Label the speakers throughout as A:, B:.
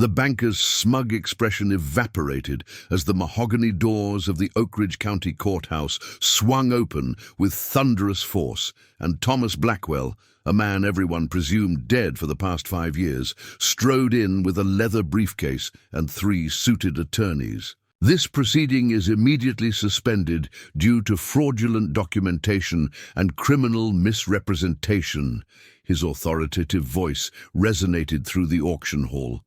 A: The banker's smug expression evaporated as the mahogany doors of the Oakridge County Courthouse swung open with thunderous force, and Thomas Blackwell, a man everyone presumed dead for the past 5 years, strode in with a leather briefcase and 3 suited attorneys. This proceeding is immediately suspended due to fraudulent documentation and criminal misrepresentation. His authoritative voice resonated through the auction hall.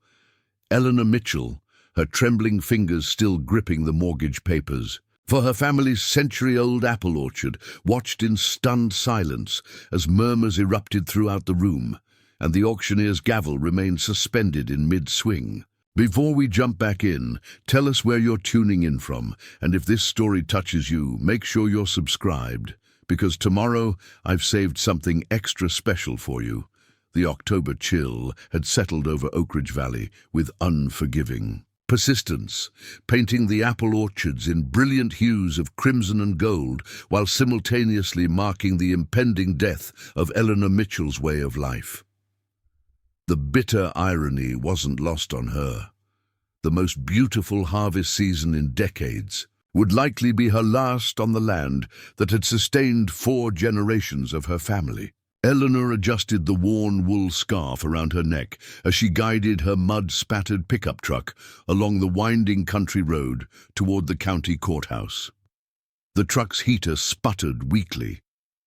A: Eleanor Mitchell, her trembling fingers still gripping the mortgage papers, for her family's century-old apple orchard, watched in stunned silence as murmurs erupted throughout the room, and the auctioneer's gavel remained suspended in mid-swing. Before we jump back in, tell us where you're tuning in from, and if this story touches you, make sure you're subscribed, because tomorrow I've saved something extra special for you. The October chill had settled over Oakridge Valley with unforgiving persistence, painting the apple orchards in brilliant hues of crimson and gold, while simultaneously marking the impending death of Eleanor Mitchell's way of life. The bitter irony wasn't lost on her. The most beautiful harvest season in decades would likely be her last on the land that had sustained 4 generations of her family. Eleanor adjusted the worn wool scarf around her neck as she guided her mud-spattered pickup truck along the winding country road toward the county courthouse. The truck's heater sputtered weakly,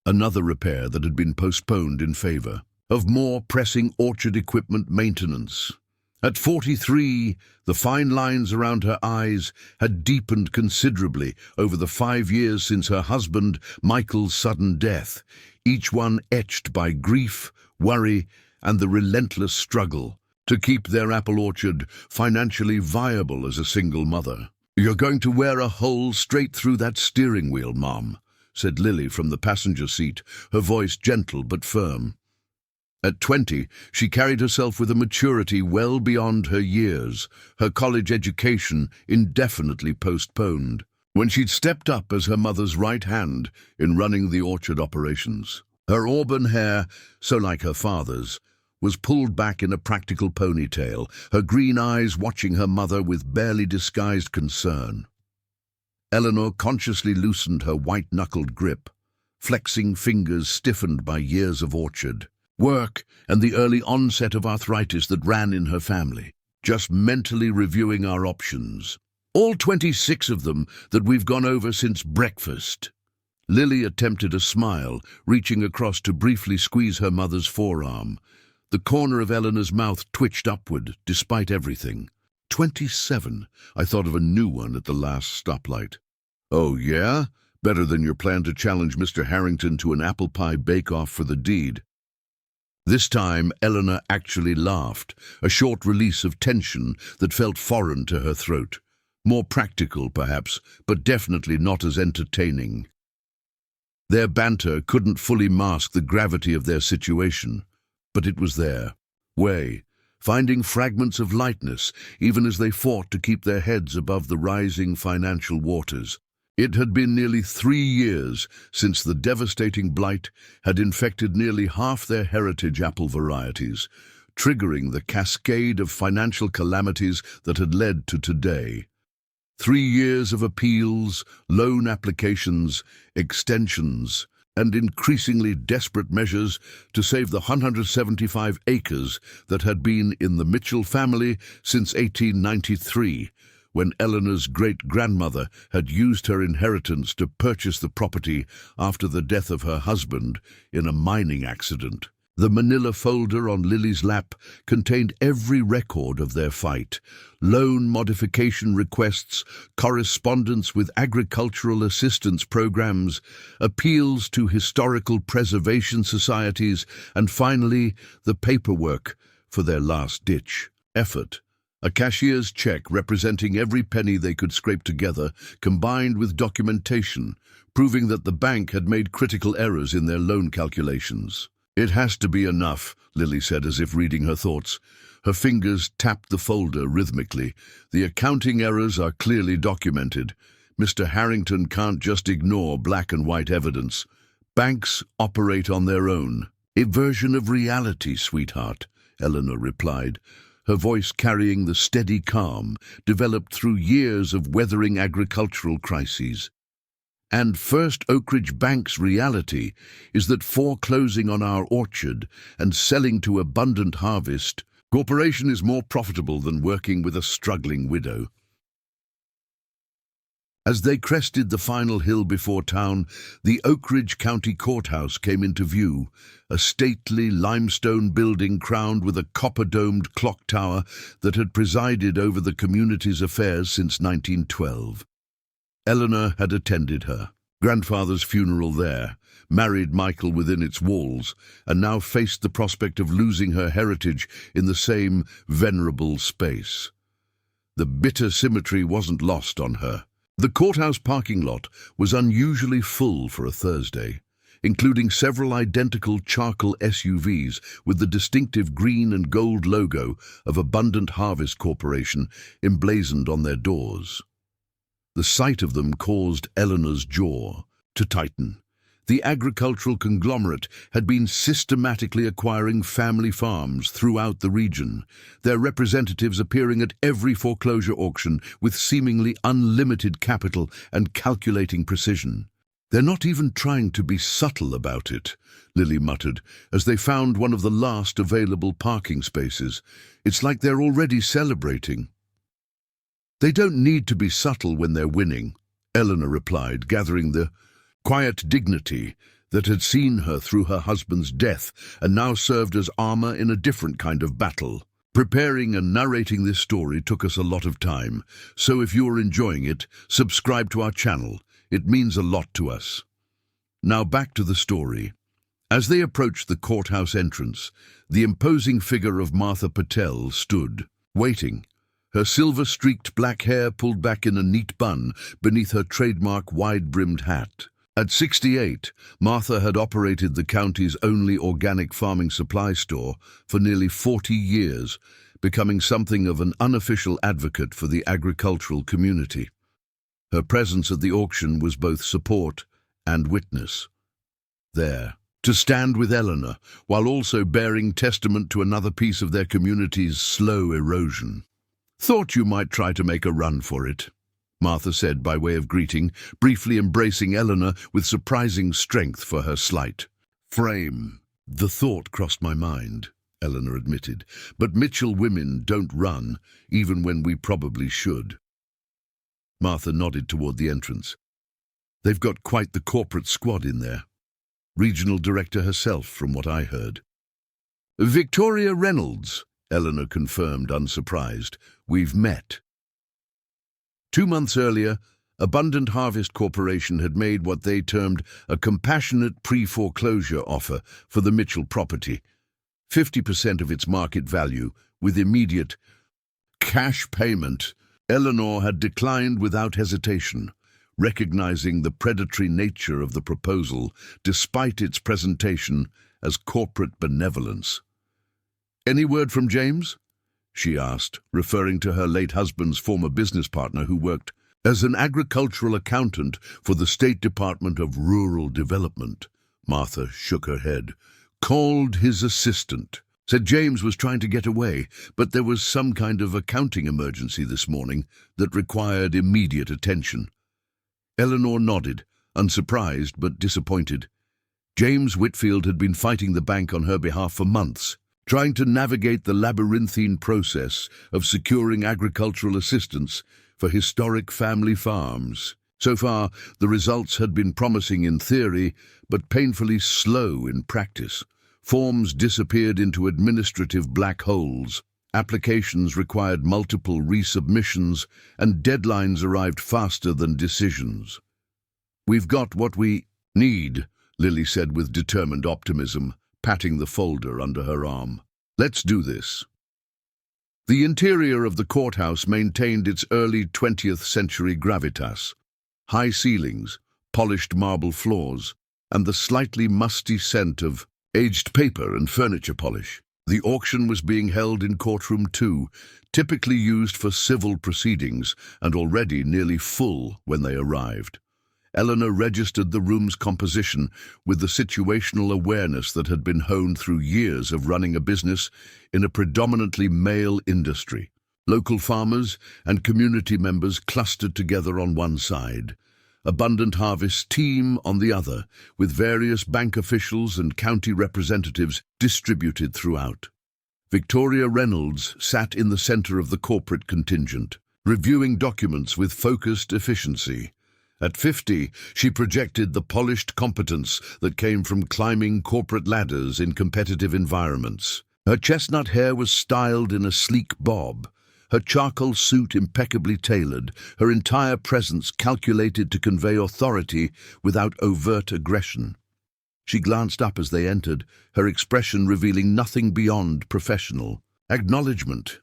A: another repair that had been postponed in favor of more pressing orchard equipment maintenance. At 43, the fine lines around her eyes had deepened considerably over the 5 years since her husband Michael's sudden death, each one etched by grief, worry, and the relentless struggle to keep their apple orchard financially viable as a single mother. "You're going to wear a hole straight through that steering wheel, Mom," said Lily from the passenger seat, her voice gentle but firm. At 20, she carried herself with a maturity well beyond her years, her college education indefinitely postponed, when she'd stepped up as her mother's right hand in running the orchard operations. Her auburn hair, so like her father's, was pulled back in a practical ponytail, her green eyes watching her mother with barely disguised concern. Eleanor consciously loosened her white-knuckled grip, flexing fingers stiffened by years of orchard work and the early onset of arthritis that ran in her family, just mentally reviewing our options. All 26 of them that we've gone over since breakfast. Lily attempted a smile, reaching across to briefly squeeze her mother's forearm. The corner of Eleanor's mouth twitched upward, despite everything. 27. I thought of a new one at the last stoplight. Oh, yeah? Better than your plan to challenge Mr. Harrington to an apple pie bake-off for the deed. This time, Eleanor actually laughed, a short release of tension that felt foreign to her throat. More practical, perhaps, but definitely not as entertaining. Their banter couldn't fully mask the gravity of their situation, but it was there, finding fragments of lightness even as they fought to keep their heads above the rising financial waters. It had been nearly 3 years since the devastating blight had infected nearly half their heritage apple varieties, triggering the cascade of financial calamities that had led to today. 3 years of appeals, loan applications, extensions, and increasingly desperate measures to save the 175 acres that had been in the Mitchell family since 1893, when Eleanor's great-grandmother had used her inheritance to purchase the property after the death of her husband in a mining accident. The manila folder on Lily's lap contained every record of their fight: loan modification requests, correspondence with agricultural assistance programs, appeals to historical preservation societies, and finally, the paperwork for their last-ditch effort. A cashier's check representing every penny they could scrape together, combined with documentation, proving that the bank had made critical errors in their loan calculations. "It has to be enough," Lily said as if reading her thoughts. Her fingers tapped the folder rhythmically. "The accounting errors are clearly documented. Mr. Harrington can't just ignore black and white evidence. Banks operate on their own." "A version of reality, sweetheart," Eleanor replied, her voice carrying the steady calm developed through years of weathering agricultural crises. And First Oakridge Bank's reality is that foreclosing on our orchard and selling to Abundant Harvest Corporation is more profitable than working with a struggling widow. As they crested the final hill before town, the Oakridge County Courthouse came into view, a stately limestone building crowned with a copper-domed clock tower that had presided over the community's affairs since 1912. Eleanor had attended her grandfather's funeral there, married Michael within its walls, and now faced the prospect of losing her heritage in the same venerable space. The bitter symmetry wasn't lost on her. The courthouse parking lot was unusually full for a Thursday, including several identical charcoal SUVs with the distinctive green and gold logo of Abundant Harvest Corporation emblazoned on their doors. The sight of them caused Eleanor's jaw to tighten. The agricultural conglomerate had been systematically acquiring family farms throughout the region, their representatives appearing at every foreclosure auction with seemingly unlimited capital and calculating precision. "They're not even trying to be subtle about it," Lily muttered, as they found one of the last available parking spaces. "It's like they're already celebrating." "They don't need to be subtle when they're winning," Eleanor replied, gathering the quiet dignity that had seen her through her husband's death and now served as armor in a different kind of battle. "Preparing and narrating this story took us a lot of time, so if you're enjoying it, subscribe to our channel. It means a lot to us." Now back to the story. As they approached the courthouse entrance, the imposing figure of Martha Patel stood, waiting, her silver-streaked black hair pulled back in a neat bun beneath her trademark wide-brimmed hat. At 68, Martha had operated the county's only organic farming supply store for nearly 40 years, becoming something of an unofficial advocate for the agricultural community. Her presence at the auction was both support and witness. There, to stand with Eleanor, while also bearing testament to another piece of their community's slow erosion. "Thought you might try to make a run for it," Martha said by way of greeting, briefly embracing Eleanor with surprising strength for her slight frame. "The thought crossed my mind," Eleanor admitted, "but Mitchell women don't run, even when we probably should." Martha nodded toward the entrance. "They've got quite the corporate squad in there. Regional director herself, from what I heard." "Victoria Reynolds," Eleanor confirmed, unsurprised. "We've met." 2 months earlier, Abundant Harvest Corporation had made what they termed a compassionate pre-foreclosure offer for the Mitchell property, 50% of its market value, with immediate cash payment. Eleanor had declined without hesitation, recognizing the predatory nature of the proposal despite its presentation as corporate benevolence. "Any word from James?" she asked, referring to her late husband's former business partner who worked as an agricultural accountant for the State Department of Rural Development. Martha shook her head. "Called his assistant. Said James was trying to get away, but there was some kind of accounting emergency this morning that required immediate attention." Eleanor nodded, unsurprised but disappointed. James Whitfield had been fighting the bank on her behalf for months, trying to navigate the labyrinthine process of securing agricultural assistance for historic family farms. So far, the results had been promising in theory, but painfully slow in practice. Forms disappeared into administrative black holes, applications required multiple resubmissions, and deadlines arrived faster than decisions. "We've got what we need," Lily said with determined optimism, patting the folder under her arm. "Let's do this." The interior of the courthouse maintained its early 20th century gravitas. High ceilings, polished marble floors, and the slightly musty scent of aged paper and furniture polish. The auction was being held in courtroom 2, typically used for civil proceedings, and already nearly full when they arrived. Eleanor registered the room's composition with the situational awareness that had been honed through years of running a business in a predominantly male industry. Local farmers and community members clustered together on one side, Abundant Harvest team on the other, with various bank officials and county representatives distributed throughout. Victoria Reynolds sat in the center of the corporate contingent, reviewing documents with focused efficiency. At 50, she projected the polished competence that came from climbing corporate ladders in competitive environments. Her chestnut hair was styled in a sleek bob, her charcoal suit impeccably tailored, her entire presence calculated to convey authority without overt aggression. She glanced up as they entered, her expression revealing nothing beyond professional acknowledgement.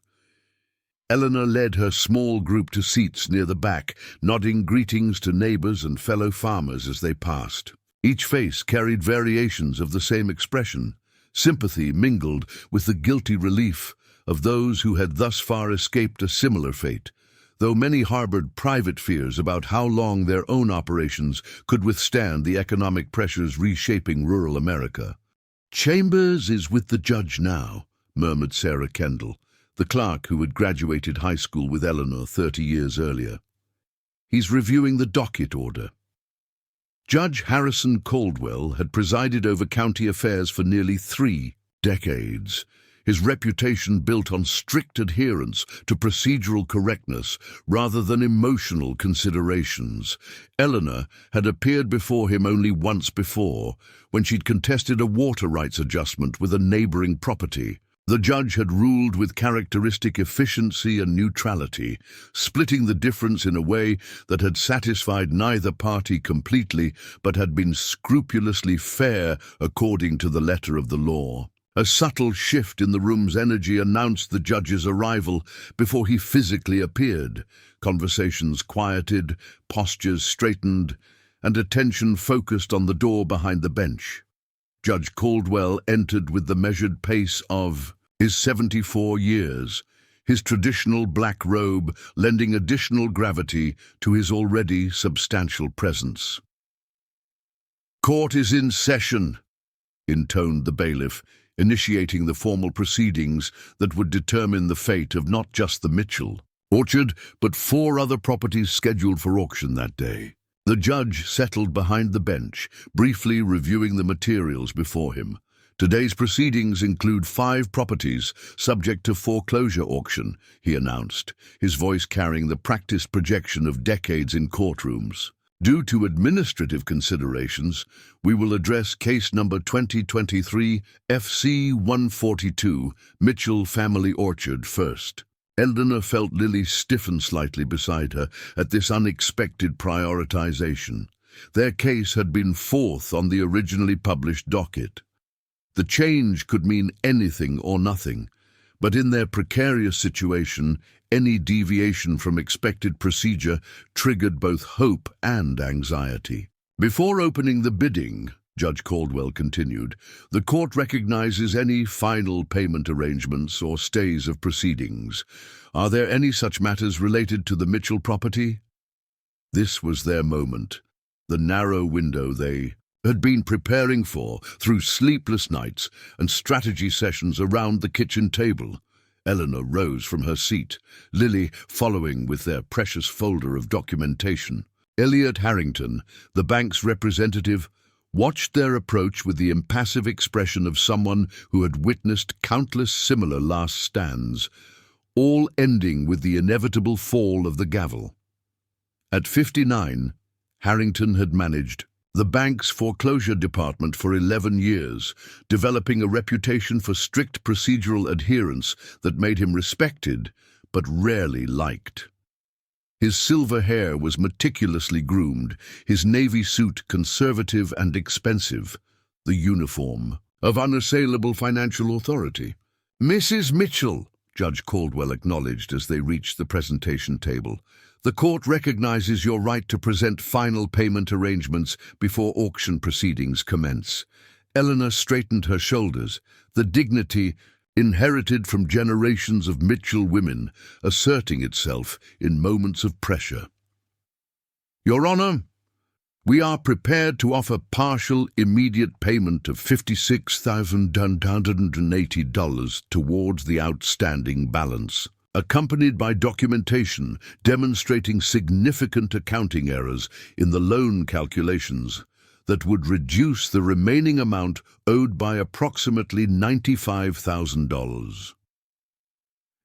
A: Eleanor led her small group to seats near the back, nodding greetings to neighbors and fellow farmers as they passed. Each face carried variations of the same expression, sympathy mingled with the guilty relief of those who had thus far escaped a similar fate, though many harbored private fears about how long their own operations could withstand the economic pressures reshaping rural America. "Chambers is with the judge now," murmured Sarah Kendall, the clerk who had graduated high school with Eleanor 30 years earlier. "He's reviewing the docket order." Judge Harrison Caldwell had presided over county affairs for nearly 3 decades, his reputation built on strict adherence to procedural correctness rather than emotional considerations. Eleanor had appeared before him only once before, when she'd contested a water rights adjustment with a neighboring property. The judge had ruled with characteristic efficiency and neutrality, splitting the difference in a way that had satisfied neither party completely but had been scrupulously fair according to the letter of the law. A subtle shift in the room's energy announced the judge's arrival before he physically appeared. Conversations quieted, postures straightened, and attention focused on the door behind the bench. Judge Caldwell entered with the measured pace of his 74 years, his traditional black robe lending additional gravity to his already substantial presence. "Court is in session," intoned the bailiff, initiating the formal proceedings that would determine the fate of not just the Mitchell orchard, but 4 other properties scheduled for auction that day. The judge settled behind the bench, briefly reviewing the materials before him. "Today's proceedings include 5 properties subject to foreclosure auction," he announced, his voice carrying the practiced projection of decades in courtrooms. "Due to administrative considerations, we will address case number 2023 FC 142, Mitchell Family Orchard, first." Eleanor felt Lily stiffen slightly beside her at this unexpected prioritization. Their case had been 4th on the originally published docket. The change could mean anything or nothing, but in their precarious situation, any deviation from expected procedure triggered both hope and anxiety. "Before opening the bidding," Judge Caldwell continued, "the court recognizes any final payment arrangements or stays of proceedings. Are there any such matters related to the Mitchell property?" This was their moment, the narrow window they had been preparing for through sleepless nights and strategy sessions around the kitchen table. Eleanor rose from her seat, Lily following with their precious folder of documentation. Elliot Harrington, the bank's representative, watched their approach with the impassive expression of someone who had witnessed countless similar last stands, all ending with the inevitable fall of the gavel. At 59, Harrington had managed the bank's foreclosure department for 11 years, developing a reputation for strict procedural adherence that made him respected but rarely liked. His silver hair was meticulously groomed, his navy suit conservative and expensive, the uniform of unassailable financial authority. "Mrs. Mitchell," Judge Caldwell acknowledged as they reached the presentation table, "the court recognizes your right to present final payment arrangements before auction proceedings commence." Eleanor straightened her shoulders, the dignity inherited from generations of Mitchell women asserting itself in moments of pressure. "Your Honor, We are prepared to offer partial immediate payment of $56,980 towards the outstanding balance, accompanied by documentation demonstrating significant accounting errors in the loan calculations that would reduce the remaining amount owed by approximately $95,000.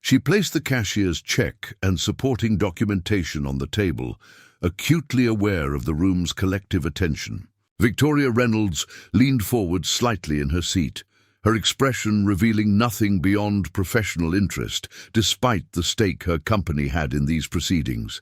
A: She placed the cashier's check and supporting documentation on the table, acutely aware of the room's collective attention. Victoria Reynolds leaned forward slightly in her seat, her expression revealing nothing beyond professional interest, despite the stake her company had in these proceedings.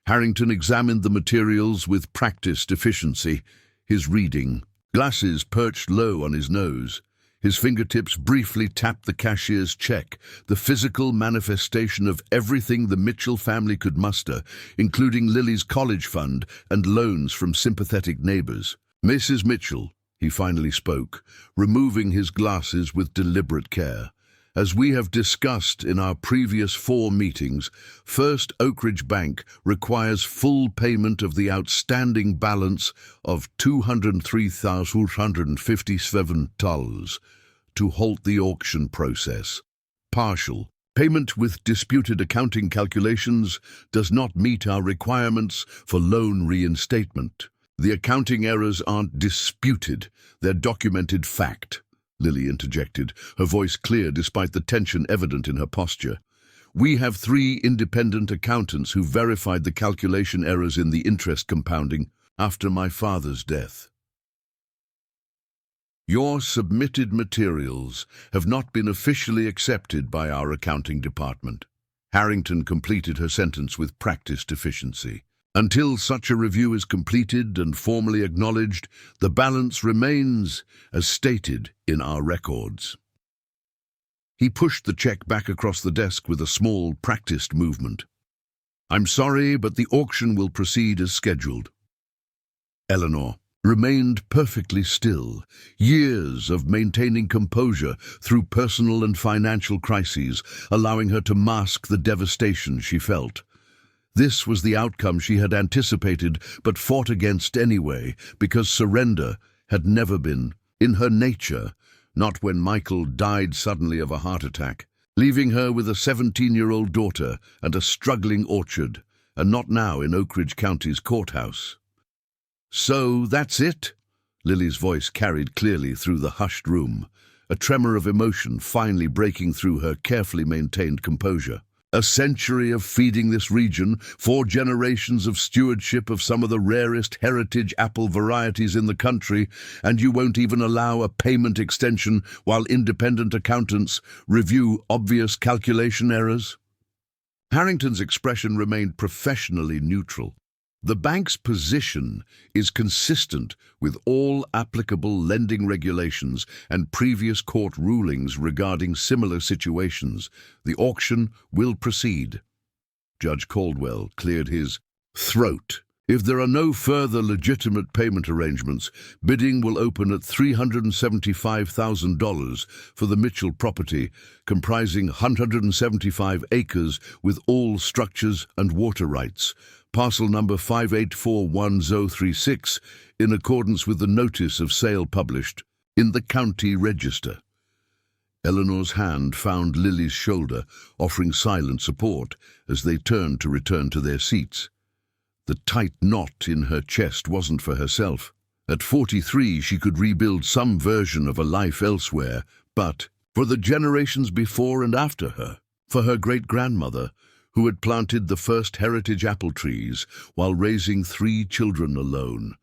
A: Harrington examined the materials with practiced efficiency, his reading, glasses perched low on his nose. His fingertips briefly tapped the cashier's check, the physical manifestation of everything the Mitchell family could muster, including Lily's college fund and loans from sympathetic neighbors. "Mrs. Mitchell," he finally spoke, removing his glasses with deliberate care. "As we have discussed in our previous 4 meetings, First Oakridge Bank requires full payment of the outstanding balance of $203,257 to halt the auction process. Partial payment with disputed accounting calculations does not meet our requirements for loan reinstatement. The accounting errors aren't disputed, they're documented fact," Lily interjected, her voice clear despite the tension evident in her posture. "We have 3 independent accountants who verified the calculation errors in the interest compounding after my father's death. Your submitted materials have not been officially accepted by our accounting department." Harrington completed her sentence with practiced efficiency. "Until such a review is completed and formally acknowledged, the balance remains as stated in our records." He pushed the check back across the desk with a small, practiced movement. "I'm sorry, but the auction will proceed as scheduled." Eleanor remained perfectly still, years of maintaining composure through personal and financial crises, allowing her to mask the devastation she felt. This was the outcome she had anticipated but fought against anyway, because surrender had never been in her nature, not when Michael died suddenly of a heart attack, leaving her with a 17-year-old daughter and a struggling orchard, and not now in Oakridge County's courthouse. "So that's it?" Lily's voice carried clearly through the hushed room, a tremor of emotion finally breaking through her carefully maintained composure. "A century of feeding this region, 4 generations of stewardship of some of the rarest heritage apple varieties in the country, and you won't even allow a payment extension while independent accountants review obvious calculation errors?" Harrington's expression remained professionally neutral. "The bank's position is consistent with all applicable lending regulations and previous court rulings regarding similar situations. The auction will proceed." Judge Caldwell cleared his throat. "If there are no further legitimate payment arrangements, bidding will open at $375,000 for the Mitchell property, comprising 175 acres with all structures and water rights, parcel number 5841036, in accordance with the notice of sale published in the County Register." Eleanor's hand found Lily's shoulder, offering silent support as they turned to return to their seats. The tight knot in her chest wasn't for herself. At 43, she could rebuild some version of a life elsewhere, but for the generations before and after her, for her great-grandmother, who had planted the first heritage apple trees while raising 3 children alone,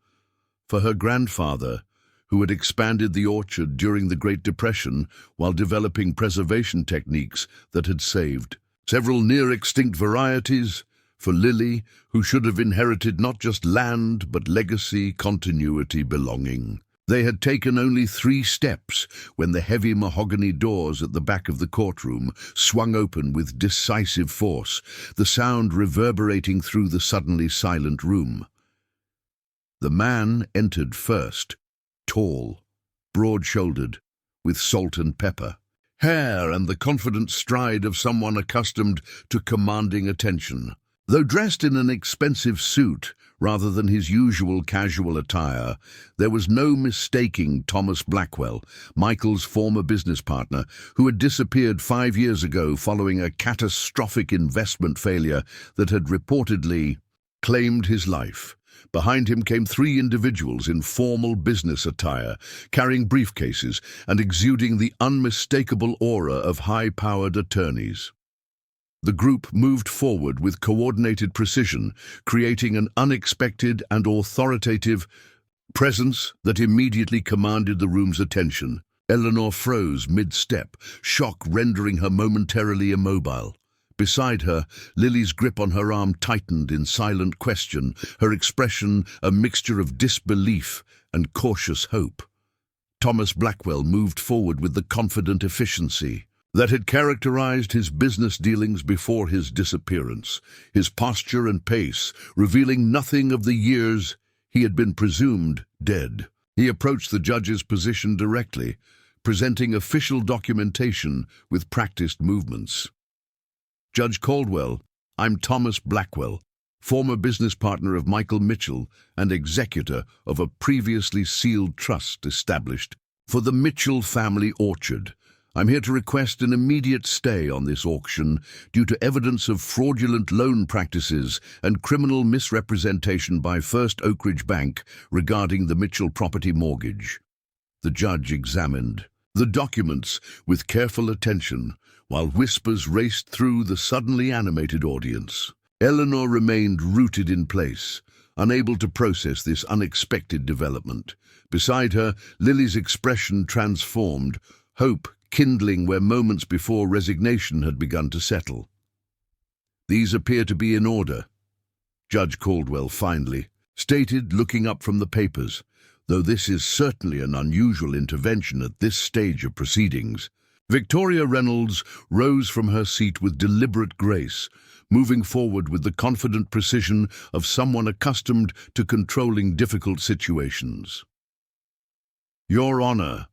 A: for her grandfather, who had expanded the orchard during the Great Depression while developing preservation techniques that had saved several near-extinct varieties, for Lily, who should have inherited not just land but legacy, continuity, belonging. They had taken only 3 steps when the heavy mahogany doors at the back of the courtroom swung open with decisive force, the sound reverberating through the suddenly silent room. The man entered first, tall, broad-shouldered, with salt and pepper, hair and the confident stride of someone accustomed to commanding attention. Though dressed in an expensive suit, rather than his usual casual attire. There was no mistaking Thomas Blackwell, Michael's former business partner, who had disappeared 5 years ago following a catastrophic investment failure that had reportedly claimed his life. Behind him came 3 individuals in formal business attire, carrying briefcases and exuding the unmistakable aura of high-powered attorneys. The group moved forward with coordinated precision, creating an unexpected and authoritative presence that immediately commanded the room's attention. Eleanor froze mid-step, shock rendering her momentarily immobile. Beside her, Lily's grip on her arm tightened in silent question, her expression a mixture of disbelief and cautious hope. Thomas Blackwell moved forward with the confident efficiency that had characterized his business dealings before his disappearance, his posture and pace revealing nothing of the years he had been presumed dead. He approached the judge's position directly, presenting official documentation with practiced movements. "Judge Caldwell, I'm Thomas Blackwell, former business partner of Michael Mitchell and executor of a previously sealed trust established for the Mitchell family orchard. I'm here to request an immediate stay on this auction due to evidence of fraudulent loan practices and criminal misrepresentation by First Oakridge Bank regarding the Mitchell property mortgage." The judge examined the documents with careful attention, while whispers raced through the suddenly animated audience. Eleanor remained rooted in place, unable to process this unexpected development. Beside her, Lily's expression transformed, hope kindling where moments before resignation had begun to settle. "These appear to be in order," Judge Caldwell finally stated, looking up from the papers, "though this is certainly an unusual intervention at this stage of proceedings." Victoria Reynolds rose from her seat with deliberate grace, moving forward with the confident precision of someone accustomed to controlling difficult situations. "Your Honor,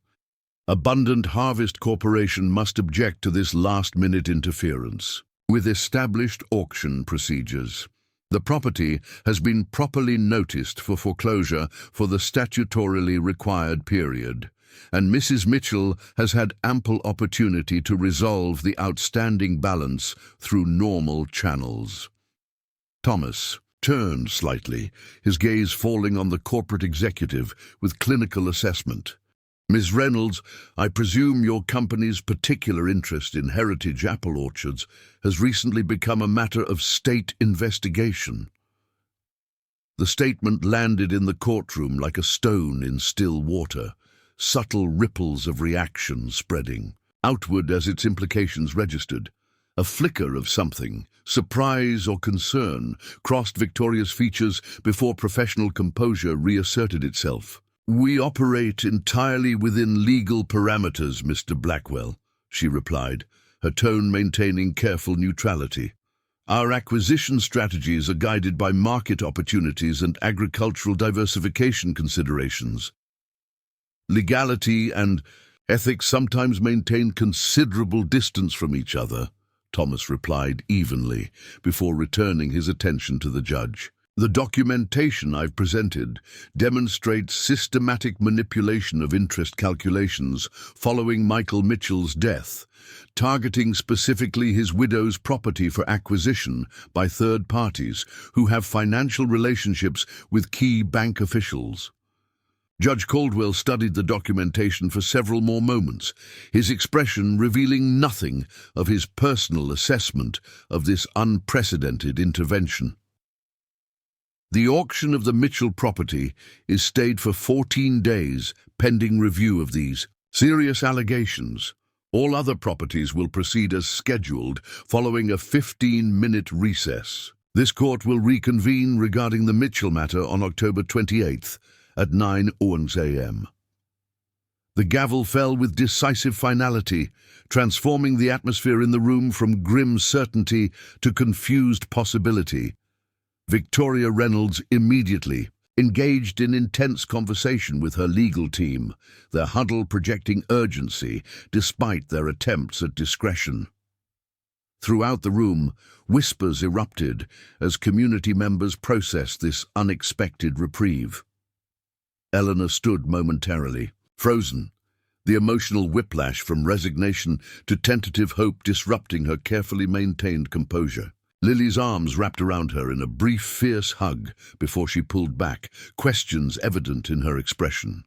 A: Abundant Harvest Corporation must object to this last-minute interference with established auction procedures. The property has been properly noticed for foreclosure for the statutorily required period, and Mrs. Mitchell has had ample opportunity to resolve the outstanding balance through normal channels." Thomas turned slightly, his gaze falling on the corporate executive with clinical assessment. "Ms. Reynolds, I presume your company's particular interest in heritage apple orchards has recently become a matter of state investigation." The statement landed in the courtroom like a stone in still water, subtle ripples of reaction spreading outward as its implications registered. A flicker of something, surprise or concern, crossed Victoria's features before professional composure reasserted itself. "We operate entirely within legal parameters, Mr. Blackwell," she replied, her tone maintaining careful neutrality. "Our acquisition strategies are guided by market opportunities and agricultural diversification considerations. Legality and ethics sometimes maintain considerable distance from each other," Thomas replied evenly, before returning his attention to the judge. "The documentation I've presented demonstrates systematic manipulation of interest calculations following Michael Mitchell's death, targeting specifically his widow's property for acquisition by third parties who have financial relationships with key bank officials." Judge Caldwell studied the documentation for several more moments, his expression revealing nothing of his personal assessment of this unprecedented intervention. "The auction of the Mitchell property is stayed for 14 days, pending review of these serious allegations. All other properties will proceed as scheduled, following a 15-minute recess. This court will reconvene regarding the Mitchell matter on October 28th at 9 a.m. The gavel fell with decisive finality, transforming the atmosphere in the room from grim certainty to confused possibility. Victoria Reynolds immediately engaged in intense conversation with her legal team, their huddle projecting urgency despite their attempts at discretion. Throughout the room, whispers erupted as community members processed this unexpected reprieve. Eleanor stood momentarily, frozen, the emotional whiplash from resignation to tentative hope disrupting her carefully maintained composure. Lily's arms wrapped around her in a brief, fierce hug before she pulled back, questions evident in her expression.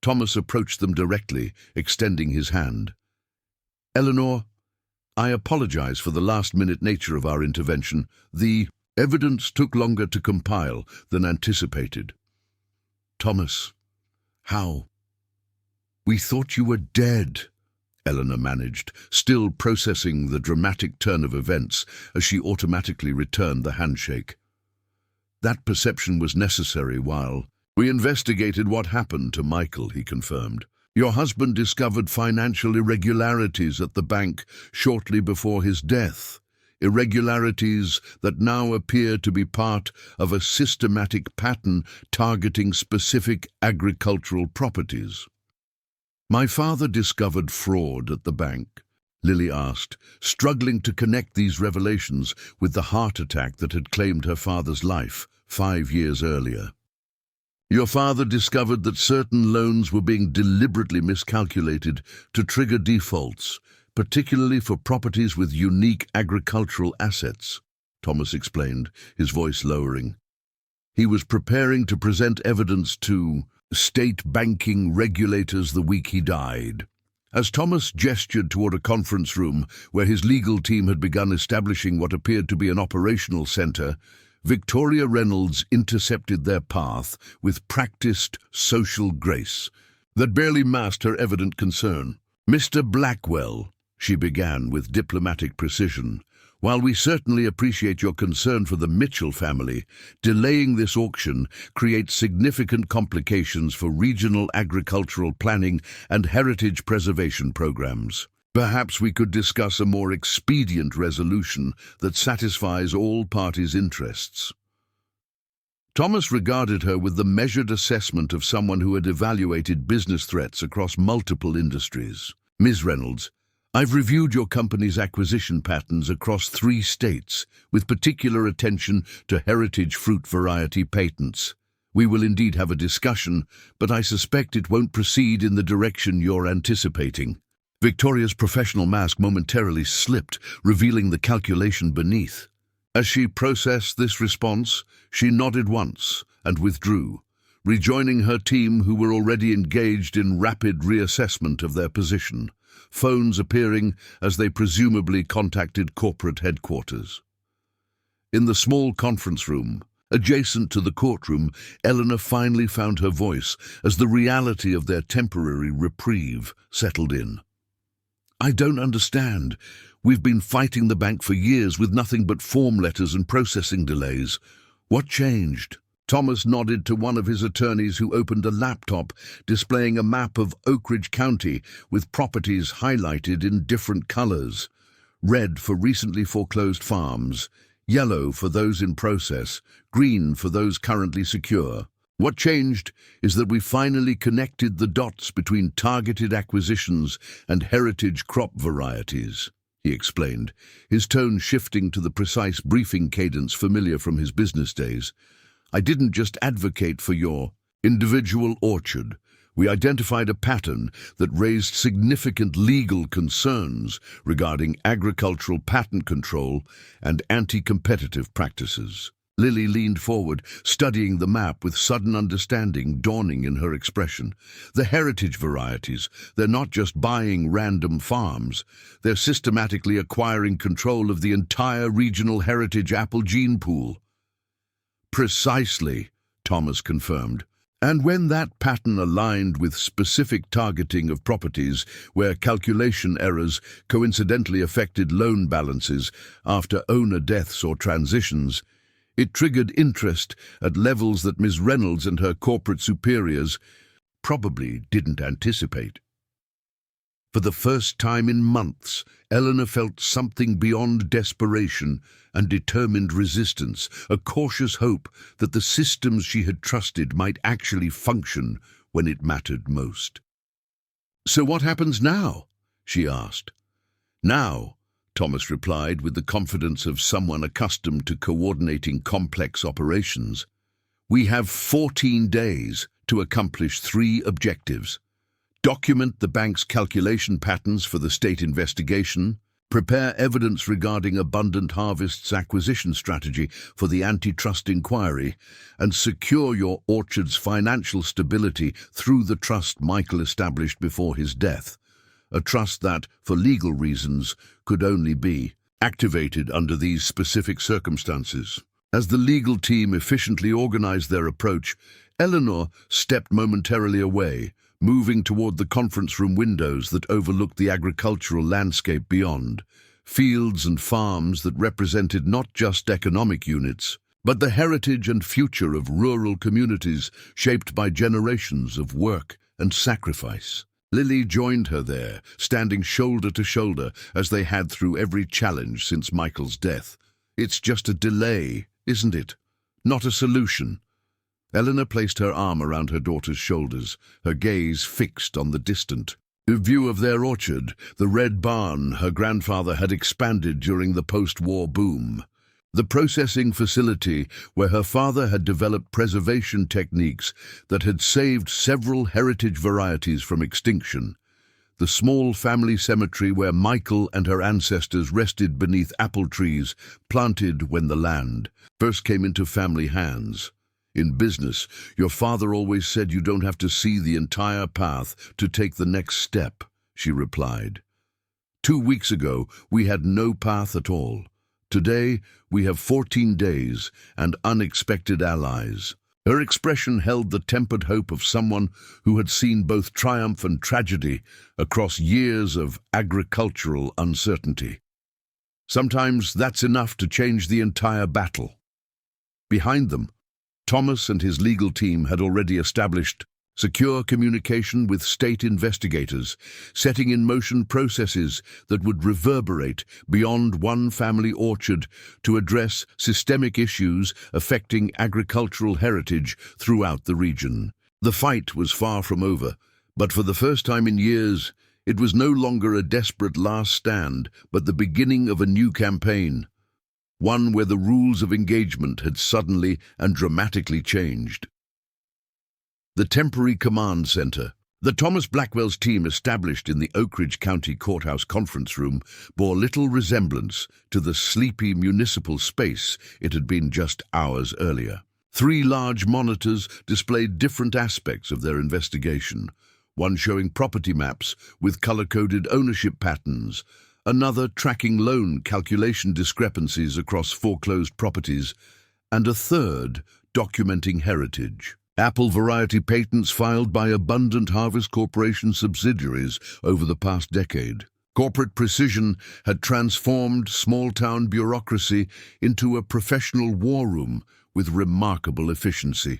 A: Thomas approached them directly, extending his hand. "Eleanor, I apologize for the last-minute nature of our intervention. The evidence took longer to compile than anticipated." "Thomas, how?" "We thought you were dead," Eleanor managed, still processing the dramatic turn of events as she automatically returned the handshake. "That perception was necessary while we investigated what happened to Michael," he confirmed. "Your husband discovered financial irregularities at the bank shortly before his death, irregularities that now appear to be part of a systematic pattern targeting specific agricultural properties." "My father discovered fraud at the bank?" Lily asked, struggling to connect these revelations with the heart attack that had claimed her father's life 5 years earlier. "Your father discovered that certain loans were being deliberately miscalculated to trigger defaults, particularly for properties with unique agricultural assets," Thomas explained, his voice lowering. "He was preparing to present evidence to state banking regulators the week he died." As Thomas gestured toward a conference room where his legal team had begun establishing what appeared to be an operational center, Victoria Reynolds intercepted their path with practiced social grace that barely masked her evident concern. "Mr. Blackwell," she began with diplomatic precision, "while we certainly appreciate your concern for the Mitchell family, delaying this auction creates significant complications for regional agricultural planning and heritage preservation programs. Perhaps we could discuss a more expedient resolution that satisfies all parties' interests." Thomas regarded her with the measured assessment of someone who had evaluated business threats across multiple industries. "Ms. Reynolds, I've reviewed your company's acquisition patterns across 3 states, with particular attention to heritage fruit variety patents. We will indeed have a discussion, but I suspect it won't proceed in the direction you're anticipating." Victoria's professional mask momentarily slipped, revealing the calculation beneath. As she processed this response, she nodded once and withdrew, rejoining her team who were already engaged in rapid reassessment of their position, phones appearing as they presumably contacted corporate headquarters. In the small conference room, adjacent to the courtroom, Eleanor finally found her voice as the reality of their temporary reprieve settled in. "I don't understand. We've been fighting the bank for years with nothing but form letters and processing delays. What changed?" Thomas nodded to one of his attorneys who opened a laptop displaying a map of Oakridge County with properties highlighted in different colors. Red for recently foreclosed farms, yellow for those in process, green for those currently secure. "What changed is that we finally connected the dots between targeted acquisitions and heritage crop varieties," he explained, his tone shifting to the precise briefing cadence familiar from his business days. "I didn't just advocate for your individual orchard. We identified a pattern that raised significant legal concerns regarding agricultural patent control and anti-competitive practices." Lily leaned forward, studying the map with sudden understanding dawning in her expression. "The heritage varieties, they're not just buying random farms. They're systematically acquiring control of the entire regional heritage apple gene pool." "Precisely," Thomas confirmed. "And when that pattern aligned with specific targeting of properties where calculation errors coincidentally affected loan balances after owner deaths or transitions, it triggered interest at levels that Ms. Reynolds and her corporate superiors probably didn't anticipate." For the first time in months, Eleanor felt something beyond desperation and determined resistance, a cautious hope that the systems she had trusted might actually function when it mattered most. "So what happens now?" she asked. "Now," Thomas replied with the confidence of someone accustomed to coordinating complex operations. "We have 14 days to accomplish 3 objectives. Document the bank's calculation patterns for the state investigation, prepare evidence regarding Abundant Harvest's acquisition strategy for the antitrust inquiry, and secure your orchard's financial stability through the trust Michael established before his death. A trust that, for legal reasons, could only be activated under these specific circumstances." As the legal team efficiently organized their approach, Eleanor stepped momentarily away, moving toward the conference room windows that overlooked the agricultural landscape beyond, fields and farms that represented not just economic units, but the heritage and future of rural communities shaped by generations of work and sacrifice. Lily joined her there, standing shoulder to shoulder as they had through every challenge since Michael's death. "It's just a delay, isn't it? Not a solution." Eleanor placed her arm around her daughter's shoulders, her gaze fixed on the distant view of their orchard, the red barn her grandfather had expanded during the post-war boom. The processing facility where her father had developed preservation techniques that had saved several heritage varieties from extinction. The small family cemetery where Michael and her ancestors rested beneath apple trees planted when the land first came into family hands. "In business, your father always said you don't have to see the entire path to take the next step," she replied. 2 weeks ago, we had no path at all. Today, we have 14 days and unexpected allies. Her expression held the tempered hope of someone who had seen both triumph and tragedy across years of agricultural uncertainty. Sometimes that's enough to change the entire battle. Behind them, Thomas and his legal team had already established secure communication with state investigators, setting in motion processes that would reverberate beyond one family orchard to address systemic issues affecting agricultural heritage throughout the region. The fight was far from over, but for the first time in years, it was no longer a desperate last stand, but the beginning of a new campaign, one where the rules of engagement had suddenly and dramatically changed. The temporary command center, the Thomas Blackwell's team established in the Oakridge County Courthouse conference room, bore little resemblance to the sleepy municipal space it had been just hours earlier. 3 large monitors displayed different aspects of their investigation, one showing property maps with color-coded ownership patterns, another tracking loan calculation discrepancies across foreclosed properties, and a third documenting heritage. Apple variety patents filed by Abundant Harvest Corporation subsidiaries over the past decade. Corporate precision had transformed small-town bureaucracy into a professional war room with remarkable efficiency.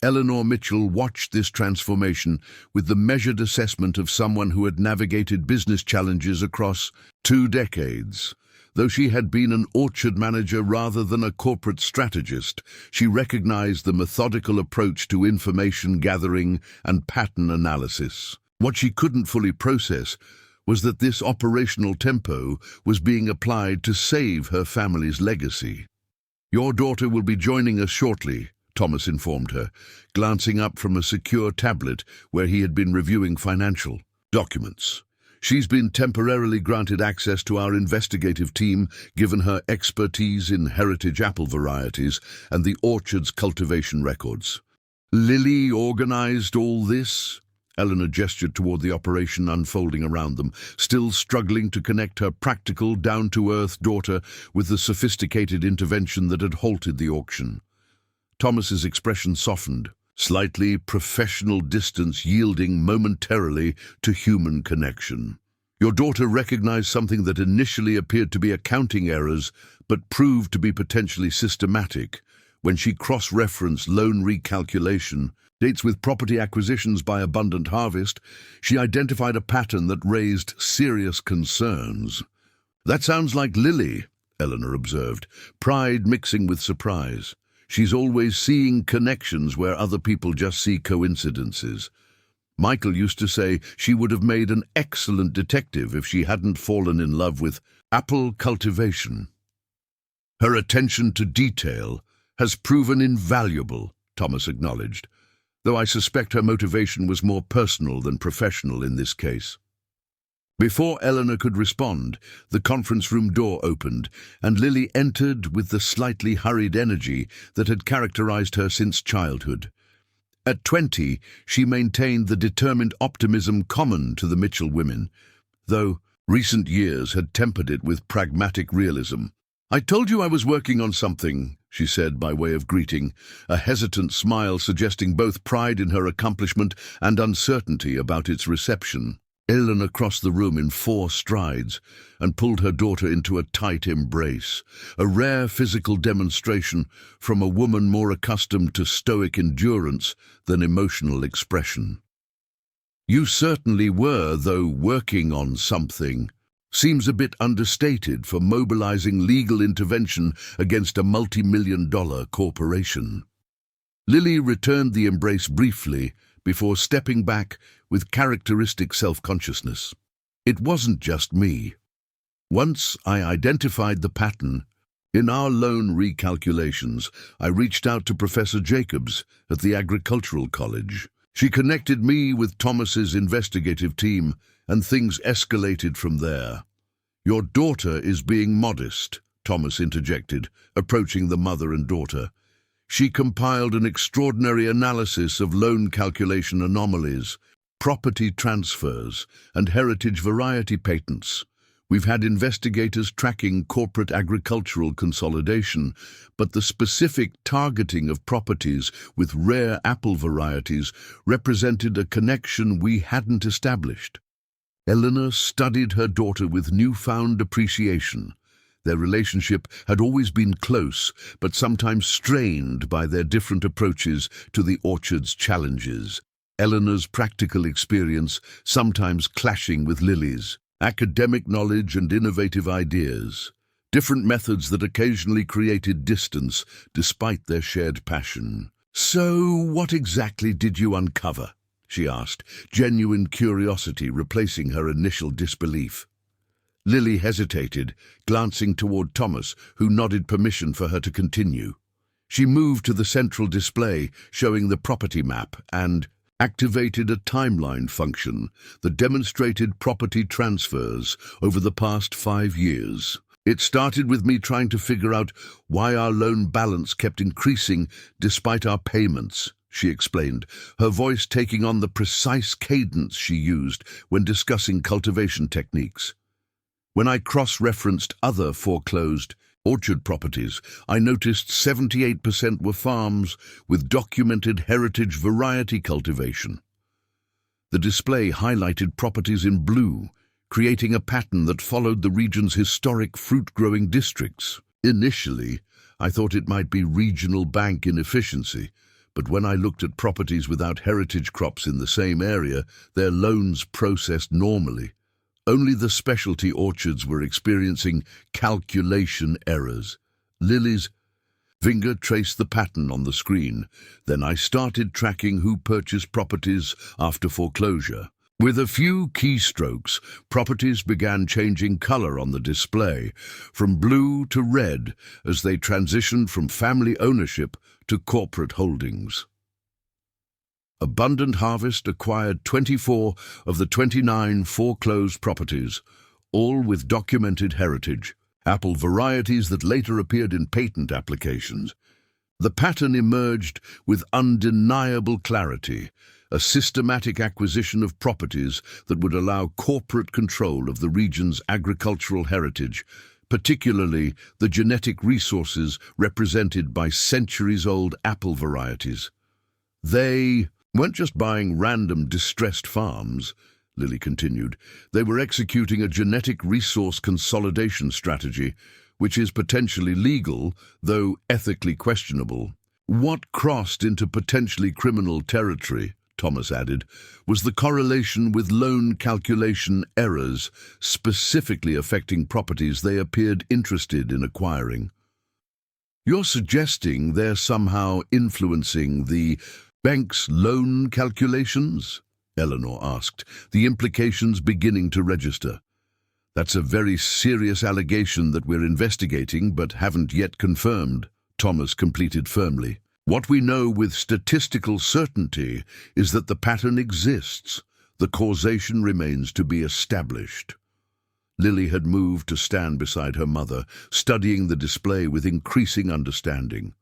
A: Eleanor Mitchell watched this transformation with the measured assessment of someone who had navigated business challenges across 2 decades. Though she had been an orchard manager rather than a corporate strategist, she recognized the methodical approach to information gathering and pattern analysis. What she couldn't fully process was that this operational tempo was being applied to save her family's legacy. "Your daughter will be joining us shortly," Thomas informed her, glancing up from a secure tablet where he had been reviewing financial documents. "She's been temporarily granted access to our investigative team, given her expertise in heritage apple varieties and the orchard's cultivation records." "Lily organized all this?" Eleanor gestured toward the operation unfolding around them, still struggling to connect her practical, down-to-earth daughter with the sophisticated intervention that had halted the auction. Thomas's expression softened, slightly professional distance yielding momentarily to human connection. "Your daughter recognized something that initially appeared to be accounting errors, but proved to be potentially systematic. When she cross-referenced loan recalculation, dates with property acquisitions by Abundant Harvest, she identified a pattern that raised serious concerns." "That sounds like Lily," Eleanor observed, pride mixing with surprise. "She's always seeing connections where other people just see coincidences." Michael used to say she would have made an excellent detective if she hadn't fallen in love with apple cultivation. Her attention to detail has proven invaluable, Thomas acknowledged, though I suspect her motivation was more personal than professional in this case. Before Eleanor could respond, the conference room door opened, and Lily entered with the slightly hurried energy that had characterized her since childhood. At 20, she maintained the determined optimism common to the Mitchell women, though recent years had tempered it with pragmatic realism. "I told you I was working on something," she said by way of greeting, a hesitant smile suggesting both pride in her accomplishment and uncertainty about its reception. Eleanor crossed the room in 4 strides and pulled her daughter into a tight embrace, a rare physical demonstration from a woman more accustomed to stoic endurance than emotional expression. "You certainly were, though working on something. Seems a bit understated for mobilizing legal intervention against a multi-million-dollar corporation." Lily returned the embrace briefly before stepping back with characteristic self-consciousness. "It wasn't just me. Once I identified the pattern, in our loan recalculations, I reached out to Professor Jacobs at the Agricultural College. She connected me with Thomas's investigative team, and things escalated from there." "Your daughter is being modest," Thomas interjected, approaching the mother and daughter. "She compiled an extraordinary analysis of loan calculation anomalies, property transfers, and heritage variety patents. We've had investigators tracking corporate agricultural consolidation, but the specific targeting of properties with rare apple varieties represented a connection we hadn't established." Eleanor studied her daughter with newfound appreciation. Their relationship had always been close, but sometimes strained by their different approaches to the orchard's challenges. Eleanor's practical experience sometimes clashing with Lily's, academic knowledge and innovative ideas, different methods that occasionally created distance despite their shared passion. "So, what exactly did you uncover?" she asked, genuine curiosity replacing her initial disbelief. Lily hesitated, glancing toward Thomas, who nodded permission for her to continue. She moved to the central display, showing the property map, and activated a timeline function that demonstrated property transfers over the past 5 years. "It started with me trying to figure out why our loan balance kept increasing despite our payments," she explained, her voice taking on the precise cadence she used when discussing cultivation techniques. "When I cross-referenced other foreclosed orchard properties, I noticed 78% were farms with documented heritage variety cultivation." The display highlighted properties in blue, creating a pattern that followed the region's historic fruit-growing districts. "Initially, I thought it might be regional bank inefficiency, but when I looked at properties without heritage crops in the same area, their loans processed normally. Only the specialty orchards were experiencing calculation errors." Lily's finger traced the pattern on the screen. "Then I started tracking who purchased properties after foreclosure. With a few keystrokes, properties began changing color on the display, from blue to red, as they transitioned from family ownership to corporate holdings." Abundant Harvest acquired 24 of the 29 foreclosed properties, all with documented heritage, apple varieties that later appeared in patent applications. The pattern emerged with undeniable clarity, a systematic acquisition of properties that would allow corporate control of the region's agricultural heritage, particularly the genetic resources represented by centuries-old apple varieties. "They weren't just buying random distressed farms," Lily continued. "They were executing a genetic resource consolidation strategy, which is potentially legal, though ethically questionable. What crossed into potentially criminal territory," Thomas added, "was the correlation with loan calculation errors, specifically affecting properties they appeared interested in acquiring." "You're suggesting they're somehow influencing the bank's loan calculations?" Eleanor asked, the implications beginning to register. That's a very serious allegation that we're investigating but haven't yet confirmed, Thomas completed firmly. What we know with statistical certainty is that the pattern exists. The causation remains to be established. Lily had moved to stand beside her mother, studying the display with increasing understanding.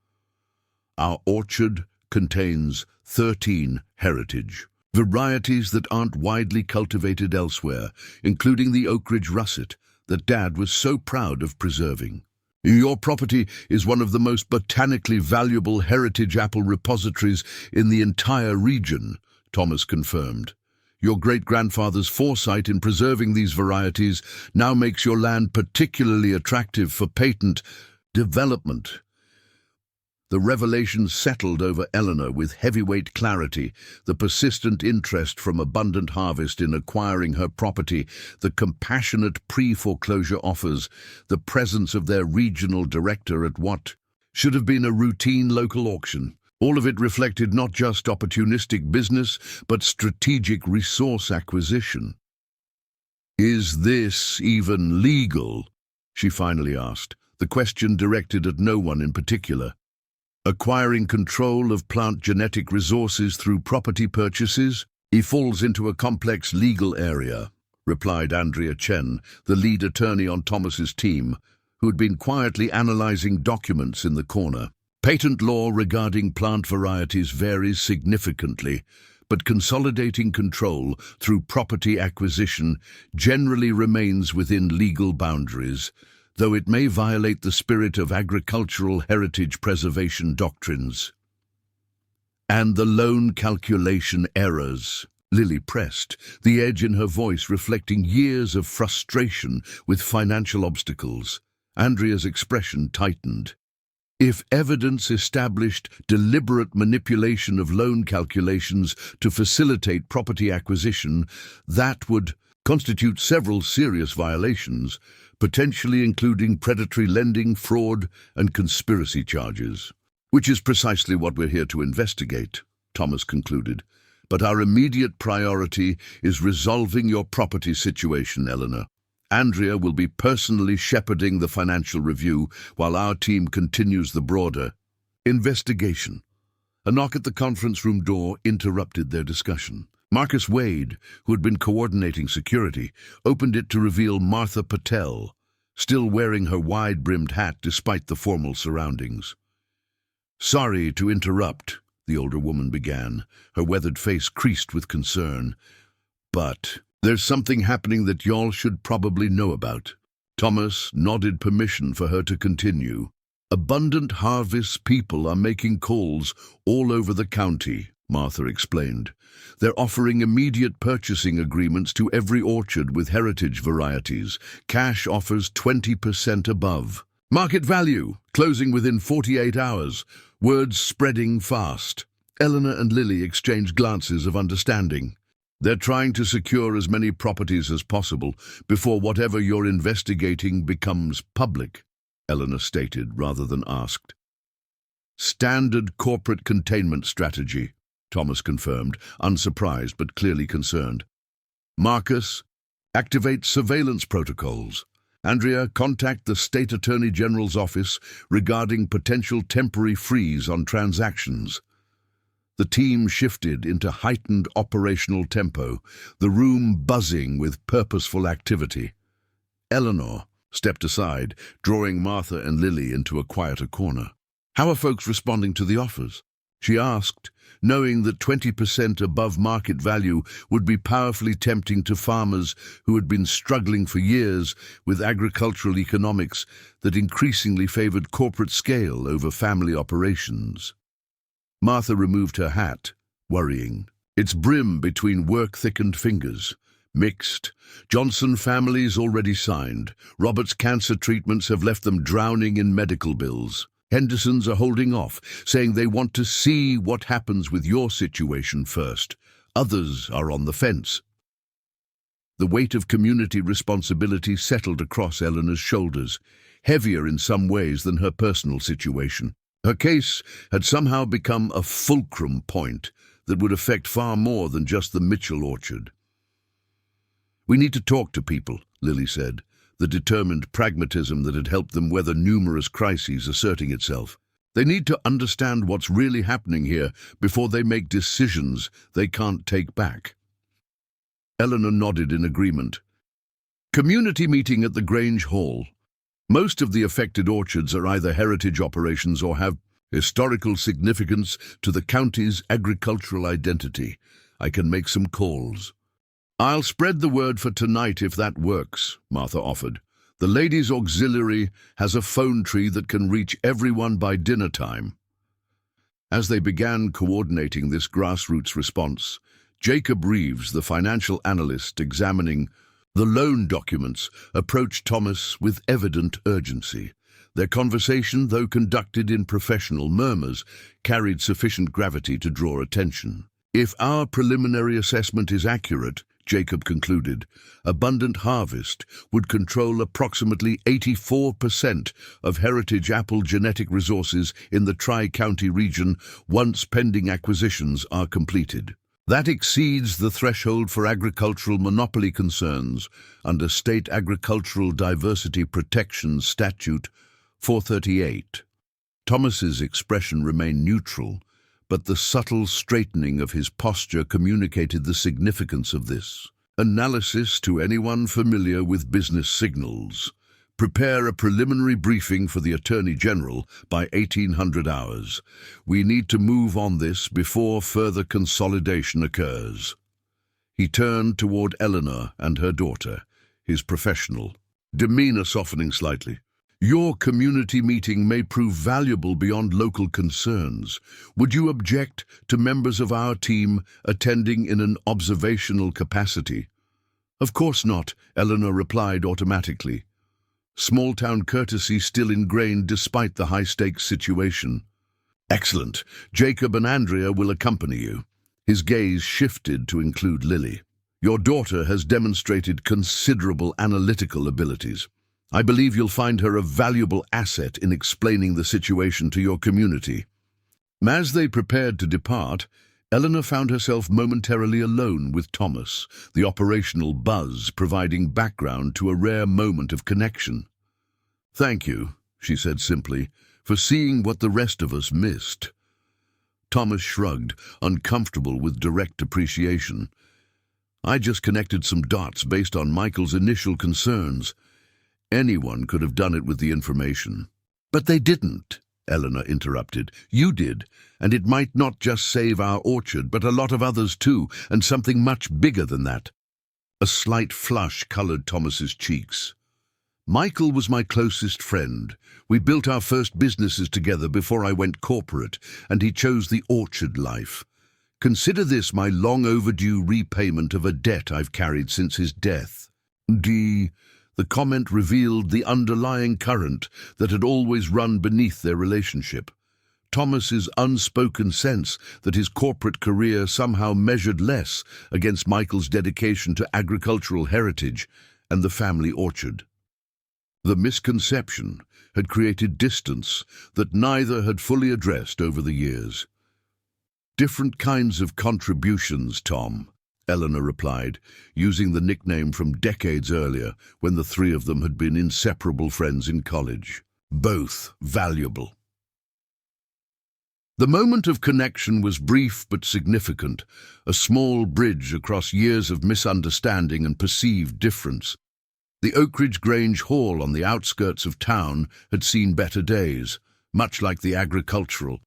A: Our orchard contains 13 heritage varieties that aren't widely cultivated elsewhere, including the Oakridge russet that Dad was so proud of preserving. Your property is one of the most botanically valuable heritage apple repositories in the entire region, Thomas confirmed. Your great-grandfather's foresight in preserving these varieties now makes your land particularly attractive for patent development. The revelation settled over Eleanor with heavyweight clarity, the persistent interest from abundant harvest in acquiring her property, the compassionate pre-foreclosure offers, the presence of their regional director at what should have been a routine local auction. All of it reflected not just opportunistic business, but strategic resource acquisition. "Is this even legal?" she finally asked, the question directed at no one in particular. "Acquiring control of plant genetic resources through property purchases? He falls into a complex legal area," replied Andrea Chen, the lead attorney on Thomas's team, who had been quietly analyzing documents in the corner. "Patent law regarding plant varieties varies significantly, but consolidating control through property acquisition generally remains within legal boundaries, though it may violate the spirit of agricultural heritage preservation doctrines." "And the loan calculation errors," Lily pressed, the edge in her voice reflecting years of frustration with financial obstacles. Andrea's expression tightened. "If evidence established deliberate manipulation of loan calculations to facilitate property acquisition, that would constitute several serious violations, potentially including predatory lending, fraud, and conspiracy charges. Which is precisely what we're here to investigate," Thomas concluded. "But our immediate priority is resolving your property situation, Eleanor. Andrea will be personally shepherding the financial review while our team continues the broader investigation." A knock at the conference room door interrupted their discussion. Marcus Wade, who had been coordinating security, opened it to reveal Martha Patel, still wearing her wide-brimmed hat despite the formal surroundings. "Sorry to interrupt," the older woman began, her weathered face creased with concern, "but there's something happening that y'all should probably know about." Thomas nodded permission for her to continue. "Abundant harvest people are making calls all over the county," Martha explained. "They're offering immediate purchasing agreements to every orchard with heritage varieties. Cash offers 20% above market value, closing within 48 hours. Words spreading fast." Eleanor and Lily exchanged glances of understanding. "They're trying to secure as many properties as possible before whatever you're investigating becomes public," Eleanor stated rather than asked. "Standard corporate containment strategy," Thomas confirmed, unsurprised but clearly concerned. "Marcus, activate surveillance protocols. Andrea, contact the State Attorney General's office regarding potential temporary freeze on transactions." The team shifted into heightened operational tempo, the room buzzing with purposeful activity. Eleanor stepped aside, drawing Martha and Lily into a quieter corner. "How are folks responding to the offers?" she asked, knowing that 20% above market value would be powerfully tempting to farmers who had been struggling for years with agricultural economics that increasingly favored corporate scale over family operations. Martha removed her hat, worrying. Its brim between work-thickened fingers. "Mixed. Johnson families already signed. Robert's cancer treatments have left them drowning in medical bills. Hendersons are holding off, saying they want to see what happens with your situation first. Others are on the fence." The weight of community responsibility settled across Eleanor's shoulders, heavier in some ways than her personal situation. Her case had somehow become a fulcrum point, that would affect far more than just the Mitchell orchard. "We need to talk to people," Lily said, the determined pragmatism that had helped them weather numerous crises asserting itself. "They need to understand what's really happening here before they make decisions they can't take back." Eleanor nodded in agreement. Community meeting at the Grange Hall. Most of the affected orchards are either heritage operations or have historical significance to the county's agricultural identity. I can make some calls. "I'll spread the word for tonight if that works," Martha offered. "The ladies' auxiliary has a phone tree that can reach everyone by dinner time." As they began coordinating this grassroots response, Jacob Reeves, the financial analyst examining the loan documents, approached Thomas with evident urgency. Their conversation, though conducted in professional murmurs, carried sufficient gravity to draw attention. "If our preliminary assessment is accurate," Jacob concluded, "abundant harvest would control approximately 84% of heritage apple genetic resources in the Tri-County region once pending acquisitions are completed. That exceeds the threshold for agricultural monopoly concerns under State Agricultural Diversity Protection Statute 438. Thomas's expression remained neutral, but the subtle straightening of his posture communicated the significance of this. Analysis to anyone familiar with business signals. Prepare a preliminary briefing for the Attorney General by 1800 hours. We need to move on this before further consolidation occurs." He turned toward Eleanor and her daughter, his professional demeanor softening slightly. "Your community meeting may prove valuable beyond local concerns. Would you object to members of our team attending in an observational capacity?" "Of course not," Eleanor replied automatically. Small-town courtesy still ingrained despite the high-stakes situation. "Excellent. Jacob and Andrea will accompany you." His gaze shifted to include Lily. "Your daughter has demonstrated considerable analytical abilities. I believe you'll find her a valuable asset in explaining the situation to your community." As they prepared to depart, Eleanor found herself momentarily alone with Thomas, the operational buzz providing background to a rare moment of connection. "Thank you," she said simply, "for seeing what the rest of us missed." Thomas shrugged, uncomfortable with direct appreciation. "I just connected some dots based on Michael's initial concerns. Anyone could have done it with the information." "But they didn't," Eleanor interrupted. "You did, and it might not just save our orchard, but a lot of others too, and something much bigger than that." A slight flush colored Thomas's cheeks. "Michael was my closest friend. We built our first businesses together before I went corporate, and he chose the orchard life. Consider this my long overdue repayment of a debt I've carried since his death." The comment revealed the underlying current that had always run beneath their relationship. Thomas's unspoken sense that his corporate career somehow measured less against Michael's dedication to agricultural heritage and the family orchard. The misconception had created distance that neither had fully addressed over the years. "Different kinds of contributions, Tom," Eleanor replied, using the nickname from decades earlier when the three of them had been inseparable friends in college. "Both valuable." The moment of connection was brief but significant, a small bridge across years of misunderstanding and perceived difference. The Oakridge Grange Hall on the outskirts of town had seen better days, much like the agricultural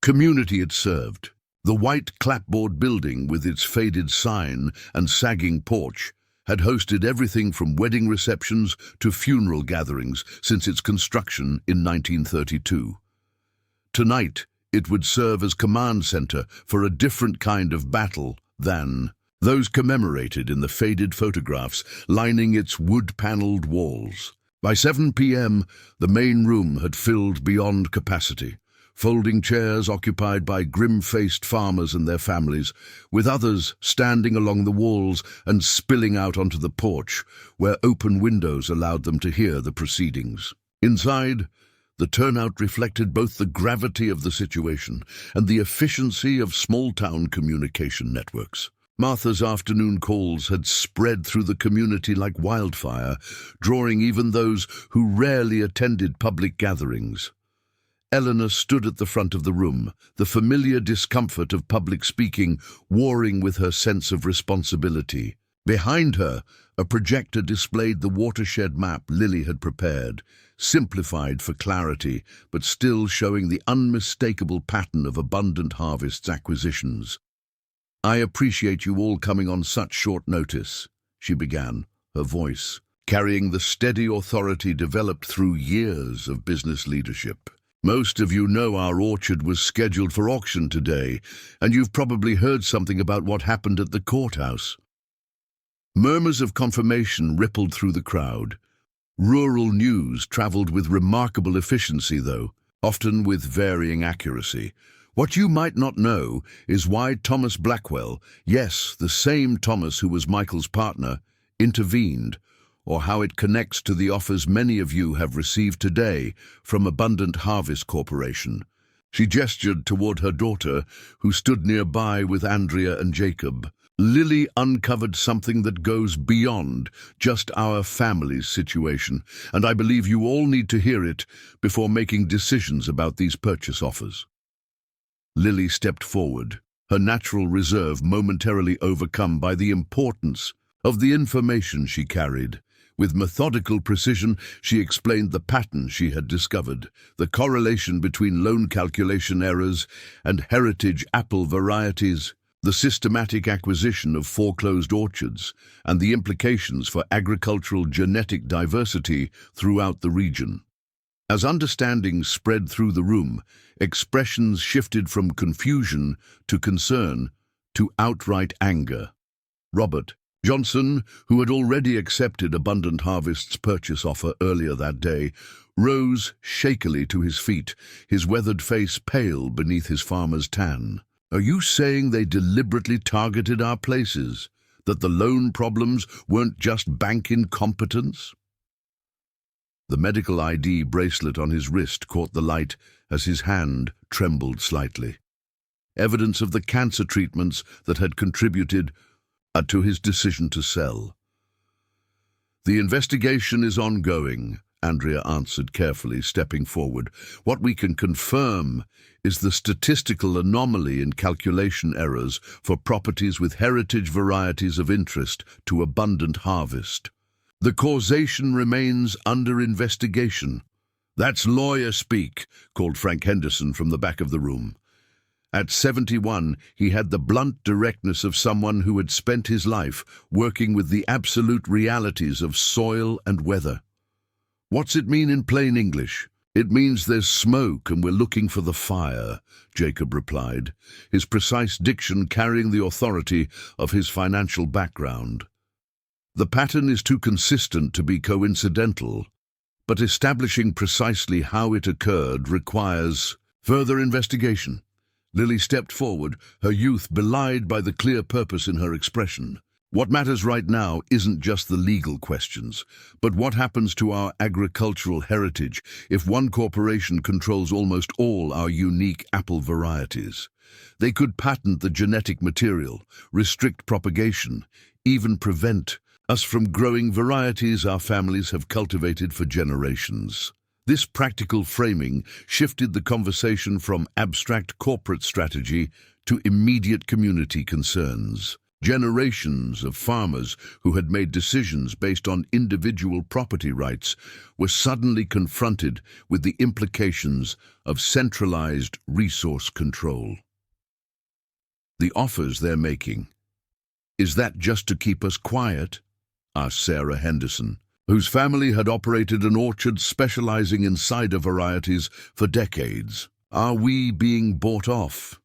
A: community it served. The white clapboard building with its faded sign and sagging porch had hosted everything from wedding receptions to funeral gatherings since its construction in 1932. Tonight, it would serve as command center for a different kind of battle than those commemorated in the faded photographs lining its wood-paneled walls. By 7 p.m., the main room had filled beyond capacity. Folding chairs occupied by grim-faced farmers and their families, with others standing along the walls and spilling out onto the porch, where open windows allowed them to hear the proceedings. Inside, The turnout reflected both the gravity of the situation and the efficiency of small-town communication networks. Martha's afternoon calls had spread through the community like wildfire, drawing even those who rarely attended public gatherings. Eleanor stood at the front of the room, the familiar discomfort of public speaking warring with her sense of responsibility. Behind her, a projector displayed the watershed map Lily had prepared, simplified for clarity, but still showing the unmistakable pattern of Abundant Harvest's acquisitions. "I appreciate you all coming on such short notice," she began, her voice carrying the steady authority developed through years of business leadership. "Most of you know our orchard was scheduled for auction today, and you've probably heard something about what happened at the courthouse." Murmurs of confirmation rippled through the crowd. Rural news traveled with remarkable efficiency, though, often with varying accuracy. What you might not know is why Thomas Blackwell, yes, the same Thomas who was Michael's partner, intervened, or how it connects to the offers many of you have received today from Abundant Harvest Corporation. She gestured toward her daughter, who stood nearby with Andrea and Jacob. "Lily uncovered something that goes beyond just our family's situation, and I believe you all need to hear it before making decisions about these purchase offers." Lily stepped forward, her natural reserve momentarily overcome by the importance of the information she carried. With methodical precision, she explained the pattern she had discovered, the correlation between loan calculation errors and heritage apple varieties, the systematic acquisition of foreclosed orchards, and the implications for agricultural genetic diversity throughout the region. As understanding spread through the room, expressions shifted from confusion to concern to outright anger. Robert Johnson, who had already accepted Abundant Harvest's purchase offer earlier that day, rose shakily to his feet, his weathered face pale beneath his farmer's tan. "Are you saying they deliberately targeted our places? That the loan problems weren't just bank incompetence?" The medical ID bracelet on his wrist caught the light as his hand trembled slightly. Evidence of the cancer treatments that had contributed to his decision to sell. "The investigation is ongoing," Andrea answered carefully, stepping forward. "What we can confirm is the statistical anomaly in calculation errors for properties with heritage varieties of interest to Abundant Harvest. The causation remains under investigation." "That's lawyer speak," called Frank Henderson from the back of the room. At 71, he had the blunt directness of someone who had spent his life working with the absolute realities of soil and weather. "What's it mean in plain English?" "It means there's smoke and we're looking for the fire," Jacob replied, his precise diction carrying the authority of his financial background. "The pattern is too consistent to be coincidental, but establishing precisely how it occurred requires further investigation." Lily stepped forward, her youth belied by the clear purpose in her expression. "What matters right now isn't just the legal questions, but what happens to our agricultural heritage if one corporation controls almost all our unique apple varieties. They could patent the genetic material, restrict propagation, even prevent us from growing varieties our families have cultivated for generations." This practical framing shifted the conversation from abstract corporate strategy to immediate community concerns. Generations of farmers who had made decisions based on individual property rights were suddenly confronted with the implications of centralized resource control. "The offers they're making, is that just to keep us quiet?" asked Sarah Henderson, whose family had operated an orchard specializing in cider varieties for decades. "Are we being bought off?"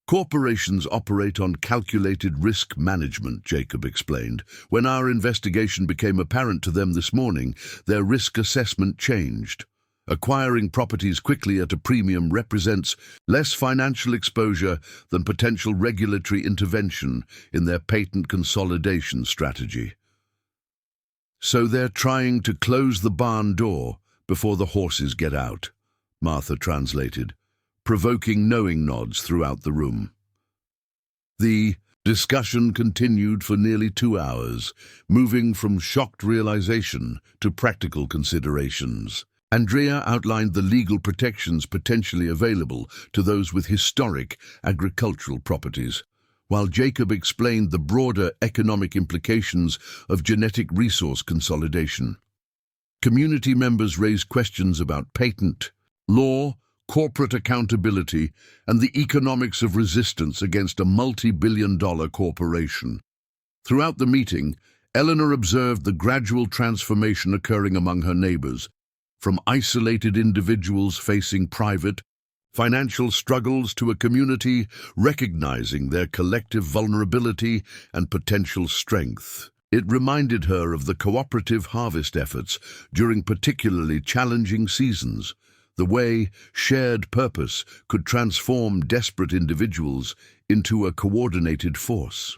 A: "Corporations operate on calculated risk management," Jacob explained. "When our investigation became apparent to them this morning, their risk assessment changed. Acquiring properties quickly at a premium represents less financial exposure than potential regulatory intervention in their patent consolidation strategy. So they're trying to close the barn door before the horses get out." Martha translated, provoking knowing nods throughout the room. The discussion continued for nearly 2 hours, moving from shocked realization to practical considerations. Andrea outlined the legal protections potentially available to those with historic agricultural properties, while Jacob explained the broader economic implications of genetic resource consolidation. Community members raised questions about patent, law, corporate accountability, and the economics of resistance against a multi-billion-dollar corporation. Throughout the meeting, Eleanor observed the gradual transformation occurring among her neighbors, from isolated individuals facing private, financial struggles to a community recognizing their collective vulnerability and potential strength. It reminded her of the cooperative harvest efforts during particularly challenging seasons, the way shared purpose could transform desperate individuals into a coordinated force.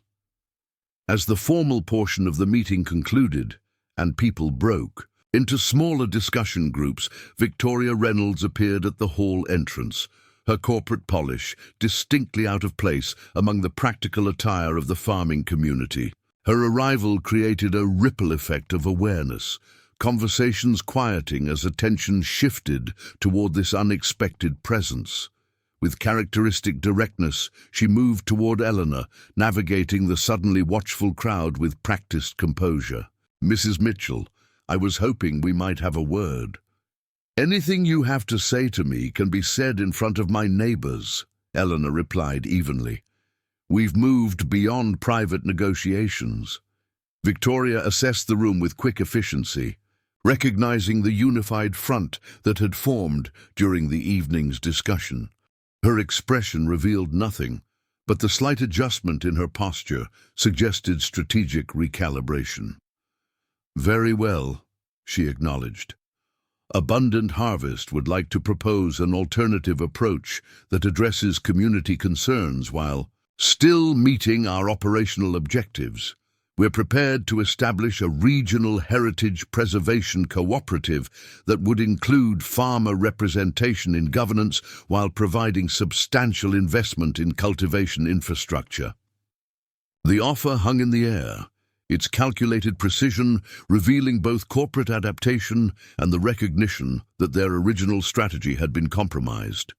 A: As the formal portion of the meeting concluded and people broke into smaller discussion groups, Victoria Reynolds appeared at the hall entrance, her corporate polish distinctly out of place among the practical attire of the farming community. Her arrival created a ripple effect of awareness, conversations quieting as attention shifted toward this unexpected presence. With characteristic directness, she moved toward Eleanor, navigating the suddenly watchful crowd with practiced composure. "Mrs. Mitchell, I was hoping we might have a word." "Anything you have to say to me can be said in front of my neighbors," Eleanor replied evenly. "We've moved beyond private negotiations." Victoria assessed the room with quick efficiency, recognizing the unified front that had formed during the evening's discussion. Her expression revealed nothing, but the slight adjustment in her posture suggested strategic recalibration. "Very well," she acknowledged. Abundant Harvest would like to propose an alternative approach that addresses community concerns while still meeting our operational objectives. We're prepared to establish a regional heritage preservation cooperative that would include farmer representation in governance while providing substantial investment in cultivation infrastructure. The offer hung in the air, its calculated precision revealing both corporate adaptation and the recognition that their original strategy had been compromised.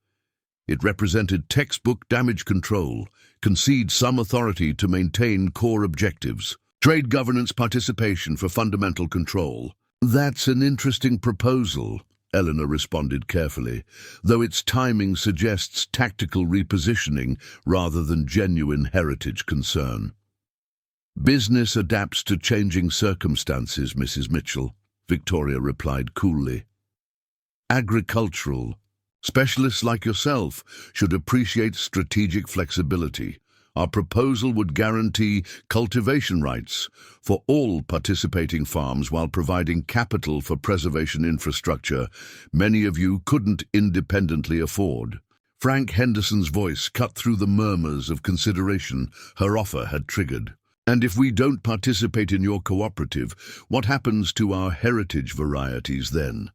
A: It represented textbook damage control, concede some authority to maintain core objectives, trade governance participation for fundamental control. "That's an interesting proposal," Eleanor responded carefully, though its timing suggests tactical repositioning rather than genuine heritage concern. "Business adapts to changing circumstances, Mrs. Mitchell," Victoria replied coolly. "Agricultural specialists like yourself should appreciate strategic flexibility. Our proposal would guarantee cultivation rights for all participating farms while providing capital for preservation infrastructure many of you couldn't independently afford." Frank Henderson's voice cut through the murmurs of consideration her offer had triggered. "And if we don't participate in your cooperative, what happens to our heritage varieties then?"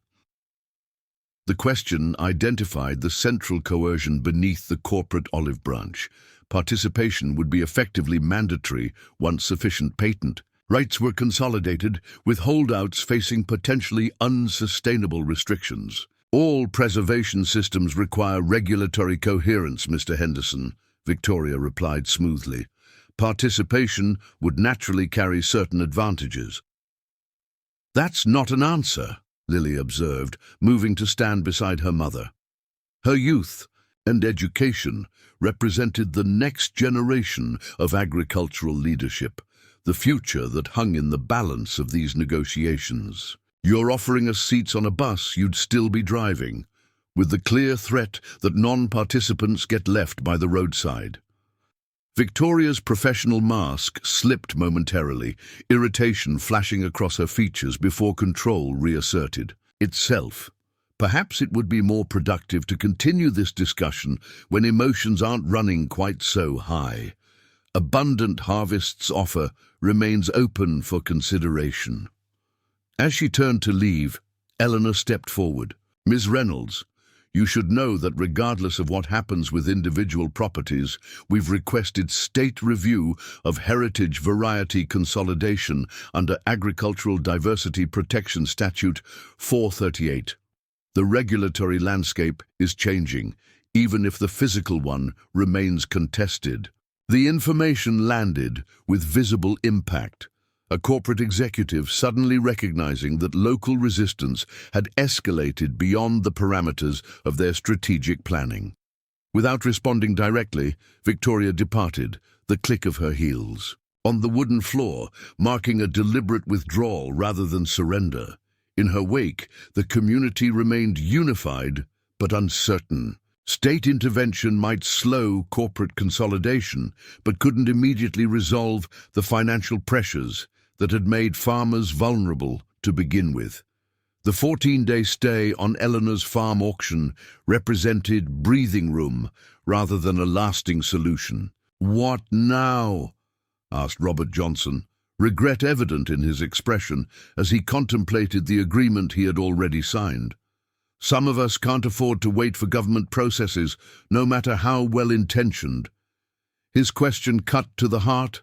A: The question identified the central coercion beneath the corporate olive branch. Participation would be effectively mandatory once sufficient patent rights were consolidated, with holdouts facing potentially unsustainable restrictions. "All preservation systems require regulatory coherence, Mr. Henderson," Victoria replied smoothly. "Participation would naturally carry certain advantages." "That's not an answer," Lily observed, moving to stand beside her mother. Her youth and education represented the next generation of agricultural leadership, the future that hung in the balance of these negotiations. "You're offering us seats on a bus you'd still be driving, with the clear threat that non-participants get left by the roadside." Victoria's professional mask slipped momentarily, irritation flashing across her features before control reasserted itself. Perhaps it would be more productive to continue this discussion when emotions aren't running quite so high. Abundant Harvest's offer remains open for consideration. As she turned to leave, Eleanor stepped forward. "Miss Reynolds, You should know that regardless of what happens with individual properties, we've requested state review of heritage variety consolidation under Agricultural Diversity Protection Statute 438. The regulatory landscape is changing, even if the physical one remains contested. The information landed with visible impact. A corporate executive suddenly recognizing that local resistance had escalated beyond the parameters of their strategic planning. Without responding directly, Victoria departed, the click of her heels on the wooden floor, marking a deliberate withdrawal rather than surrender. In her wake, the community remained unified but uncertain. State intervention might slow corporate consolidation, but couldn't immediately resolve the financial pressures that had made farmers vulnerable to begin with. The 14-day stay on Eleanor's farm auction represented breathing room rather than a lasting solution. "What now?" asked Robert Johnson, regret evident in his expression as he contemplated the agreement he had already signed. "Some of us can't afford to wait for government processes, no matter how well-intentioned." His question cut to the heart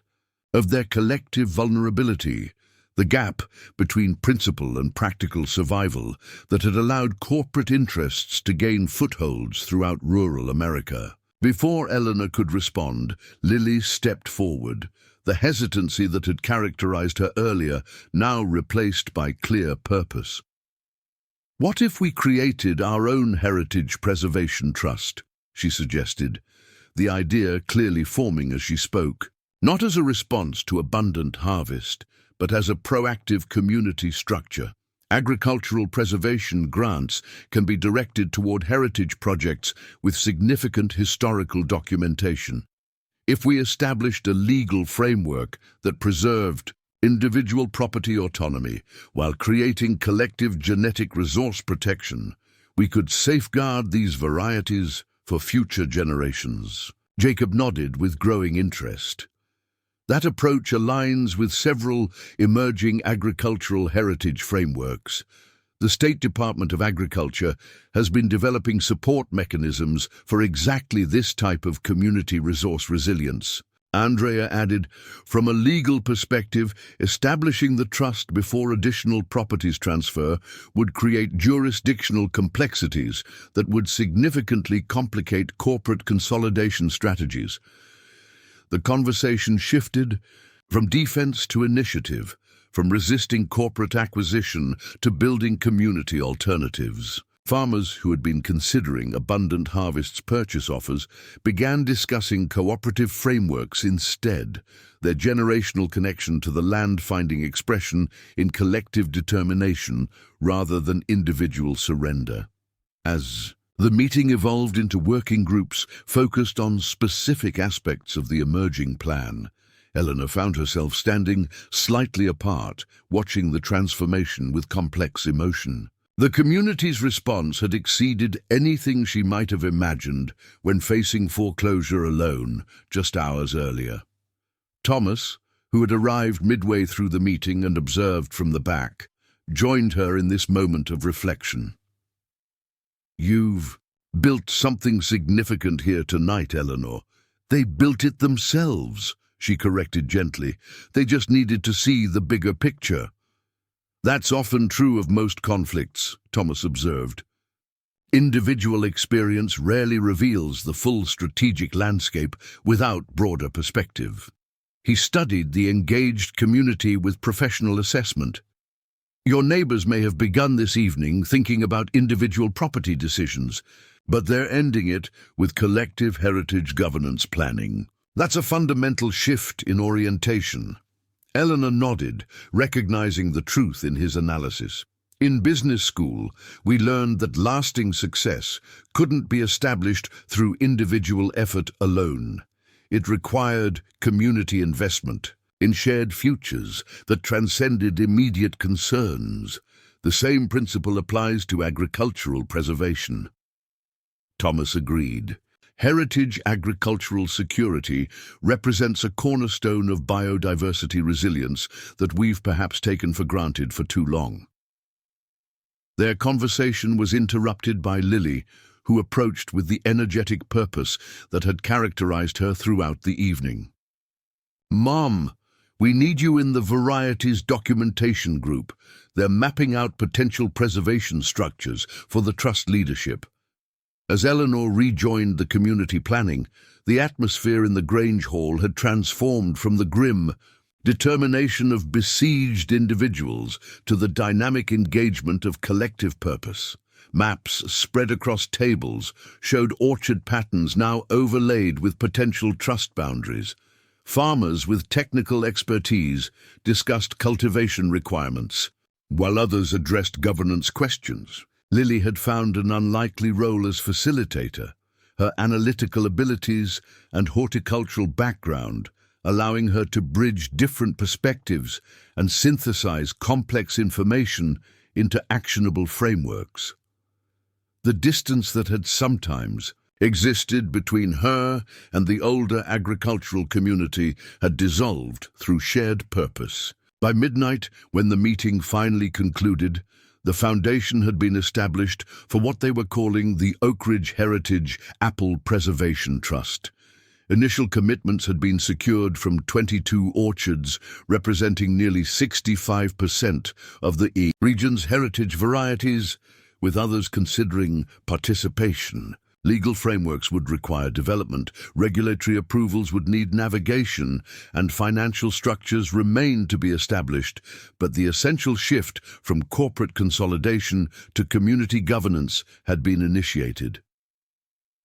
A: of their collective vulnerability, the gap between principle and practical survival that had allowed corporate interests to gain footholds throughout rural America. Before Eleanor could respond, Lily stepped forward, the hesitancy that had characterized her earlier now replaced by clear purpose. "What if we created our own heritage preservation trust?" she suggested, the idea clearly forming as she spoke. Not as a response to abundant harvest, but as a proactive community structure. Agricultural preservation grants can be directed toward heritage projects with significant historical documentation. If we established a legal framework that preserved individual property autonomy while creating collective genetic resource protection, we could safeguard these varieties for future generations. Jacob nodded with growing interest. That approach aligns with several emerging agricultural heritage frameworks. The State Department of Agriculture has been developing support mechanisms for exactly this type of community resource resilience. Andrea added, "From a legal perspective, establishing the trust before additional properties transfer would create jurisdictional complexities that would significantly complicate corporate consolidation strategies." The conversation shifted from defense to initiative, from resisting corporate acquisition to building community alternatives. Farmers who had been considering abundant harvests purchase offers began discussing cooperative frameworks instead, their generational connection to the land finding expression in collective determination rather than individual surrender. As the meeting evolved into working groups focused on specific aspects of the emerging plan, Eleanor found herself standing slightly apart, watching the transformation with complex emotion. The community's response had exceeded anything she might have imagined when facing foreclosure alone just hours earlier. Thomas, who had arrived midway through the meeting and observed from the back, joined her in this moment of reflection. "You've built something significant here tonight, Eleanor. They built it themselves," she corrected gently. "They just needed to see the bigger picture." "That's often true of most conflicts," Thomas observed. "Individual experience rarely reveals the full strategic landscape without broader perspective." He studied the engaged community with professional assessment. "Your neighbors may have begun this evening thinking about individual property decisions, but they're ending it with collective heritage governance planning. That's a fundamental shift in orientation." Eleanor nodded, recognizing the truth in his analysis. "In business school, we learned that lasting success couldn't be established through individual effort alone. It required community investment in shared futures that transcended immediate concerns. The same principle applies to agricultural preservation." Thomas agreed. Heritage agricultural security represents a cornerstone of biodiversity resilience that we've perhaps taken for granted for too long. Their conversation was interrupted by Lily, who approached with the energetic purpose that had characterized her throughout the evening. "Mom, we need you in the Varieties documentation group. They're mapping out potential preservation structures for the trust leadership." As Eleanor rejoined the community planning, the atmosphere in the Grange Hall had transformed from the grim determination of besieged individuals to the dynamic engagement of collective purpose. Maps spread across tables showed orchard patterns now overlaid with potential trust boundaries. Farmers with technical expertise discussed cultivation requirements, while others addressed governance questions. Lily had found an unlikely role as facilitator, her analytical abilities and horticultural background allowing her to bridge different perspectives and synthesize complex information into actionable frameworks. The distance that had sometimes existed between her and the older agricultural community had dissolved through shared purpose. By midnight, when the meeting finally concluded, the foundation had been established for what they were calling the Oakridge Heritage Apple Preservation Trust. Initial commitments had been secured from 22 orchards, representing nearly 65% of the region's heritage varieties, with others considering participation. Legal frameworks would require development, regulatory approvals would need navigation, and financial structures remained to be established, but the essential shift from corporate consolidation to community governance had been initiated.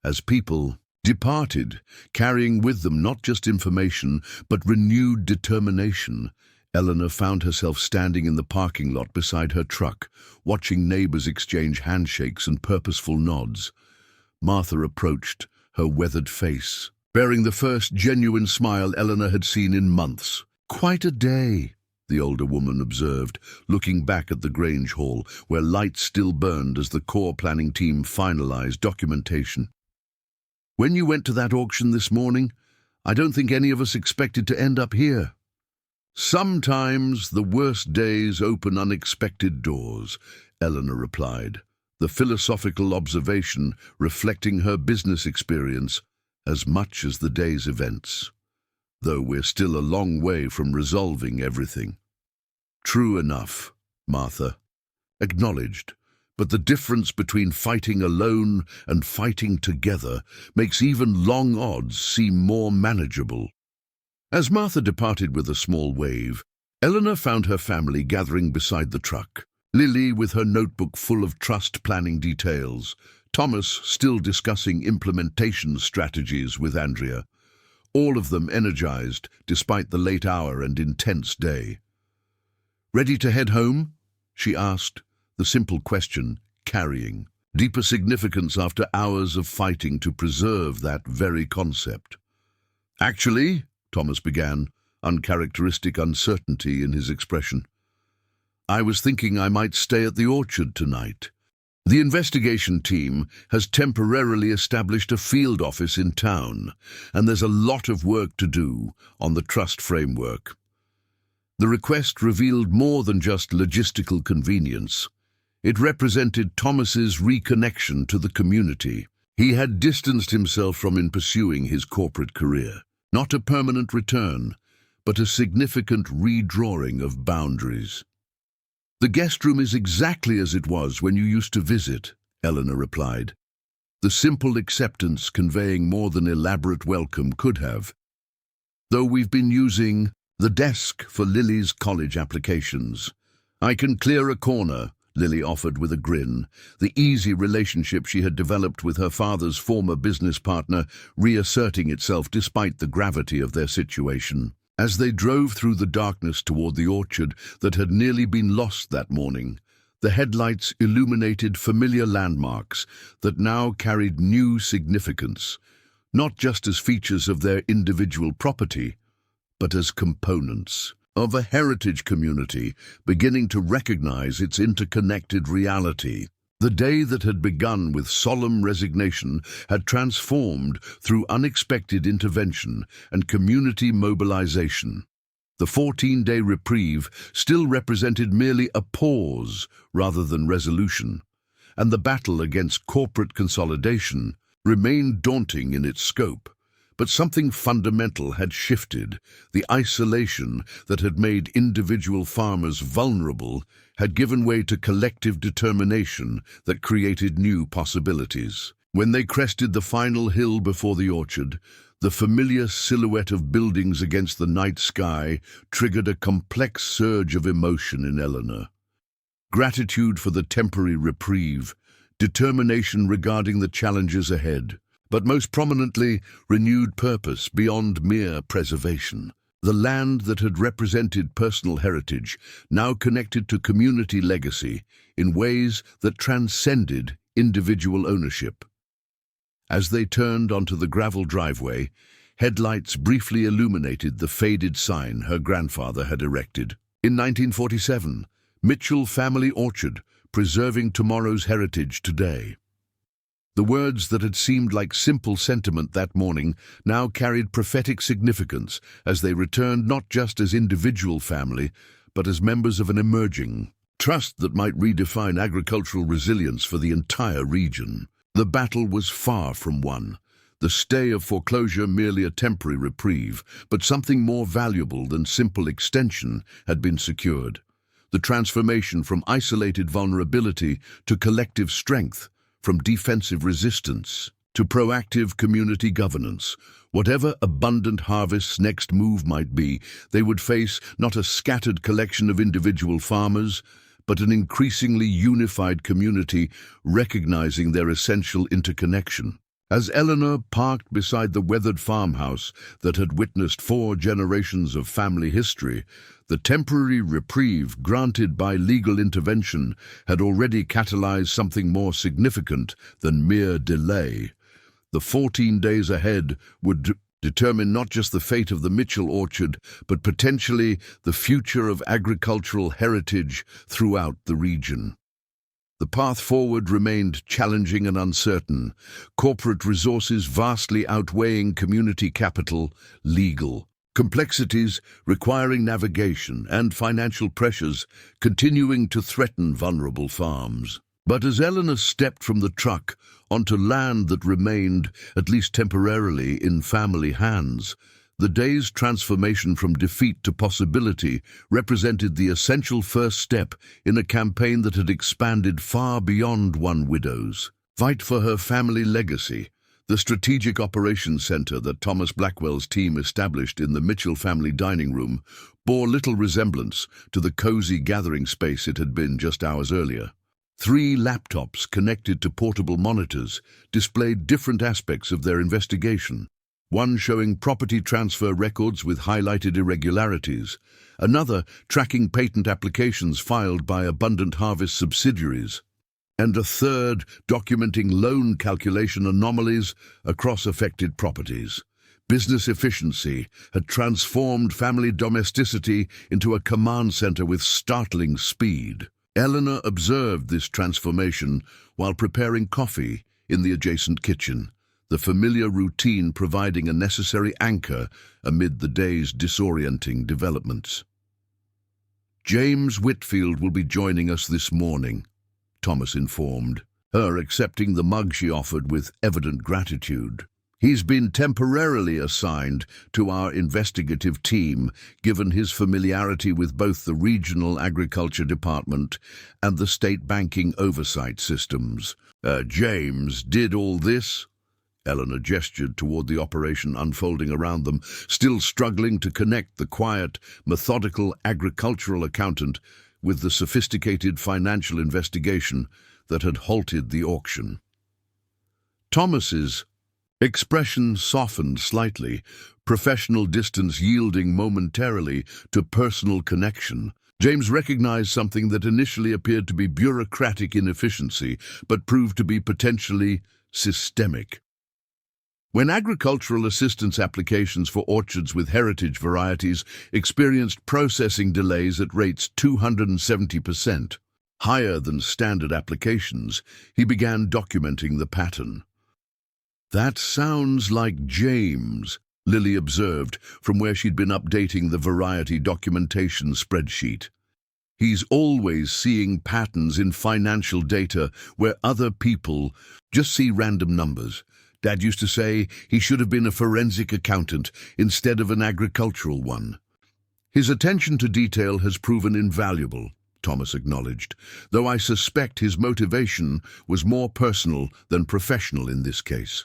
A: As people departed, carrying with them not just information, but renewed determination, Eleanor found herself standing in the parking lot beside her truck, watching neighbors exchange handshakes and purposeful nods. Martha approached, her weathered face bearing the first genuine smile Eleanor had seen in months. "Quite a day," the older woman observed, looking back at the Grange Hall, where lights still burned as the core planning team finalized documentation. "When you went to that auction this morning, I don't think any of us expected to end up here." "Sometimes the worst days open unexpected doors," Eleanor replied, the philosophical observation reflecting her business experience as much as the day's events, though we're still a long way from resolving everything. "True enough," Martha acknowledged, "but the difference between fighting alone and fighting together makes even long odds seem more manageable." As Martha departed with a small wave, Eleanor found her family gathering beside the truck. Lily with her notebook full of trust planning details, Thomas still discussing implementation strategies with Andrea, all of them energized despite the late hour and intense day. "Ready to head home?" she asked, the simple question carrying deeper significance after hours of fighting to preserve that very concept. "Actually," Thomas began, uncharacteristic uncertainty in his expression, "I was thinking I might stay at the orchard tonight. The investigation team has temporarily established a field office in town, and there's a lot of work to do on the trust framework." The request revealed more than just logistical convenience. It represented Thomas's reconnection to the community. He had distanced himself from in pursuing his corporate career. Not a permanent return, but a significant redrawing of boundaries. "The guest room is exactly as it was when you used to visit," Eleanor replied, the simple acceptance conveying more than elaborate welcome could have. "Though we've been using the desk for Lily's college applications. I can clear a corner," Lily offered with a grin, the easy relationship she had developed with her father's former business partner reasserting itself despite the gravity of their situation. As they drove through the darkness toward the orchard that had nearly been lost that morning, the headlights illuminated familiar landmarks that now carried new significance, not just as features of their individual property, but as components of a heritage community beginning to recognize its interconnected reality. The day that had begun with solemn resignation had transformed through unexpected intervention and community mobilization. The 14-day reprieve still represented merely a pause rather than resolution, and the battle against corporate consolidation remained daunting in its scope. But something fundamental had shifted. The isolation that had made individual farmers vulnerable had given way to collective determination that created new possibilities. When they crested the final hill before the orchard, the familiar silhouette of buildings against the night sky triggered a complex surge of emotion in Eleanor. Gratitude for the temporary reprieve, determination regarding the challenges ahead, but most prominently, renewed purpose beyond mere preservation. The land that had represented personal heritage now connected to community legacy in ways that transcended individual ownership. As they turned onto the gravel driveway, headlights briefly illuminated the faded sign her grandfather had erected. In 1947, Mitchell Family Orchard, preserving tomorrow's heritage today. The words that had seemed like simple sentiment that morning now carried prophetic significance as they returned not just as individual family, but as members of an emerging trust that might redefine agricultural resilience for the entire region. The battle was far from won. The stay of foreclosure merely a temporary reprieve, but something more valuable than simple extension had been secured. The transformation from isolated vulnerability to collective strength, from defensive resistance to proactive community governance. Whatever abundant harvest's next move might be, they would face not a scattered collection of individual farmers, but an increasingly unified community recognizing their essential interconnection. As Eleanor parked beside the weathered farmhouse that had witnessed 4 generations of family history, the temporary reprieve granted by legal intervention had already catalyzed something more significant than mere delay. The 14 days ahead would determine not just the fate of the Mitchell orchard, but potentially the future of agricultural heritage throughout the region. The path forward remained challenging and uncertain, corporate resources vastly outweighing community capital, legal complexities requiring navigation, and financial pressures continuing to threaten vulnerable farms. But as Eleanor stepped from the truck onto land that remained, at least temporarily, in family hands, the day's transformation from defeat to possibility represented the essential first step in a campaign that had expanded far beyond one widow's fight for her family legacy. The Strategic Operations Center that Thomas Blackwell's team established in the Mitchell family dining room bore little resemblance to the cozy gathering space it had been just hours earlier. 3 laptops connected to portable monitors displayed different aspects of their investigation. One showing property transfer records with highlighted irregularities, another tracking patent applications filed by Abundant Harvest subsidiaries, and a third documenting loan calculation anomalies across affected properties. Business efficiency had transformed family domesticity into a command center with startling speed. Eleanor observed this transformation while preparing coffee in the adjacent kitchen, the familiar routine providing a necessary anchor amid the day's disorienting developments. "James Whitfield will be joining us this morning," Thomas informed, her accepting the mug she offered with evident gratitude. "He's been temporarily assigned to our investigative team, given his familiarity with both the regional agriculture department and the state banking oversight systems." James did all this?" Eleanor gestured toward the operation unfolding around them, still struggling to connect the quiet, methodical agricultural accountant with the sophisticated financial investigation that had halted the auction. Thomas's expression softened slightly, professional distance yielding momentarily to personal connection. James recognized something that initially appeared to be bureaucratic inefficiency, but proved to be potentially systemic. When agricultural assistance applications for orchards with heritage varieties experienced processing delays at rates 270%, higher than standard applications, he began documenting the pattern. "That sounds like James," Lily observed from where she'd been updating the variety documentation spreadsheet. He's always seeing patterns in financial data where other people just see random numbers. Dad used to say he should have been a forensic accountant instead of an agricultural one. His attention to detail has proven invaluable, Thomas acknowledged, though I suspect his motivation was more personal than professional in this case.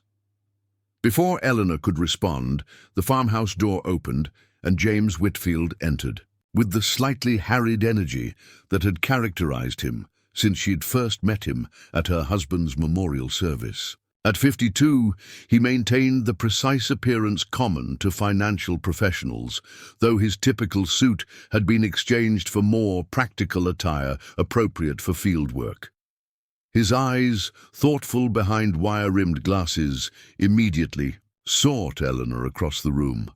A: Before Eleanor could respond, the farmhouse door opened and James Whitfield entered, with the slightly harried energy that had characterized him since she'd first met him at her husband's memorial service. At 52, he maintained the precise appearance common to financial professionals, though his typical suit had been exchanged for more practical attire appropriate for field work. His eyes, thoughtful behind wire-rimmed glasses, immediately sought Eleanor across the room.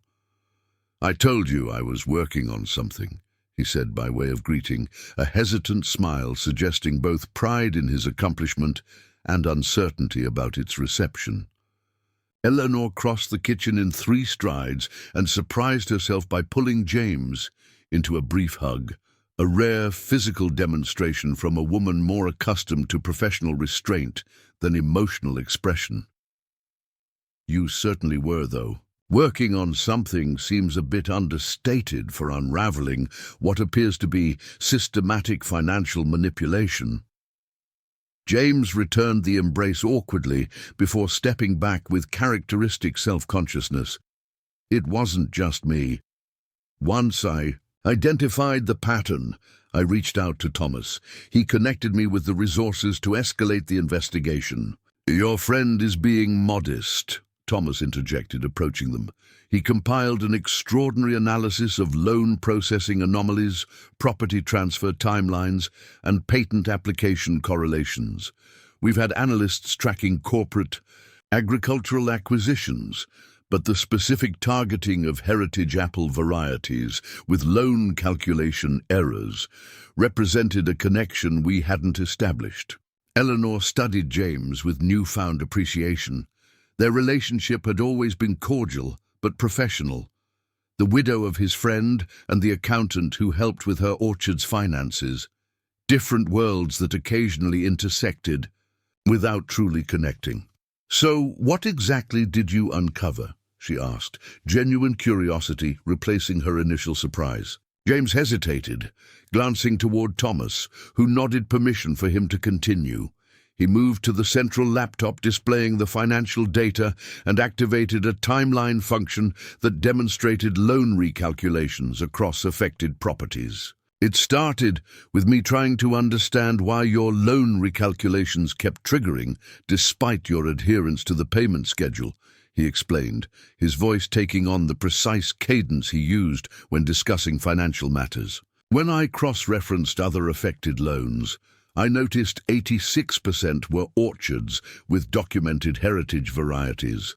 A: "I told you I was working on something," he said by way of greeting, a hesitant smile suggesting both pride in his accomplishment and uncertainty about its reception. Eleanor crossed the kitchen in 3 strides and surprised herself by pulling James into a brief hug, a rare physical demonstration from a woman more accustomed to professional restraint than emotional expression. "You certainly were, though. Working on something seems a bit understated for unraveling what appears to be systematic financial manipulation." James returned the embrace awkwardly before stepping back with characteristic self-consciousness. "It wasn't just me. Once I identified the pattern, I reached out to Thomas. He connected me with the resources to escalate the investigation." "Your friend is being modest," Thomas interjected, approaching them. "He compiled an extraordinary analysis of loan processing anomalies, property transfer timelines, and patent application correlations. We've had analysts tracking corporate agricultural acquisitions, but the specific targeting of heritage apple varieties with loan calculation errors represented a connection we hadn't established." Eleanor studied James with newfound appreciation. Their relationship had always been cordial but professional. The widow of his friend and the accountant who helped with her orchard's finances. Different worlds that occasionally intersected without truly connecting. "So what exactly did you uncover?" she asked, genuine curiosity replacing her initial surprise. James hesitated, glancing toward Thomas, who nodded permission for him to continue. He moved to the central laptop displaying the financial data and activated a timeline function that demonstrated loan recalculations across affected properties. "It started with me trying to understand why your loan recalculations kept triggering despite your adherence to the payment schedule," he explained, his voice taking on the precise cadence he used when discussing financial matters. "When I cross-referenced other affected loans, I noticed 86% were orchards with documented heritage varieties.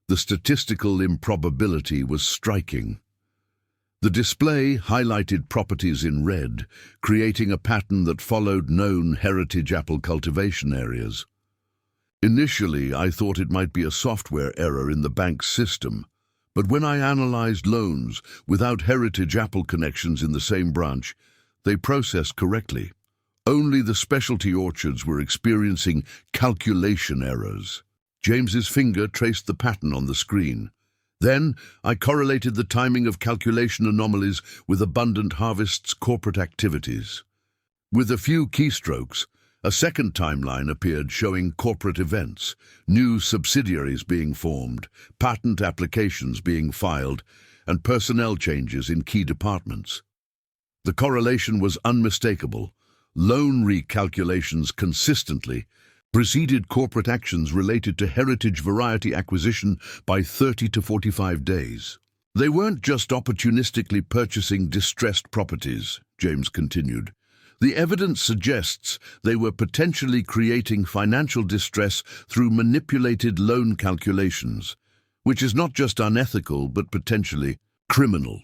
A: The statistical improbability was striking. The display highlighted properties in red, creating a pattern that followed known heritage apple cultivation areas. Initially, I thought it might be a software error in the bank's system, but when I analyzed loans without heritage apple connections in the same branch, they processed correctly. Only the specialty orchards were experiencing calculation errors." James's finger traced the pattern on the screen. "Then I correlated the timing of calculation anomalies with Abundant Harvest's corporate activities. With a few keystrokes, a second timeline appeared showing corporate events, new subsidiaries being formed, patent applications being filed, and personnel changes in key departments. The correlation was unmistakable. Loan recalculations consistently preceded corporate actions related to heritage variety acquisition by 30 to 45 days. They weren't just opportunistically purchasing distressed properties," James continued. "The evidence suggests they were potentially creating financial distress through manipulated loan calculations, which is not just unethical but potentially criminal."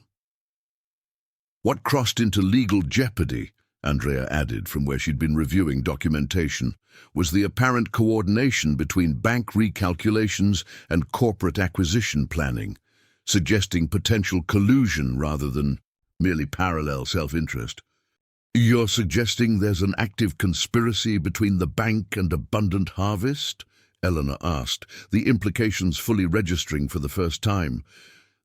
A: "What crossed into legal jeopardy," Andrea added from where she'd been reviewing documentation, "was the apparent coordination between bank recalculations and corporate acquisition planning, suggesting potential collusion rather than merely parallel self-interest." You're suggesting there's an active conspiracy between the bank and Abundant Harvest? Eleanor asked, the implications fully registering for the first time.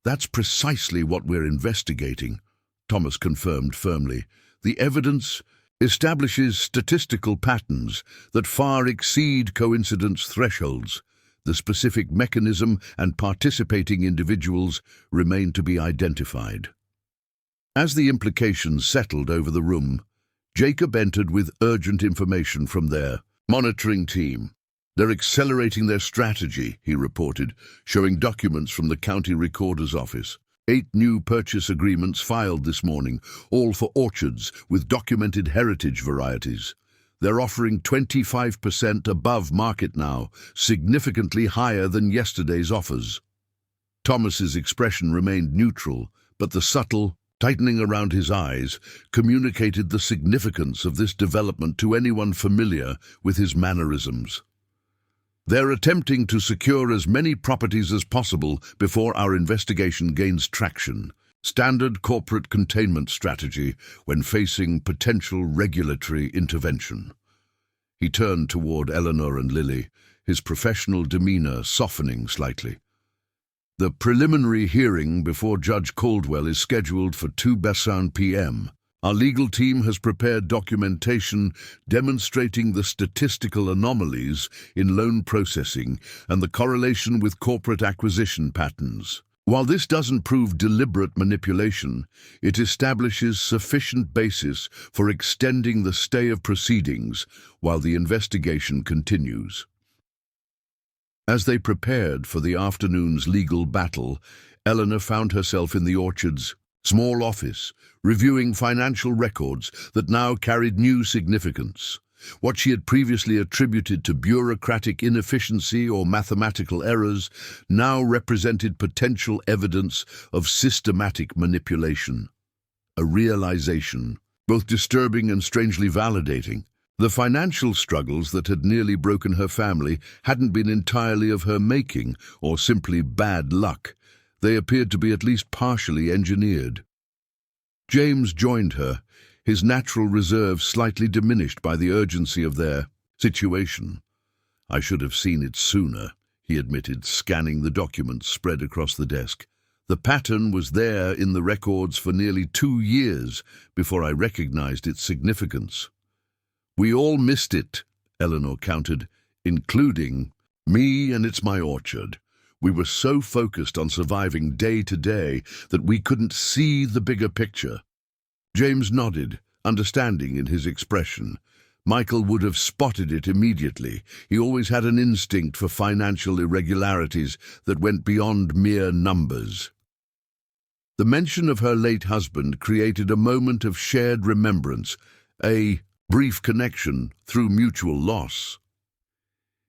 A: That's precisely what we're investigating, Thomas confirmed firmly. The evidence establishes statistical patterns that far exceed coincidence thresholds. The specific mechanism and participating individuals remain to be identified. As the implications settled over the room, Jacob entered with urgent information from their monitoring team. They're accelerating their strategy, he reported, showing documents from the county recorder's office. 8 new purchase agreements filed this morning, all for orchards with documented heritage varieties. They're offering 25% above market now, significantly higher than yesterday's offers. Thomas's expression remained neutral, but the subtle tightening around his eyes communicated the significance of this development to anyone familiar with his mannerisms. They're attempting to secure as many properties as possible before our investigation gains traction. Standard corporate containment strategy when facing potential regulatory intervention. He turned toward Eleanor and Lily, his professional demeanor softening slightly. The preliminary hearing before Judge Caldwell is scheduled for 2 p.m. Our legal team has prepared documentation demonstrating the statistical anomalies in loan processing and the correlation with corporate acquisition patterns. While this doesn't prove deliberate manipulation, it establishes sufficient basis for extending the stay of proceedings while the investigation continues. As they prepared for the afternoon's legal battle, Eleanor found herself in the orchard's small office, reviewing financial records that now carried new significance. What she had previously attributed to bureaucratic inefficiency or mathematical errors now represented potential evidence of systematic manipulation. A realization, both disturbing and strangely validating. The financial struggles that had nearly broken her family hadn't been entirely of her making or simply bad luck. They appeared to be at least partially engineered. James joined her, his natural reserve slightly diminished by the urgency of their situation. "I should have seen it sooner," he admitted, scanning the documents spread across the desk. "The pattern was there in the records for nearly 2 years before I recognized its significance." "We all missed it," Eleanor countered, "including me, and it's my orchard. We were so focused on surviving day to day that we couldn't see the bigger picture." James nodded, understanding in his expression. Michael would have spotted it immediately. He always had an instinct for financial irregularities that went beyond mere numbers. The mention of her late husband created a moment of shared remembrance, a brief connection through mutual loss.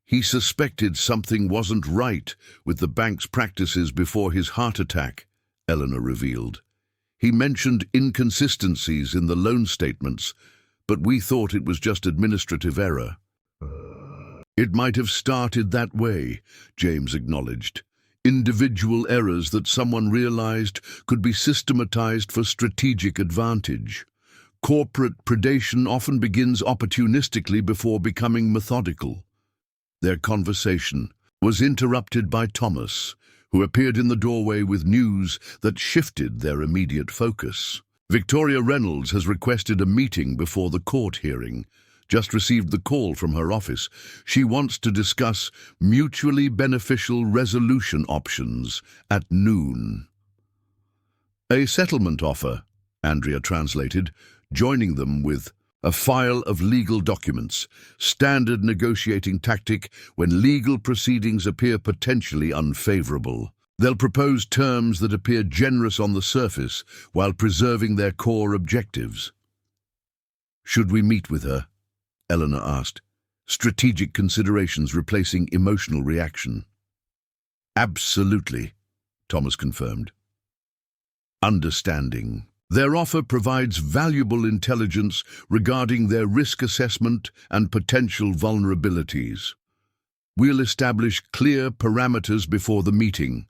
A: He suspected something wasn't right with the bank's practices before his heart attack, Eleanor revealed. He mentioned inconsistencies in the loan statements, but we thought it was just administrative error. "It might have started that way," James acknowledged. "Individual errors that someone realized could be systematized for strategic advantage. Corporate predation often begins opportunistically before becoming methodical." Their conversation was interrupted by Thomas, who appeared in the doorway with news that shifted their immediate focus. "Victoria Reynolds has requested a meeting before the court hearing. Just received the call from her office. She wants to discuss mutually beneficial resolution options at noon." "A settlement offer," Andrea translated, joining them with a file of legal documents, standard negotiating tactic when legal proceedings appear potentially unfavorable. They'll propose terms that appear generous on the surface while preserving their core objectives. "Should we meet with her?" Eleanor asked, strategic considerations replacing emotional reaction. "Absolutely," Thomas confirmed. Understanding. Their offer provides valuable intelligence regarding their risk assessment and potential vulnerabilities. "We'll establish clear parameters before the meeting.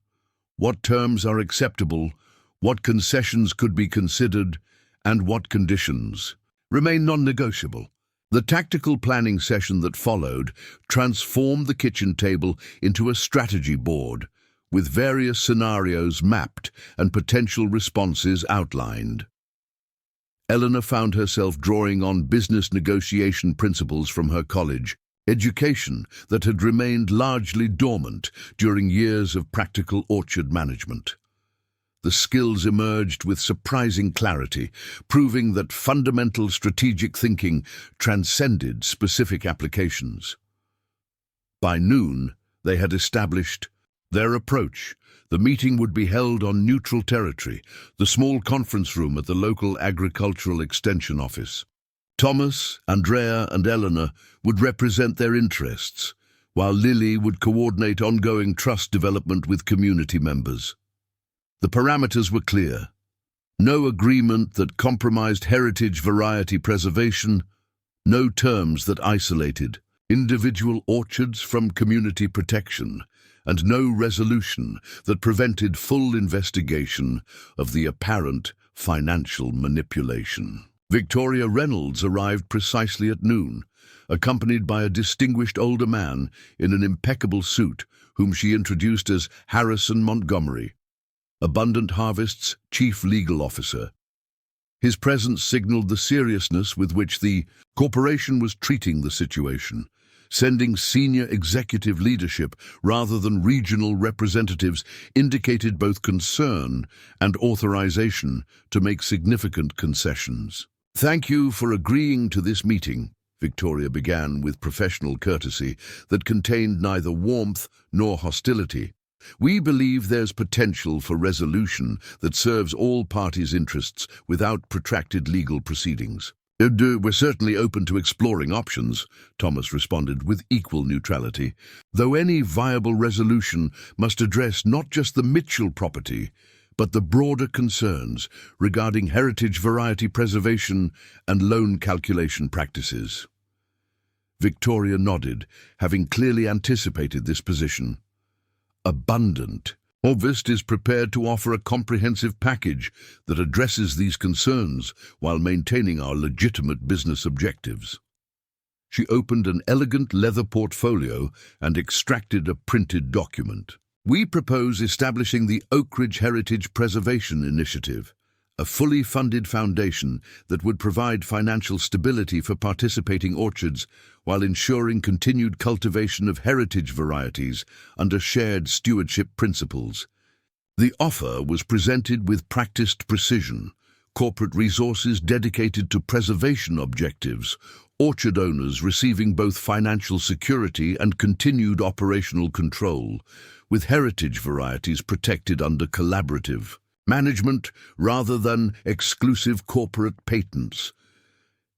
A: What terms are acceptable, what concessions could be considered, and what conditions. remain non-negotiable. The tactical planning session that followed transformed the kitchen table into a strategy board, with various scenarios mapped and potential responses outlined. Eleanor found herself drawing on business negotiation principles from her college education that had remained largely dormant during years of practical orchard management. The skills emerged with surprising clarity, proving that fundamental strategic thinking transcended specific applications. By noon, they had established their approach. The meeting would be held on neutral territory, the small conference room at the local agricultural extension office. Thomas, Andrea, and Eleanor would represent their interests, while Lily would coordinate ongoing trust development with community members. The parameters were clear. No agreement that compromised heritage variety preservation, no terms that isolated individual orchards from community protection, and no resolution that prevented full investigation of the apparent financial manipulation. Victoria Reynolds arrived precisely at noon, accompanied by a distinguished older man in an impeccable suit, whom she introduced as Harrison Montgomery, Abundant Harvest's chief legal officer. His presence signaled the seriousness with which the corporation was treating the situation, sending senior executive leadership rather than regional representatives indicated both concern and authorization to make significant concessions. "Thank you for agreeing to this meeting," Victoria began with professional courtesy that contained neither warmth nor hostility. "We believe there's potential for resolution that serves all parties' interests without protracted legal proceedings." "We're certainly open to exploring options," Thomas responded with equal neutrality, "though any viable resolution must address not just the Mitchell property, but the broader concerns regarding heritage variety preservation and loan calculation practices." Victoria nodded, having clearly anticipated this position. Abundant Harvest is prepared to offer a comprehensive package that addresses these concerns while maintaining our legitimate business objectives. She opened an elegant leather portfolio and extracted a printed document. "We propose establishing the Oakridge Heritage Preservation Initiative, a fully funded foundation that would provide financial stability for participating orchards while ensuring continued cultivation of heritage varieties under shared stewardship principles." The offer was presented with practiced precision: corporate resources dedicated to preservation objectives, orchard owners receiving both financial security and continued operational control, with heritage varieties protected under collaborative management rather than exclusive corporate patents.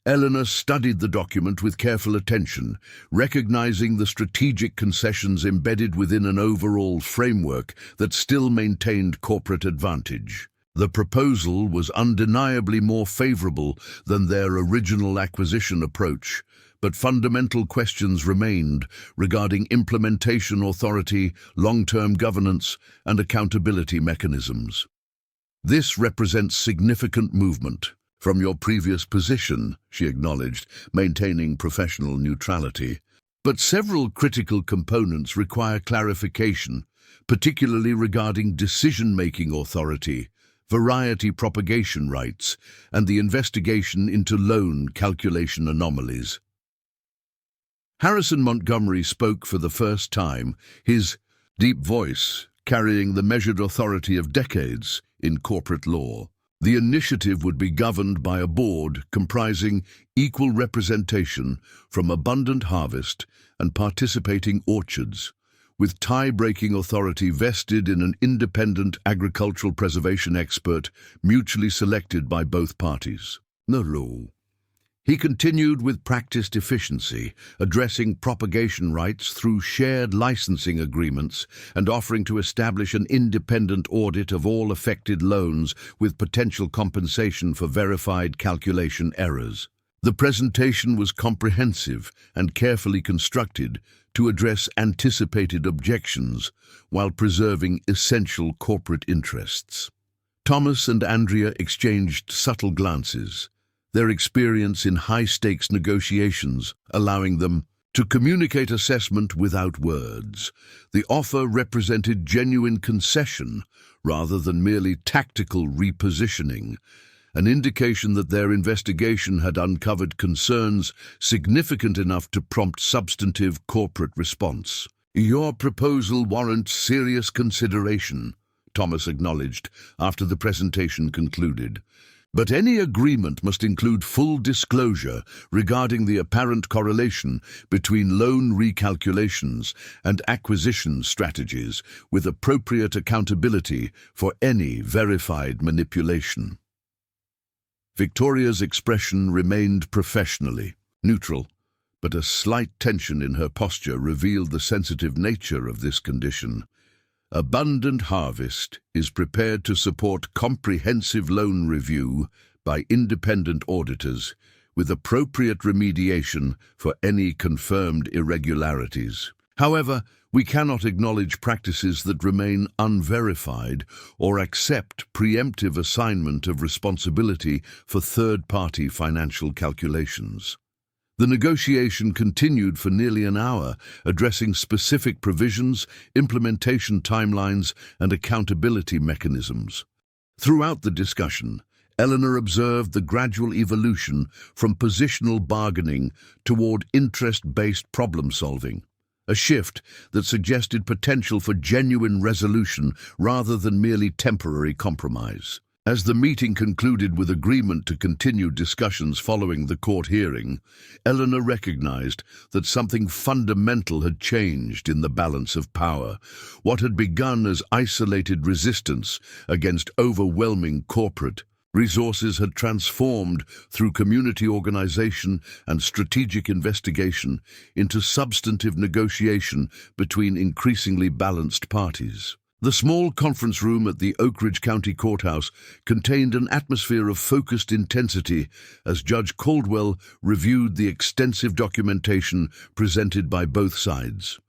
A: Eleanor studied the document with careful attention, recognizing the strategic concessions embedded within an overall framework that still maintained corporate advantage. The proposal was undeniably more favorable than their original acquisition approach, but fundamental questions remained regarding implementation authority, long-term governance, and accountability mechanisms. "This represents significant movement from your previous position," she acknowledged, maintaining professional neutrality. "But several critical components require clarification, particularly regarding decision-making authority, variety propagation rights, and the investigation into loan calculation anomalies." Harrison Montgomery spoke for the first time, his deep voice carrying the measured authority of decades in corporate law. The initiative would be governed by a board comprising equal representation from Abundant Harvest and participating orchards, with tie-breaking authority vested in an independent agricultural preservation expert mutually selected by both parties. No. He continued with practiced efficiency, addressing propagation rights through shared licensing agreements and offering to establish an independent audit of all affected loans with potential compensation for verified calculation errors. The presentation was comprehensive and carefully constructed to address anticipated objections while preserving essential corporate interests. Thomas and Andrea exchanged subtle glances, their experience in high-stakes negotiations, allowing them to communicate assessment without words. The offer represented genuine concession rather than merely tactical repositioning, an indication that their investigation had uncovered concerns significant enough to prompt substantive corporate response. "Your proposal warrants serious consideration," Thomas acknowledged after the presentation concluded. "But any agreement must include full disclosure regarding the apparent correlation between loan recalculations and acquisition strategies, with appropriate accountability for any verified manipulation." Victoria's expression remained professionally neutral, but a slight tension in her posture revealed the sensitive nature of this condition. Abundant Harvest is prepared to support comprehensive loan review by independent auditors, with appropriate remediation for any confirmed irregularities. However, we cannot acknowledge practices that remain unverified or accept preemptive assignment of responsibility for third-party financial calculations. The negotiation continued for nearly an hour, addressing specific provisions, implementation timelines, and accountability mechanisms. Throughout the discussion, Eleanor observed the gradual evolution from positional bargaining toward interest-based problem-solving, a shift that suggested potential for genuine resolution rather than merely temporary compromise. As the meeting concluded with agreement to continue discussions following the court hearing, Eleanor recognized that something fundamental had changed in the balance of power. What had begun as isolated resistance against overwhelming corporate resources had transformed through community organization and strategic investigation into substantive negotiation between increasingly balanced parties. The small conference room at the Oakridge County Courthouse contained an atmosphere of focused intensity as Judge Caldwell reviewed the extensive documentation presented by both sides.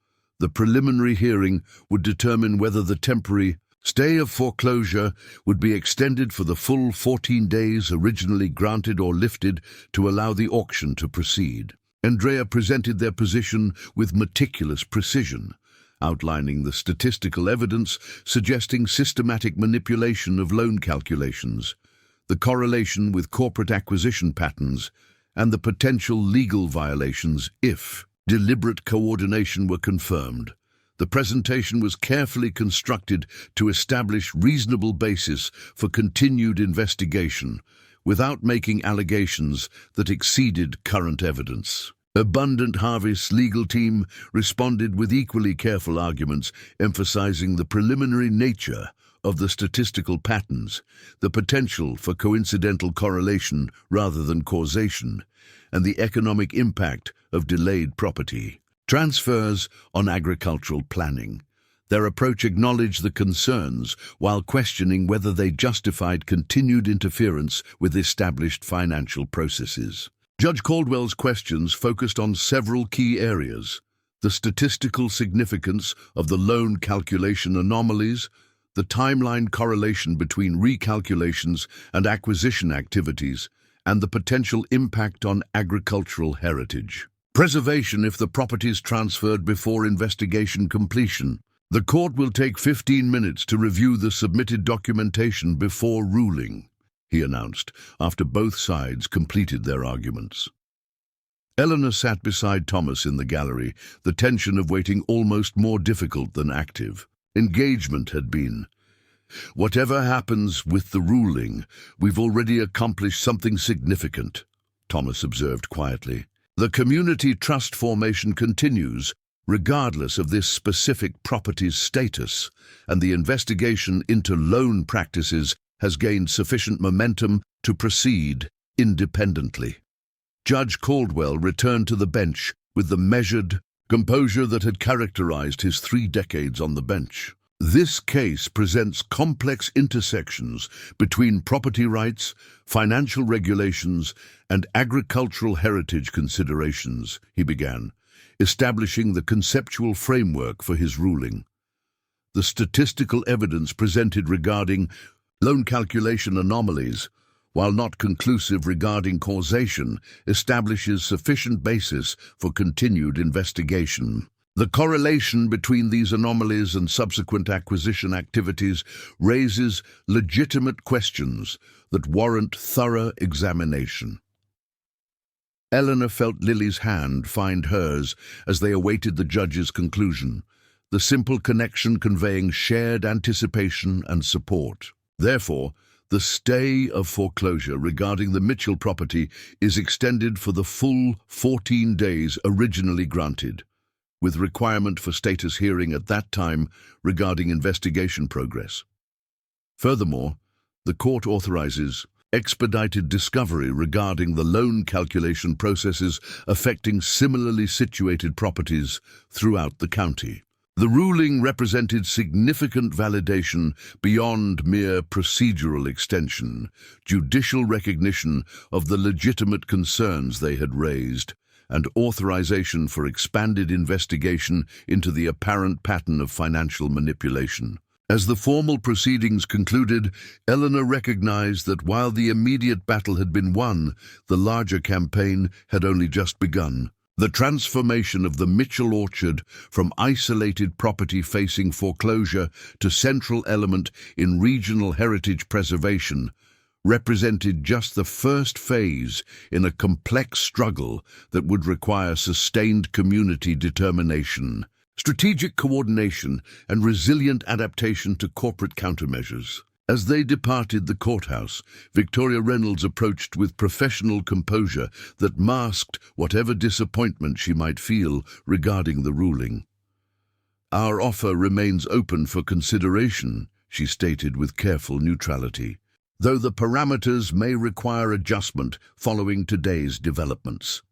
A: The preliminary hearing would determine whether the temporary stay of foreclosure would be extended for the full 14 days originally granted or lifted to allow the auction to proceed. Andrea presented their position with meticulous precision, outlining the statistical evidence suggesting systematic manipulation of loan calculations, the correlation with corporate acquisition patterns, and the potential legal violations if deliberate coordination were confirmed. The presentation was carefully constructed to establish reasonable basis for continued investigation, without making allegations that exceeded current evidence. Abundant Harvest's legal team responded with equally careful arguments, emphasizing the preliminary nature of the statistical patterns, the potential for coincidental correlation rather than causation, and the economic impact of delayed property transfers on agricultural planning. Their approach acknowledged the concerns while questioning whether they justified continued interference with established financial processes. Judge Caldwell's questions focused on several key areas: the statistical significance of the loan calculation anomalies, the timeline correlation between recalculations and acquisition activities, and the potential impact on agricultural heritage preservation if the property is transferred before investigation completion. The court will take 15 minutes to review the submitted documentation before ruling, he announced, after both sides completed their arguments. Eleanor sat beside Thomas in the gallery, the tension of waiting almost more difficult than active. Engagement had been. "Whatever happens with the ruling, we've already accomplished something significant," Thomas observed quietly. "The community trust formation continues, regardless of this specific property's status, and the investigation into loan practices has gained sufficient momentum to proceed independently." Judge Caldwell returned to the bench with the measured composure that had characterized his 3 decades on the bench. "This case presents complex intersections between property rights, financial regulations, and agricultural heritage considerations," he began, establishing the conceptual framework for his ruling. The statistical evidence presented regarding loan calculation anomalies, while not conclusive regarding causation, establishes sufficient basis for continued investigation. The correlation between these anomalies and subsequent acquisition activities raises legitimate questions that warrant thorough examination. Eleanor felt Lily's hand find hers as they awaited the judge's conclusion, the simple connection conveying shared anticipation and support. Therefore, the stay of foreclosure regarding the Mitchell property is extended for the full 14 days originally granted, with requirement for status hearing at that time regarding investigation progress. Furthermore, the court authorizes expedited discovery regarding the loan calculation processes affecting similarly situated properties throughout the county. The ruling represented significant validation beyond mere procedural extension, judicial recognition of the legitimate concerns they had raised, and authorization for expanded investigation into the apparent pattern of financial manipulation. As the formal proceedings concluded, Eleanor recognized that while the immediate battle had been won, the larger campaign had only just begun. The transformation of the Mitchell orchard from isolated property facing foreclosure to central element in regional heritage preservation represented just the first phase in a complex struggle that would require sustained community determination, strategic coordination, and resilient adaptation to corporate countermeasures. As they departed the courthouse, Victoria Reynolds approached with professional composure that masked whatever disappointment she might feel regarding the ruling. "Our offer remains open for consideration," she stated with careful neutrality, "though the parameters may require adjustment following today's developments."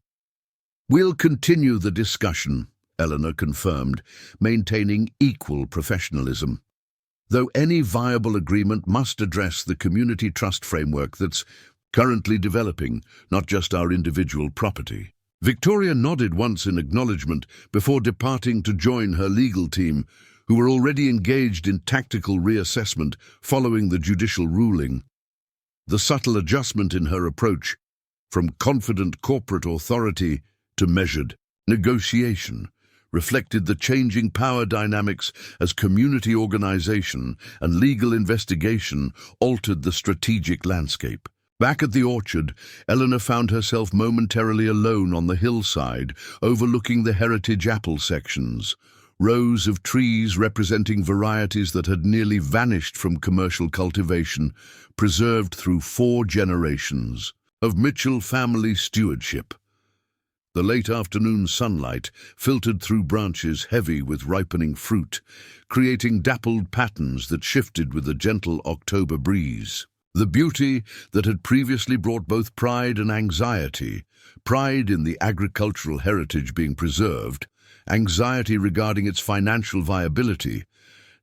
A: "We'll continue the discussion," Eleanor confirmed, maintaining equal professionalism. "Though any viable agreement must address the community trust framework that's currently developing, not just our individual property." Victoria nodded once in acknowledgement before departing to join her legal team, who were already engaged in tactical reassessment following the judicial ruling. The subtle adjustment in her approach, from confident corporate authority to measured negotiation, reflected the changing power dynamics as community organization and legal investigation altered the strategic landscape. Back at the orchard, Eleanor found herself momentarily alone on the hillside, overlooking the heritage apple sections, rows of trees representing varieties that had nearly vanished from commercial cultivation, preserved through 4 generations of Mitchell family stewardship. The late afternoon sunlight filtered through branches heavy with ripening fruit, creating dappled patterns that shifted with a gentle October breeze. The beauty that had previously brought both pride and anxiety, pride in the agricultural heritage being preserved, anxiety regarding its financial viability,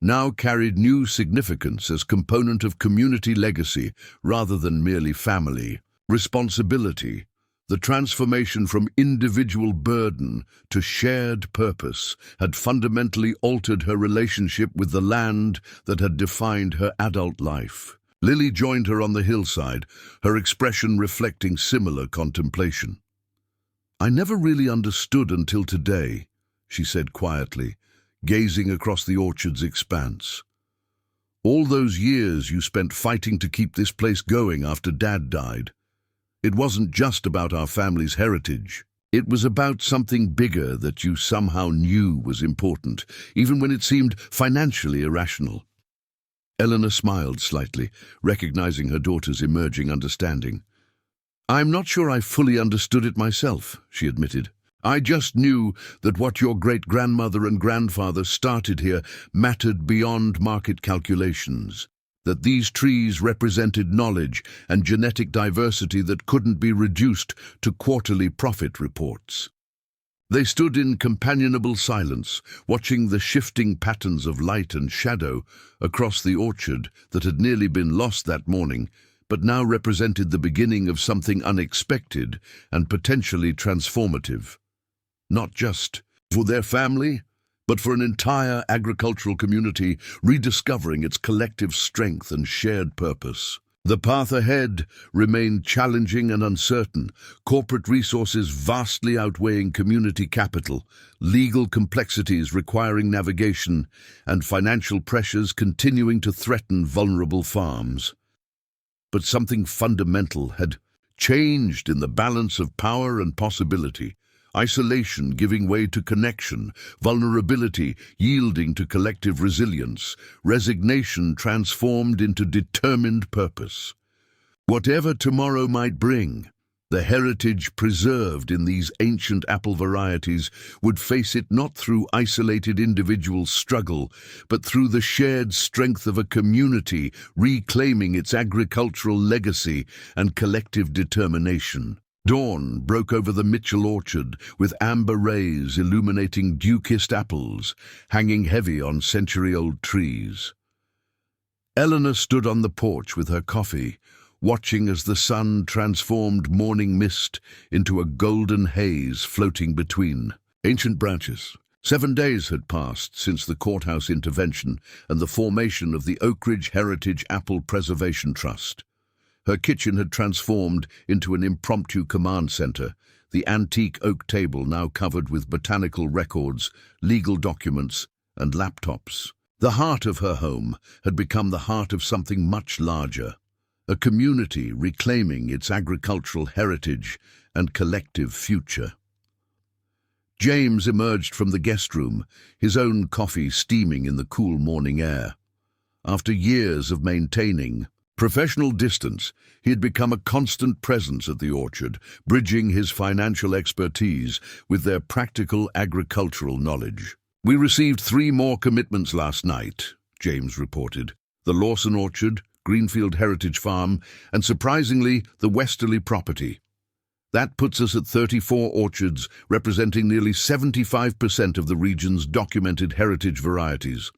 A: now carried new significance as component of community legacy rather than merely family responsibility. The transformation from individual burden to shared purpose had fundamentally altered her relationship with the land that had defined her adult life. Lily joined her on the hillside, her expression reflecting similar contemplation. "I never really understood until today," she said quietly, gazing across the orchard's expanse. "All those years you spent fighting to keep this place going after Dad died. It wasn't just about our family's heritage. It was about something bigger that you somehow knew was important, even when it seemed financially irrational." Eleanor smiled slightly, recognizing her daughter's emerging understanding. "I'm not sure I fully understood it myself," she admitted. "I just knew that what your great-grandmother and grandfather started here mattered beyond market calculations, that these trees represented knowledge and genetic diversity that couldn't be reduced to quarterly profit reports." They stood in companionable silence, watching the shifting patterns of light and shadow across the orchard that had nearly been lost that morning, but now represented the beginning of something unexpected and potentially transformative. Not just for their family, but for an entire agricultural community rediscovering its collective strength and shared purpose. The path ahead remained challenging and uncertain, corporate resources vastly outweighing community capital, legal complexities requiring navigation, and financial pressures continuing to threaten vulnerable farms. But something fundamental had changed in the balance of power and possibility. Isolation giving way to connection, vulnerability yielding to collective resilience, resignation transformed into determined purpose. Whatever tomorrow might bring, the heritage preserved in these ancient apple varieties would face it not through isolated individual struggle, but through the shared strength of a community reclaiming its agricultural legacy and collective determination. Dawn broke over the Mitchell orchard, with amber rays illuminating dew-kissed apples, hanging heavy on century-old trees. Eleanor stood on the porch with her coffee, watching as the sun transformed morning mist into a golden haze floating between ancient branches. 7 days had passed since the courthouse intervention and the formation of the Oakridge Heritage Apple Preservation Trust. Her kitchen had transformed into an impromptu command center, the antique oak table now covered with botanical records, legal documents, and laptops. The heart of her home had become the heart of something much larger, a community reclaiming its agricultural heritage and collective future. James emerged from the guest room, his own coffee steaming in the cool morning air. After years of maintaining professional distance, he had become a constant presence at the orchard, bridging his financial expertise with their practical agricultural knowledge. "We received 3 more commitments last night," James reported. "The Lawson Orchard, Greenfield Heritage Farm, and surprisingly, the Westerly property. That puts us at 34 orchards, representing nearly 75% of the region's documented heritage varieties."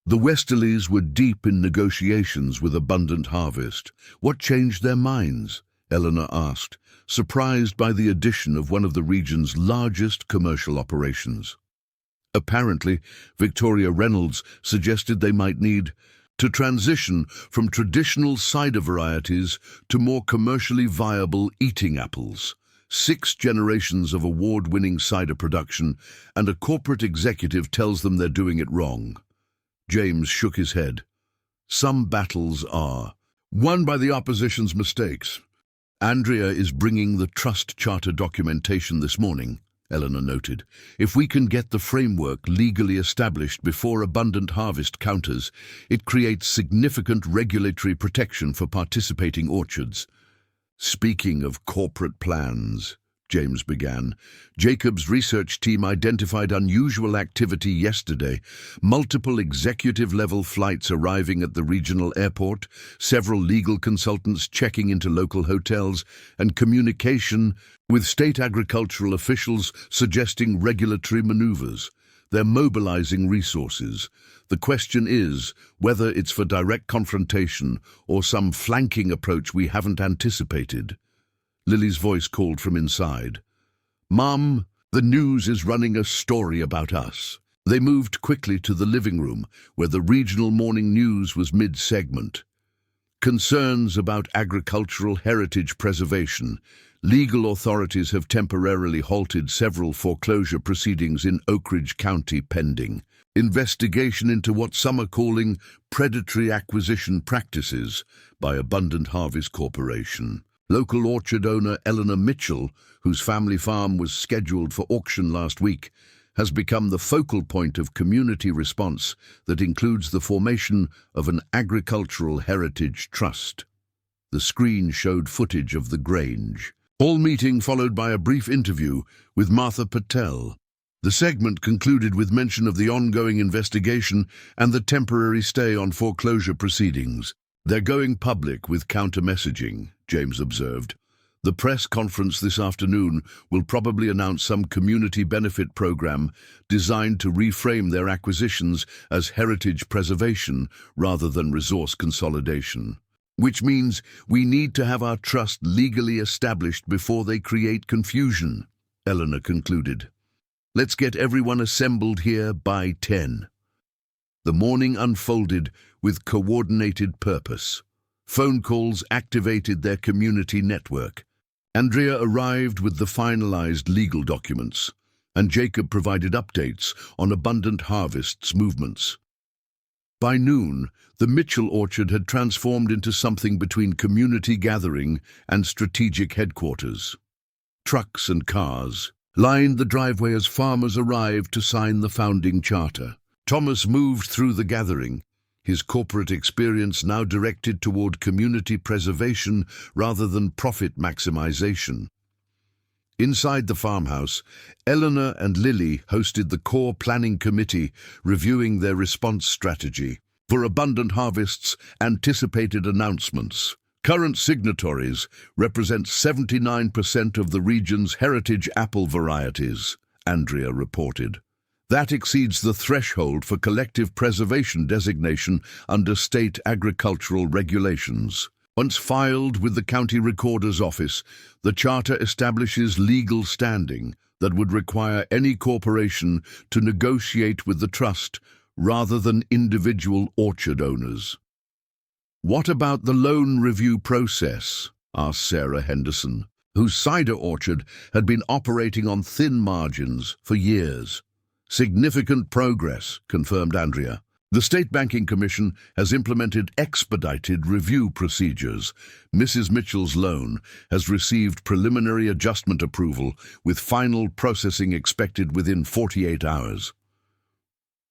A: The Westerlies were deep in negotiations with Abundant Harvest. "What changed their minds?" Eleanor asked, surprised by the addition of one of the region's largest commercial operations. Apparently, Victoria Reynolds suggested they might need to transition from traditional cider varieties to more commercially viable eating apples. 6 generations of award-winning cider production, and a corporate executive tells them they're doing it wrong. James shook his head. "Some battles are won by the opposition's mistakes. Andrea is bringing the trust charter documentation this morning," Eleanor noted. "If we can get the framework legally established before Abundant Harvest counters, it creates significant regulatory protection for participating orchards." "Speaking of corporate plans," James began, "Jacob's research team identified unusual activity yesterday. Multiple executive-level flights arriving at the regional airport, several legal consultants checking into local hotels, and communication with state agricultural officials suggesting regulatory maneuvers. They're mobilizing resources. The question is whether it's for direct confrontation or some flanking approach we haven't anticipated." Lily's voice called from inside. "Mom, the news is running a story about us." They moved quickly to the living room, where the regional morning news was mid-segment. "Concerns about agricultural heritage preservation. Legal authorities have temporarily halted several foreclosure proceedings in Oakridge County pending. Investigation into what some are calling predatory acquisition practices by Abundant Harvest Corporation. Local orchard owner Eleanor Mitchell, whose family farm was scheduled for auction last week, has become the focal point of community response that includes the formation of an agricultural heritage trust." The screen showed footage of the Grange. All meeting followed by a brief interview with Martha Patel. The segment concluded with mention of the ongoing investigation and the temporary stay on foreclosure proceedings. "They're going public with counter-messaging," James observed. "The press conference this afternoon will probably announce some community benefit program designed to reframe their acquisitions as heritage preservation rather than resource consolidation. Which means we need to have our trust legally established before they create confusion," Eleanor concluded. "Let's get everyone assembled here by 10. The morning unfolded with coordinated purpose. Phone calls activated their community network. Andrea arrived with the finalized legal documents, and Jacob provided updates on Abundant Harvest's movements. By noon, the Mitchell orchard had transformed into something between community gathering and strategic headquarters. Trucks and cars lined the driveway as farmers arrived to sign the founding charter. Thomas moved through the gathering, his corporate experience now directed toward community preservation rather than profit maximization. Inside the farmhouse, Eleanor and Lily hosted the core planning committee, reviewing their response strategy for Abundant Harvest's anticipated announcements. Current signatories represent 79% of the region's heritage apple varieties, Andrea reported. That exceeds the threshold for collective preservation designation under state agricultural regulations. Once filed with the county recorder's office, the charter establishes legal standing that would require any corporation to negotiate with the trust rather than individual orchard owners. "What about the loan review process?" asked Sarah Henderson, whose cider orchard had been operating on thin margins for years. "Significant progress," confirmed Andrea. "The State Banking Commission has implemented expedited review procedures. Mrs. Mitchell's loan has received preliminary adjustment approval, with final processing expected within 48 hours.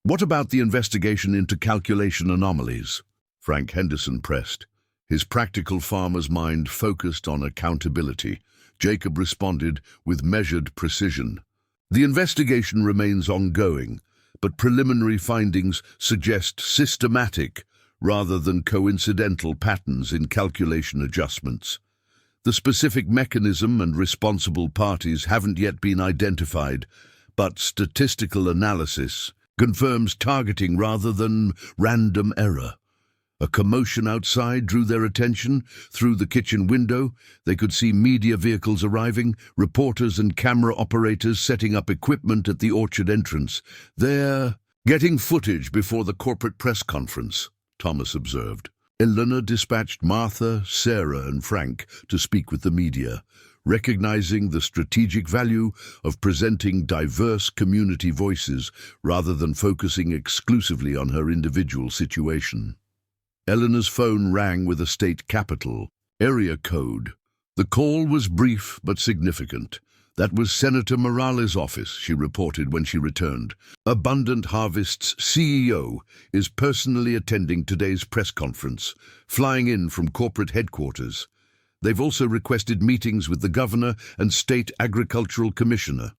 A: "What about the investigation into calculation anomalies?" Frank Henderson pressed, his practical farmer's mind focused on accountability. Jacob responded with measured precision. "The investigation remains ongoing, but preliminary findings suggest systematic rather than coincidental patterns in calculation adjustments. The specific mechanism and responsible parties haven't yet been identified, but statistical analysis confirms targeting rather than random error." A commotion outside drew their attention. Through the kitchen window, they could see media vehicles arriving, reporters and camera operators setting up equipment at the orchard entrance. "They're getting footage before the corporate press conference," Thomas observed. Eleanor dispatched Martha, Sarah, and Frank to speak with the media, recognizing the strategic value of presenting diverse community voices rather than focusing exclusively on her individual situation. Eleanor's phone rang with a state capital area code. The call was brief but significant. "That was Senator Morales' office," she reported when she returned. "Abundant Harvest's CEO is personally attending today's press conference, flying in from corporate headquarters. They've also requested meetings with the governor and state agricultural commissioner."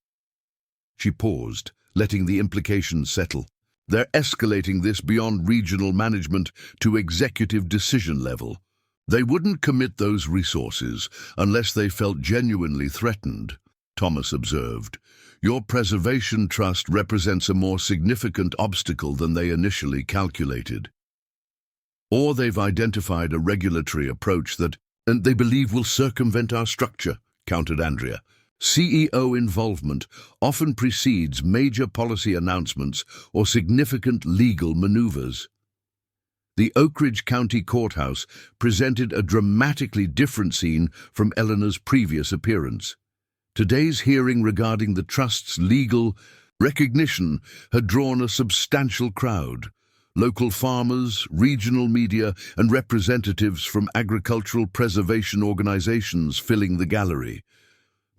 A: She paused, letting the implications settle. "They're escalating this beyond regional management to executive decision level. They wouldn't commit those resources unless they felt genuinely threatened," Thomas observed. "Your preservation trust represents a more significant obstacle than they initially calculated. Or they've identified a regulatory approach that and they believe will circumvent our structure," countered Andrea. "CEO involvement often precedes major policy announcements or significant legal maneuvers." The Oakridge County Courthouse presented a dramatically different scene from Eleanor's previous appearance. Today's hearing regarding the trust's legal recognition had drawn a substantial crowd. Local farmers, regional media, and representatives from agricultural preservation organizations filling the gallery.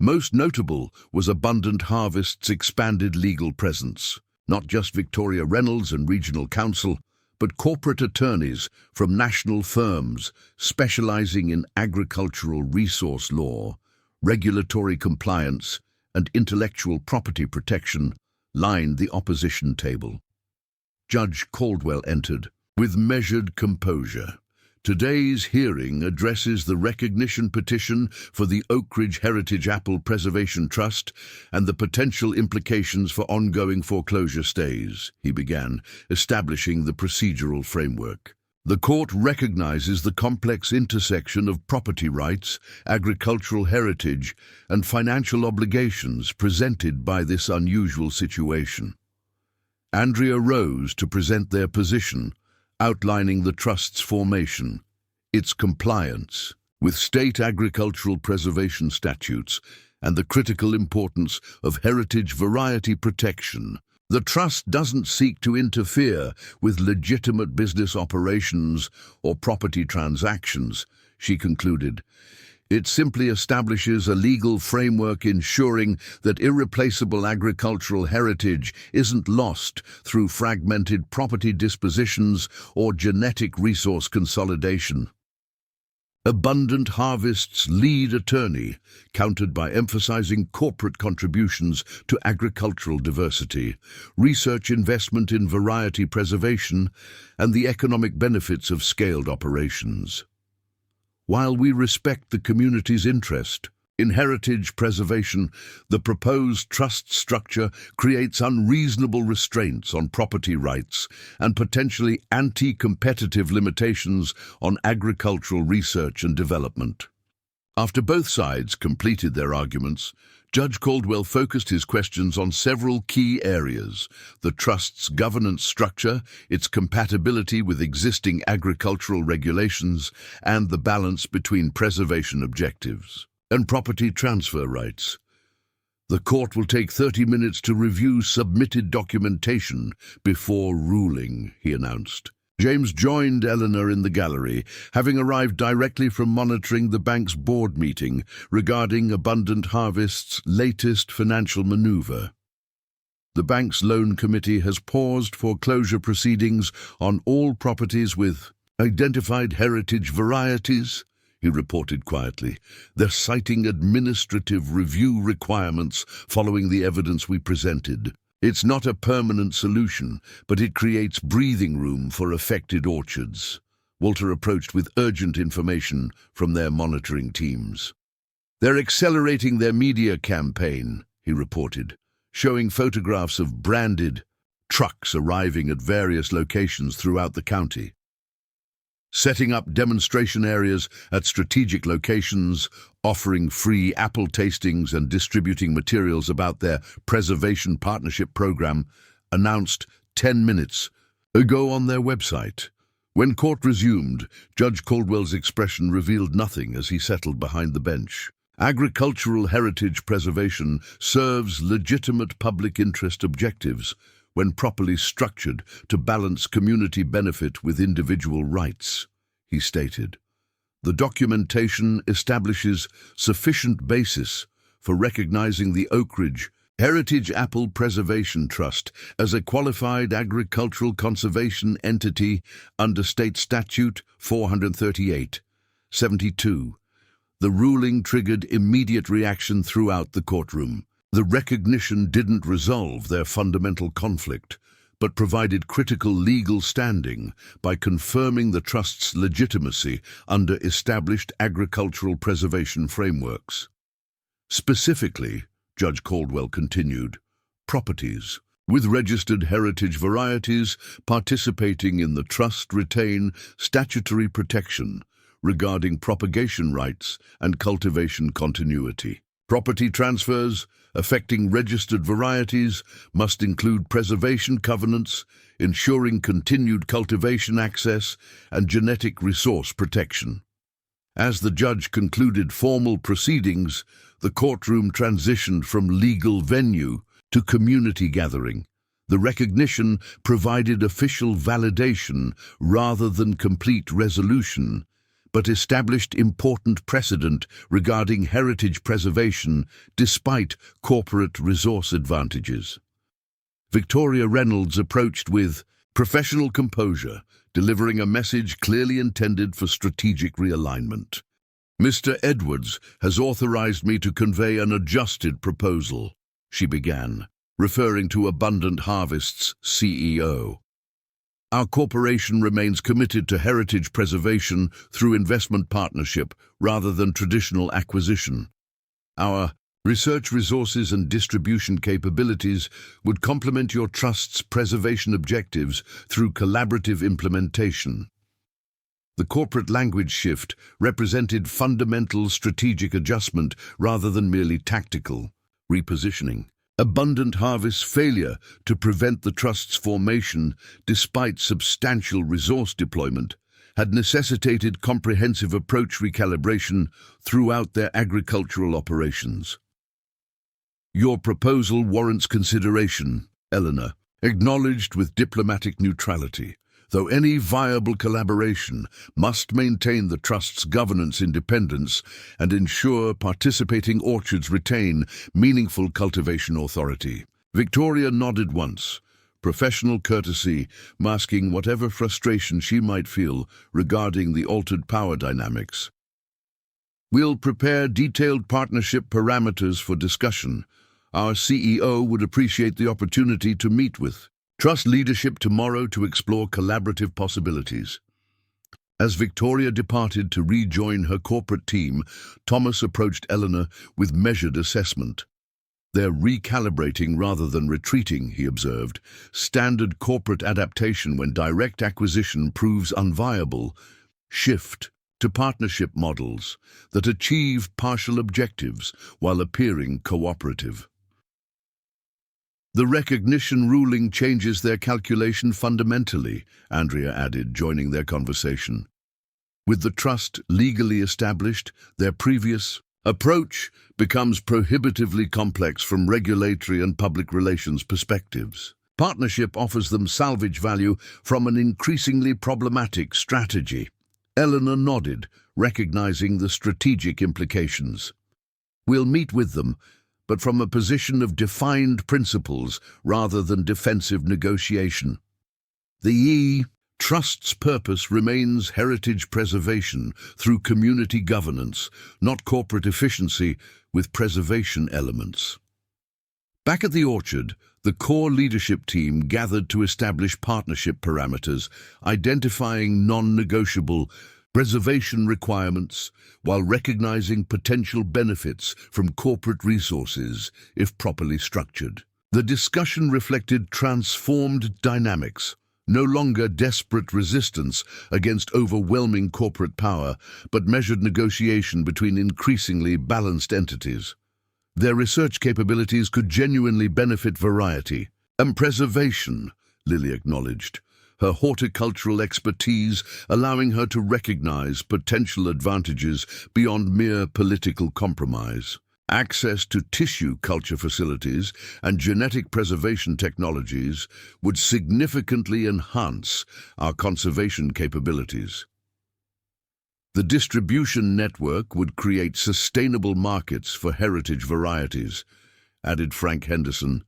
A: Most notable was Abundant Harvest's expanded legal presence. Not just Victoria Reynolds and Regional Counsel, but corporate attorneys from national firms specializing in agricultural resource law, regulatory compliance, and intellectual property protection lined the opposition table. Judge Caldwell entered with measured composure. "Today's hearing addresses the recognition petition for the Oakridge Heritage Apple Preservation Trust and the potential implications for ongoing foreclosure stays," he began, establishing the procedural framework. "The court recognizes the complex intersection of property rights, agricultural heritage, and financial obligations presented by this unusual situation." Andrea rose to present their position, outlining the trust's formation, its compliance with state agricultural preservation statutes and the critical importance of heritage variety protection. The trust doesn't seek to interfere with legitimate business operations or property transactions, she concluded. It simply establishes a legal framework ensuring that irreplaceable agricultural heritage isn't lost through fragmented property dispositions or genetic resource consolidation. Abundant Harvest's lead attorney countered by emphasizing corporate contributions to agricultural diversity, research investment in variety preservation, and the economic benefits of scaled operations. While we respect the community's interest in heritage preservation, the proposed trust structure creates unreasonable restraints on property rights and potentially anti-competitive limitations on agricultural research and development. After both sides completed their arguments, Judge Caldwell focused his questions on several key areas: the trust's governance structure, its compatibility with existing agricultural regulations, and the balance between preservation objectives and property transfer rights. The court will take 30 minutes to review submitted documentation before ruling, he announced. James joined Eleanor in the gallery, having arrived directly from monitoring the bank's board meeting regarding Abundant Harvest's latest financial maneuver. The bank's loan committee has paused foreclosure proceedings on all properties with identified heritage varieties, he reported quietly. They're citing administrative review requirements following the evidence we presented. It's not a permanent solution, but it creates breathing room for affected orchards. Walter approached with urgent information from their monitoring teams. They're accelerating their media campaign, he reported, showing photographs of branded trucks arriving at various locations throughout the county. Setting up demonstration areas at strategic locations, offering free apple tastings and distributing materials about their Preservation Partnership Program, announced 10 minutes ago on their website. When court resumed, Judge Caldwell's expression revealed nothing as he settled behind the bench. Agricultural heritage preservation serves legitimate public interest objectives when properly structured to balance community benefit with individual rights, he stated. The documentation establishes sufficient basis for recognizing the Oakridge Heritage Apple Preservation Trust as a qualified agricultural conservation entity under State Statute 438/72. The ruling triggered immediate reaction throughout the courtroom. The recognition didn't resolve their fundamental conflict, but provided critical legal standing by confirming the trust's legitimacy under established agricultural preservation frameworks. Specifically, Judge Caldwell continued, properties with registered heritage varieties participating in the trust retain statutory protection regarding propagation rights and cultivation continuity. Property transfers affecting registered varieties must include preservation covenants, ensuring continued cultivation access and genetic resource protection. As the judge concluded formal proceedings, the courtroom transitioned from legal venue to community gathering. The recognition provided official validation rather than complete resolution, but established important precedent regarding heritage preservation despite corporate resource advantages. Victoria Reynolds approached with professional composure, delivering a message clearly intended for strategic realignment. Mr. Edwards has authorized me to convey an adjusted proposal, she began, referring to Abundant Harvest's CEO. Our corporation remains committed to heritage preservation through investment partnership rather than traditional acquisition. Our research resources and distribution capabilities would complement your trust's preservation objectives through collaborative implementation. The corporate language shift represented fundamental strategic adjustment rather than merely tactical repositioning. Abundant Harvest's failure to prevent the trust's formation despite substantial resource deployment had necessitated comprehensive approach recalibration throughout their agricultural operations. "Your proposal warrants consideration," Eleanor acknowledged with diplomatic neutrality, though any viable collaboration must maintain the trust's governance independence and ensure participating orchards retain meaningful cultivation authority. Victoria nodded once, professional courtesy masking whatever frustration she might feel regarding the altered power dynamics. "We'll prepare detailed partnership parameters for discussion. Our CEO would appreciate the opportunity to meet with trust leadership tomorrow to explore collaborative possibilities." As Victoria departed to rejoin her corporate team, Thomas approached Eleanor with measured assessment. "They're recalibrating rather than retreating," he observed. "Standard corporate adaptation when direct acquisition proves unviable. Shift to partnership models that achieve partial objectives while appearing cooperative." "The recognition ruling changes their calculation fundamentally," Andrea added, joining their conversation. "With the trust legally established, their previous approach becomes prohibitively complex from regulatory and public relations perspectives. Partnership offers them salvage value from an increasingly problematic strategy." Eleanor nodded, recognizing the strategic implications. "We'll meet with them, but from a position of defined principles rather than defensive negotiation. The Trust's purpose remains heritage preservation through community governance, not corporate efficiency with preservation elements." Back at the orchard, the core leadership team gathered to establish partnership parameters, identifying non-negotiable preservation requirements while recognizing potential benefits from corporate resources if properly structured. The discussion reflected transformed dynamics, no longer desperate resistance against overwhelming corporate power, but measured negotiation between increasingly balanced entities. Their research capabilities could genuinely benefit variety and preservation, Lily acknowledged, her horticultural expertise allowing her to recognize potential advantages beyond mere political compromise. Access to tissue culture facilities and genetic preservation technologies would significantly enhance our conservation capabilities. The distribution network would create sustainable markets for heritage varieties, added Frank Henderson,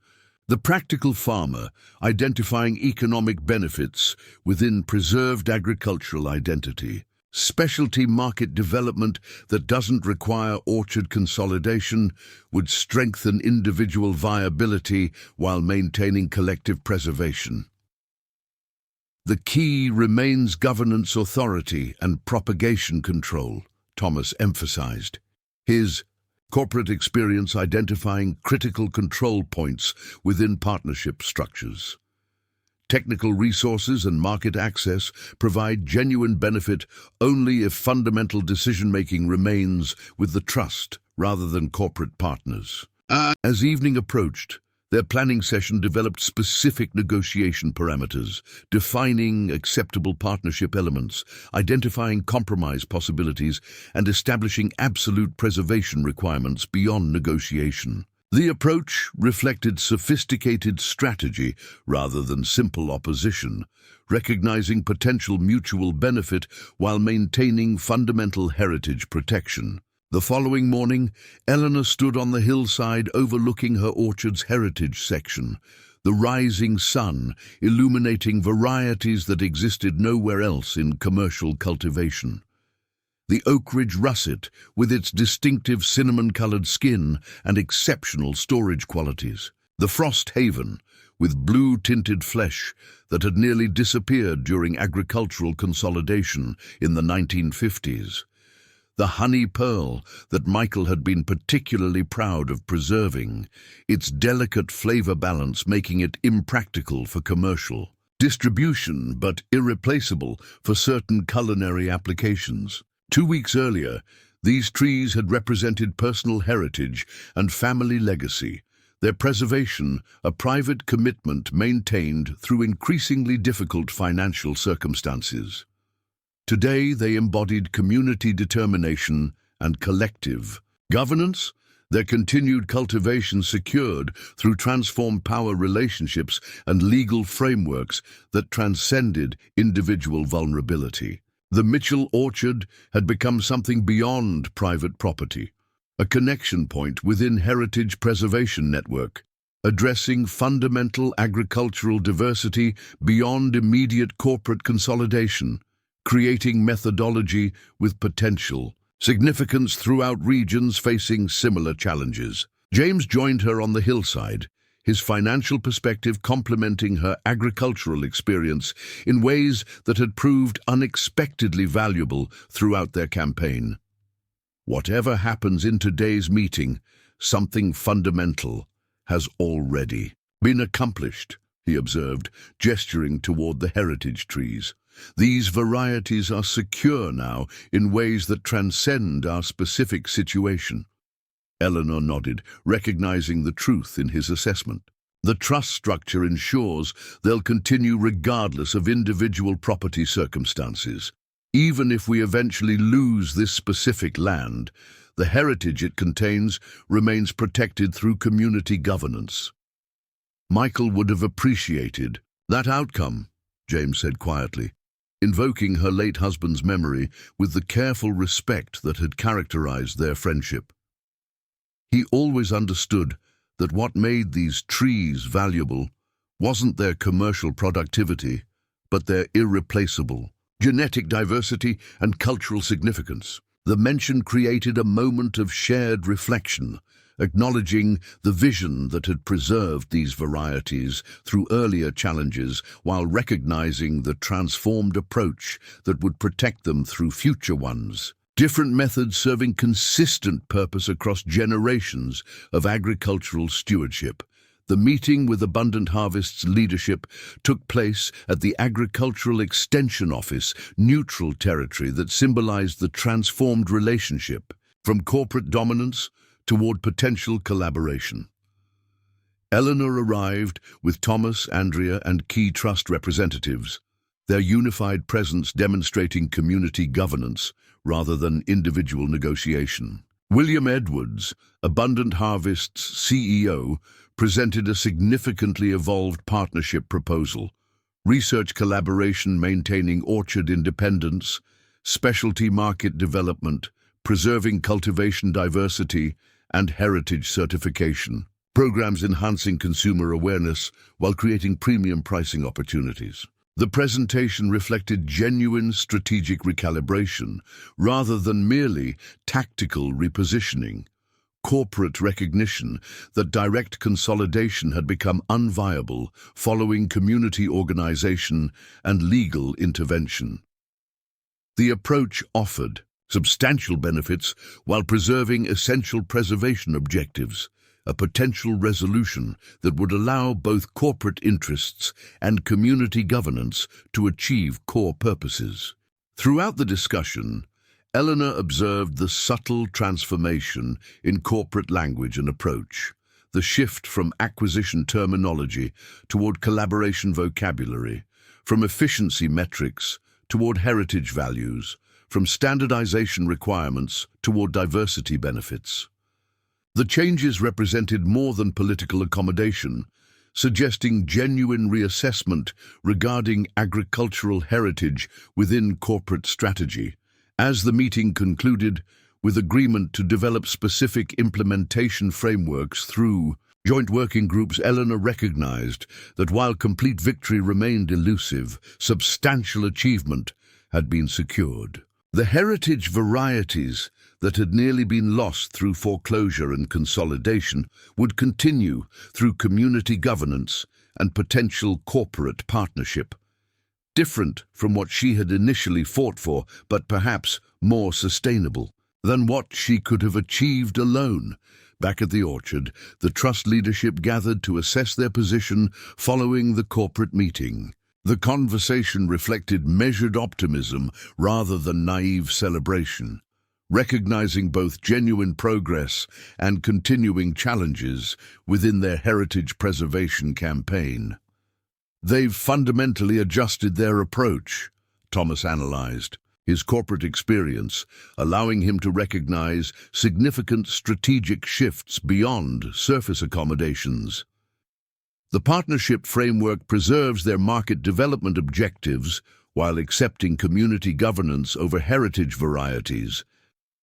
A: the practical farmer identifying economic benefits within preserved agricultural identity. Specialty market development that doesn't require orchard consolidation would strengthen individual viability while maintaining collective preservation. The key remains governance authority and propagation control, Thomas emphasized. His corporate experience identifying critical control points within partnership structures. Technical resources and market access provide genuine benefit only if fundamental decision-making remains with the trust rather than corporate partners. As evening approached, their planning session developed specific negotiation parameters, defining acceptable partnership elements, identifying compromise possibilities, and establishing absolute preservation requirements beyond negotiation. The approach reflected sophisticated strategy rather than simple opposition, recognizing potential mutual benefit while maintaining fundamental heritage protection. The following morning, Eleanor stood on the hillside overlooking her orchard's heritage section, the rising sun illuminating varieties that existed nowhere else in commercial cultivation. The Oakridge russet, with its distinctive cinnamon-colored skin and exceptional storage qualities. The Frost Haven, with blue-tinted flesh that had nearly disappeared during agricultural consolidation in the 1950s. The Honey Pearl that Michael had been particularly proud of preserving, its delicate flavor balance making it impractical for commercial distribution but irreplaceable for certain culinary applications. 2 weeks earlier, these trees had represented personal heritage and family legacy, their preservation a private commitment maintained through increasingly difficult financial circumstances. Today, they embodied community determination and collective governance, their continued cultivation secured through transformed power relationships and legal frameworks that transcended individual vulnerability. The Mitchell orchard had become something beyond private property, a connection point within heritage preservation network, addressing fundamental agricultural diversity beyond immediate corporate consolidation, creating methodology with potential significance throughout regions facing similar challenges. James joined her on the hillside, his financial perspective complementing her agricultural experience in ways that had proved unexpectedly valuable throughout their campaign. Whatever happens in today's meeting, something fundamental has already been accomplished, he observed, gesturing toward the heritage trees. These varieties are secure now in ways that transcend our specific situation. Eleanor nodded, recognizing the truth in his assessment. The trust structure ensures they'll continue regardless of individual property circumstances. Even if we eventually lose this specific land, the heritage it contains remains protected through community governance. Michael would have appreciated that outcome, James said quietly, invoking her late husband's memory with the careful respect that had characterized their friendship. He always understood that what made these trees valuable wasn't their commercial productivity, but their irreplaceable genetic diversity and cultural significance. The mention created a moment of shared reflection, acknowledging the vision that had preserved these varieties through earlier challenges while recognizing the transformed approach that would protect them through future ones. Different methods serving consistent purpose across generations of agricultural stewardship. The meeting with Abundant Harvest's leadership took place at the Agricultural Extension Office, neutral territory that symbolized the transformed relationship from corporate dominance toward potential collaboration. Eleanor arrived with Thomas, Andrea, and key trust representatives, their unified presence demonstrating community governance rather than individual negotiation. William Edwards, Abundant Harvest's CEO, presented a significantly evolved partnership proposal: research collaboration maintaining orchard independence, specialty market development, preserving cultivation diversity, and heritage certification. Programs enhancing consumer awareness while creating premium pricing opportunities. The presentation reflected genuine strategic recalibration rather than merely tactical repositioning. Corporate recognition that direct consolidation had become unviable following community organization and legal intervention. The approach offered substantial benefits while preserving essential preservation objectives, a potential resolution that would allow both corporate interests and community governance to achieve core purposes. Throughout the discussion, Eleanor observed the subtle transformation in corporate language and approach, the shift from acquisition terminology toward collaboration vocabulary, from efficiency metrics toward heritage values, from standardization requirements toward diversity benefits. The changes represented more than political accommodation, suggesting genuine reassessment regarding agricultural heritage within corporate strategy. As the meeting concluded with agreement to develop specific implementation frameworks through joint working groups, Eleanor recognized that while complete victory remained elusive, substantial achievement had been secured. The heritage varieties that had nearly been lost through foreclosure and consolidation would continue through community governance and potential corporate partnership. Different from what she had initially fought for, but perhaps more sustainable than what she could have achieved alone. Back at the orchard, the trust leadership gathered to assess their position following the corporate meeting. The conversation reflected measured optimism rather than naive celebration, recognizing both genuine progress and continuing challenges within their heritage preservation campaign. "They've fundamentally adjusted their approach," Thomas analyzed, his corporate experience, allowing him to recognize significant strategic shifts beyond surface accommodations. The partnership framework preserves their market development objectives while accepting community governance over heritage varieties.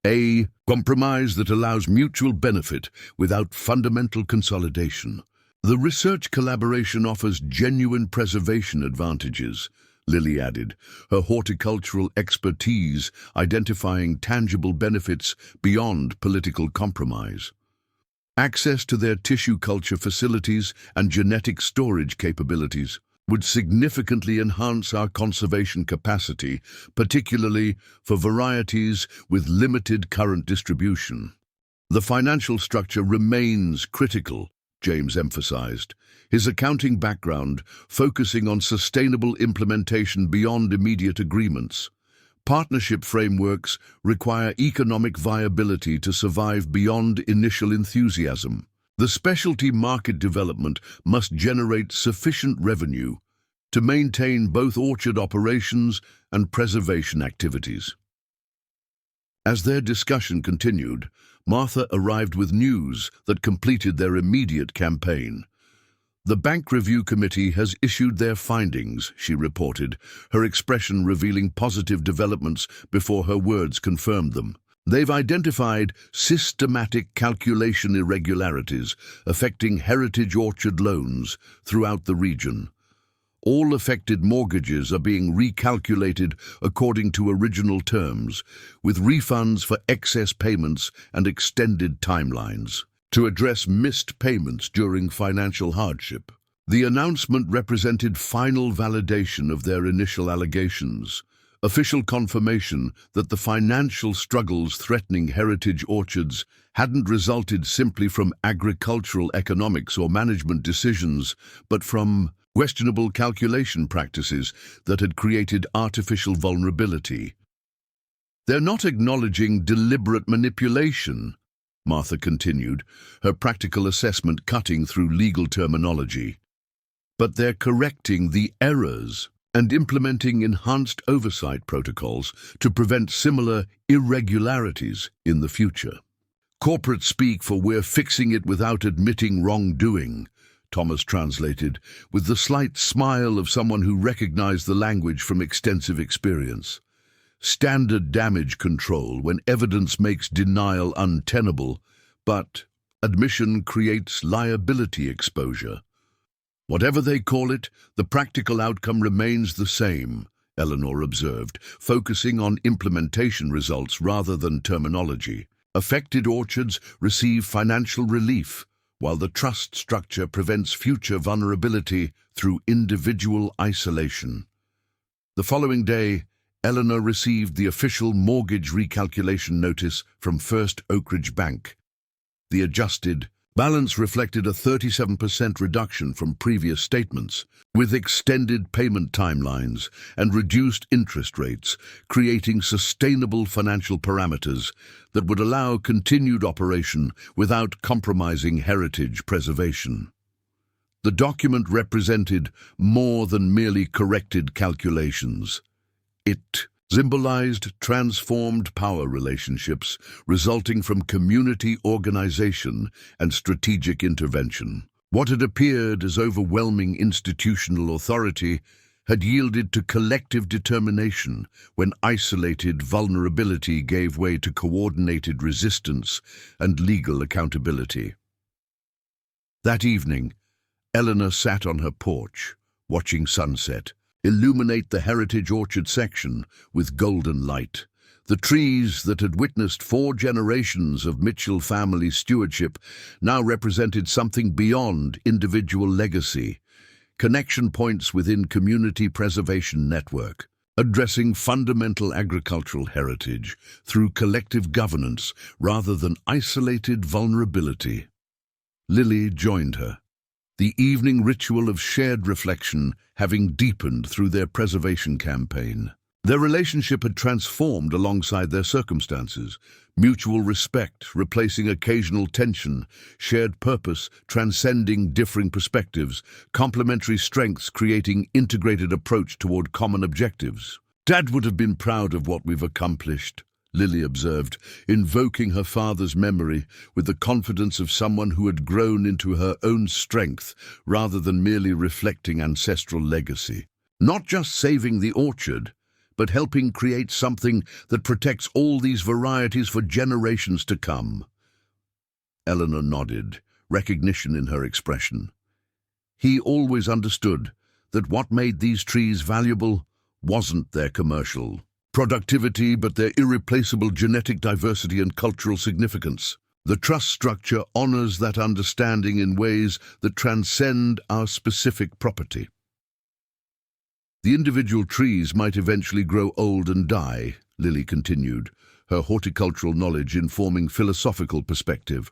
A: A compromise that allows mutual benefit without fundamental consolidation. The research collaboration offers genuine preservation advantages, Lily added, her horticultural expertise identifying tangible benefits beyond political compromise. Access to their tissue culture facilities and genetic storage capabilities would significantly enhance our conservation capacity, particularly for varieties with limited current distribution. The financial structure remains critical, James emphasized, his accounting background focusing on sustainable implementation beyond immediate agreements. Partnership frameworks require economic viability to survive beyond initial enthusiasm. The specialty market development must generate sufficient revenue to maintain both orchard operations and preservation activities. As their discussion continued, Martha arrived with news that completed their immediate campaign. The Bank Review Committee has issued their findings, she reported, her expression revealing positive developments before her words confirmed them. They've identified systematic calculation irregularities affecting heritage orchard loans throughout the region. All affected mortgages are being recalculated according to original terms, with refunds for excess payments and extended timelines to address missed payments during financial hardship. The announcement represented final validation of their initial allegations, official confirmation that the financial struggles threatening heritage orchards hadn't resulted simply from agricultural economics or management decisions, but from questionable calculation practices that had created artificial vulnerability. They're not acknowledging deliberate manipulation, Martha continued, her practical assessment cutting through legal terminology. But they're correcting the errors and implementing enhanced oversight protocols to prevent similar irregularities in the future. Corporate speak for "we're fixing it without admitting wrongdoing," Thomas translated, with the slight smile of someone who recognized the language from extensive experience. Standard damage control when evidence makes denial untenable, but admission creates liability exposure. Whatever they call it, the practical outcome remains the same, Eleanor observed, focusing on implementation results rather than terminology. Affected orchards receive financial relief, while the trust structure prevents future vulnerability through individual isolation. The following day, Eleanor received the official mortgage recalculation notice from First Oakridge Bank. The adjusted balance reflected a 37% reduction from previous statements, with extended payment timelines and reduced interest rates, creating sustainable financial parameters that would allow continued operation without compromising heritage preservation. The document represented more than merely corrected calculations. It symbolized transformed power relationships resulting from community organization and strategic intervention. What had appeared as overwhelming institutional authority had yielded to collective determination when isolated vulnerability gave way to coordinated resistance and legal accountability. That evening, Eleanor sat on her porch, watching sunset illuminate the heritage orchard section with golden light. The trees that had witnessed 4 generations of Mitchell family stewardship now represented something beyond individual legacy, connection points within community preservation network, addressing fundamental agricultural heritage through collective governance rather than isolated vulnerability. Lily joined her, the evening ritual of shared reflection having deepened through their preservation campaign. Their relationship had transformed alongside their circumstances, mutual respect replacing occasional tension, shared purpose transcending differing perspectives, complementary strengths creating integrated approach toward common objectives. "Dad would have been proud of what we've accomplished," Lily observed, invoking her father's memory with the confidence of someone who had grown into her own strength rather than merely reflecting ancestral legacy. "Not just saving the orchard, but helping create something that protects all these varieties for generations to come." Eleanor nodded, recognition in her expression. He always understood that what made these trees valuable wasn't their commercial productivity, but their irreplaceable genetic diversity and cultural significance. The trust structure honors that understanding in ways that transcend our specific property. "The individual trees might eventually grow old and die," Lily continued, her horticultural knowledge informing philosophical perspective.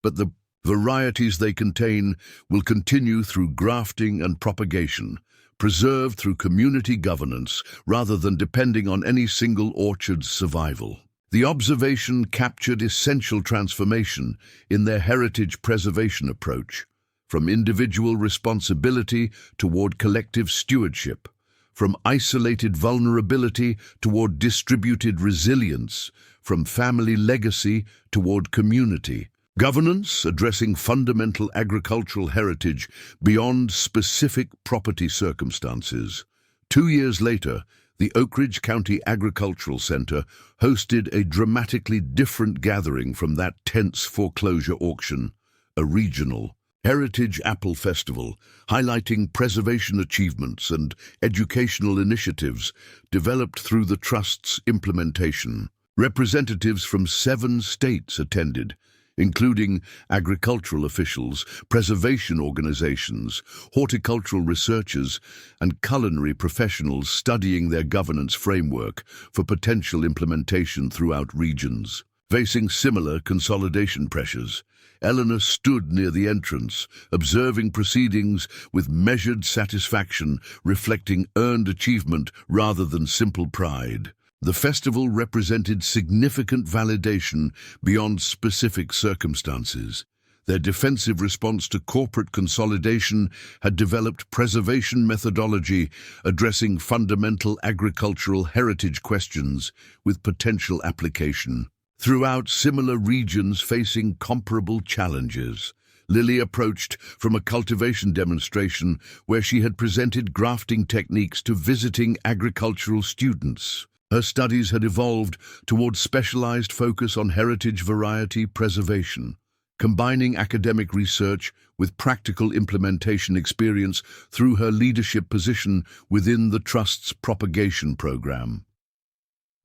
A: "But the varieties they contain will continue through grafting and propagation, preserved through community governance rather than depending on any single orchard's survival." The observation captured essential transformation in their heritage preservation approach, from individual responsibility toward collective stewardship, from isolated vulnerability toward distributed resilience, from family legacy toward community governance, addressing fundamental agricultural heritage beyond specific property circumstances. 2 years later, the Oakridge County Agricultural Center hosted a dramatically different gathering from that tense foreclosure auction, a regional Heritage Apple Festival, highlighting preservation achievements and educational initiatives developed through the Trust's implementation. Representatives from 7 states attended, including agricultural officials, preservation organizations, horticultural researchers, and culinary professionals studying their governance framework for potential implementation throughout regions. Facing similar consolidation pressures, Eleanor stood near the entrance, observing proceedings with measured satisfaction, reflecting earned achievement rather than simple pride. The festival represented significant validation beyond specific circumstances. Their defensive response to corporate consolidation had developed preservation methodology addressing fundamental agricultural heritage questions with potential application. Throughout similar regions facing comparable challenges, Lily approached from a cultivation demonstration where she had presented grafting techniques to visiting agricultural students. Her studies had evolved toward specialized focus on heritage variety preservation, combining academic research with practical implementation experience through her leadership position within the Trust's propagation program.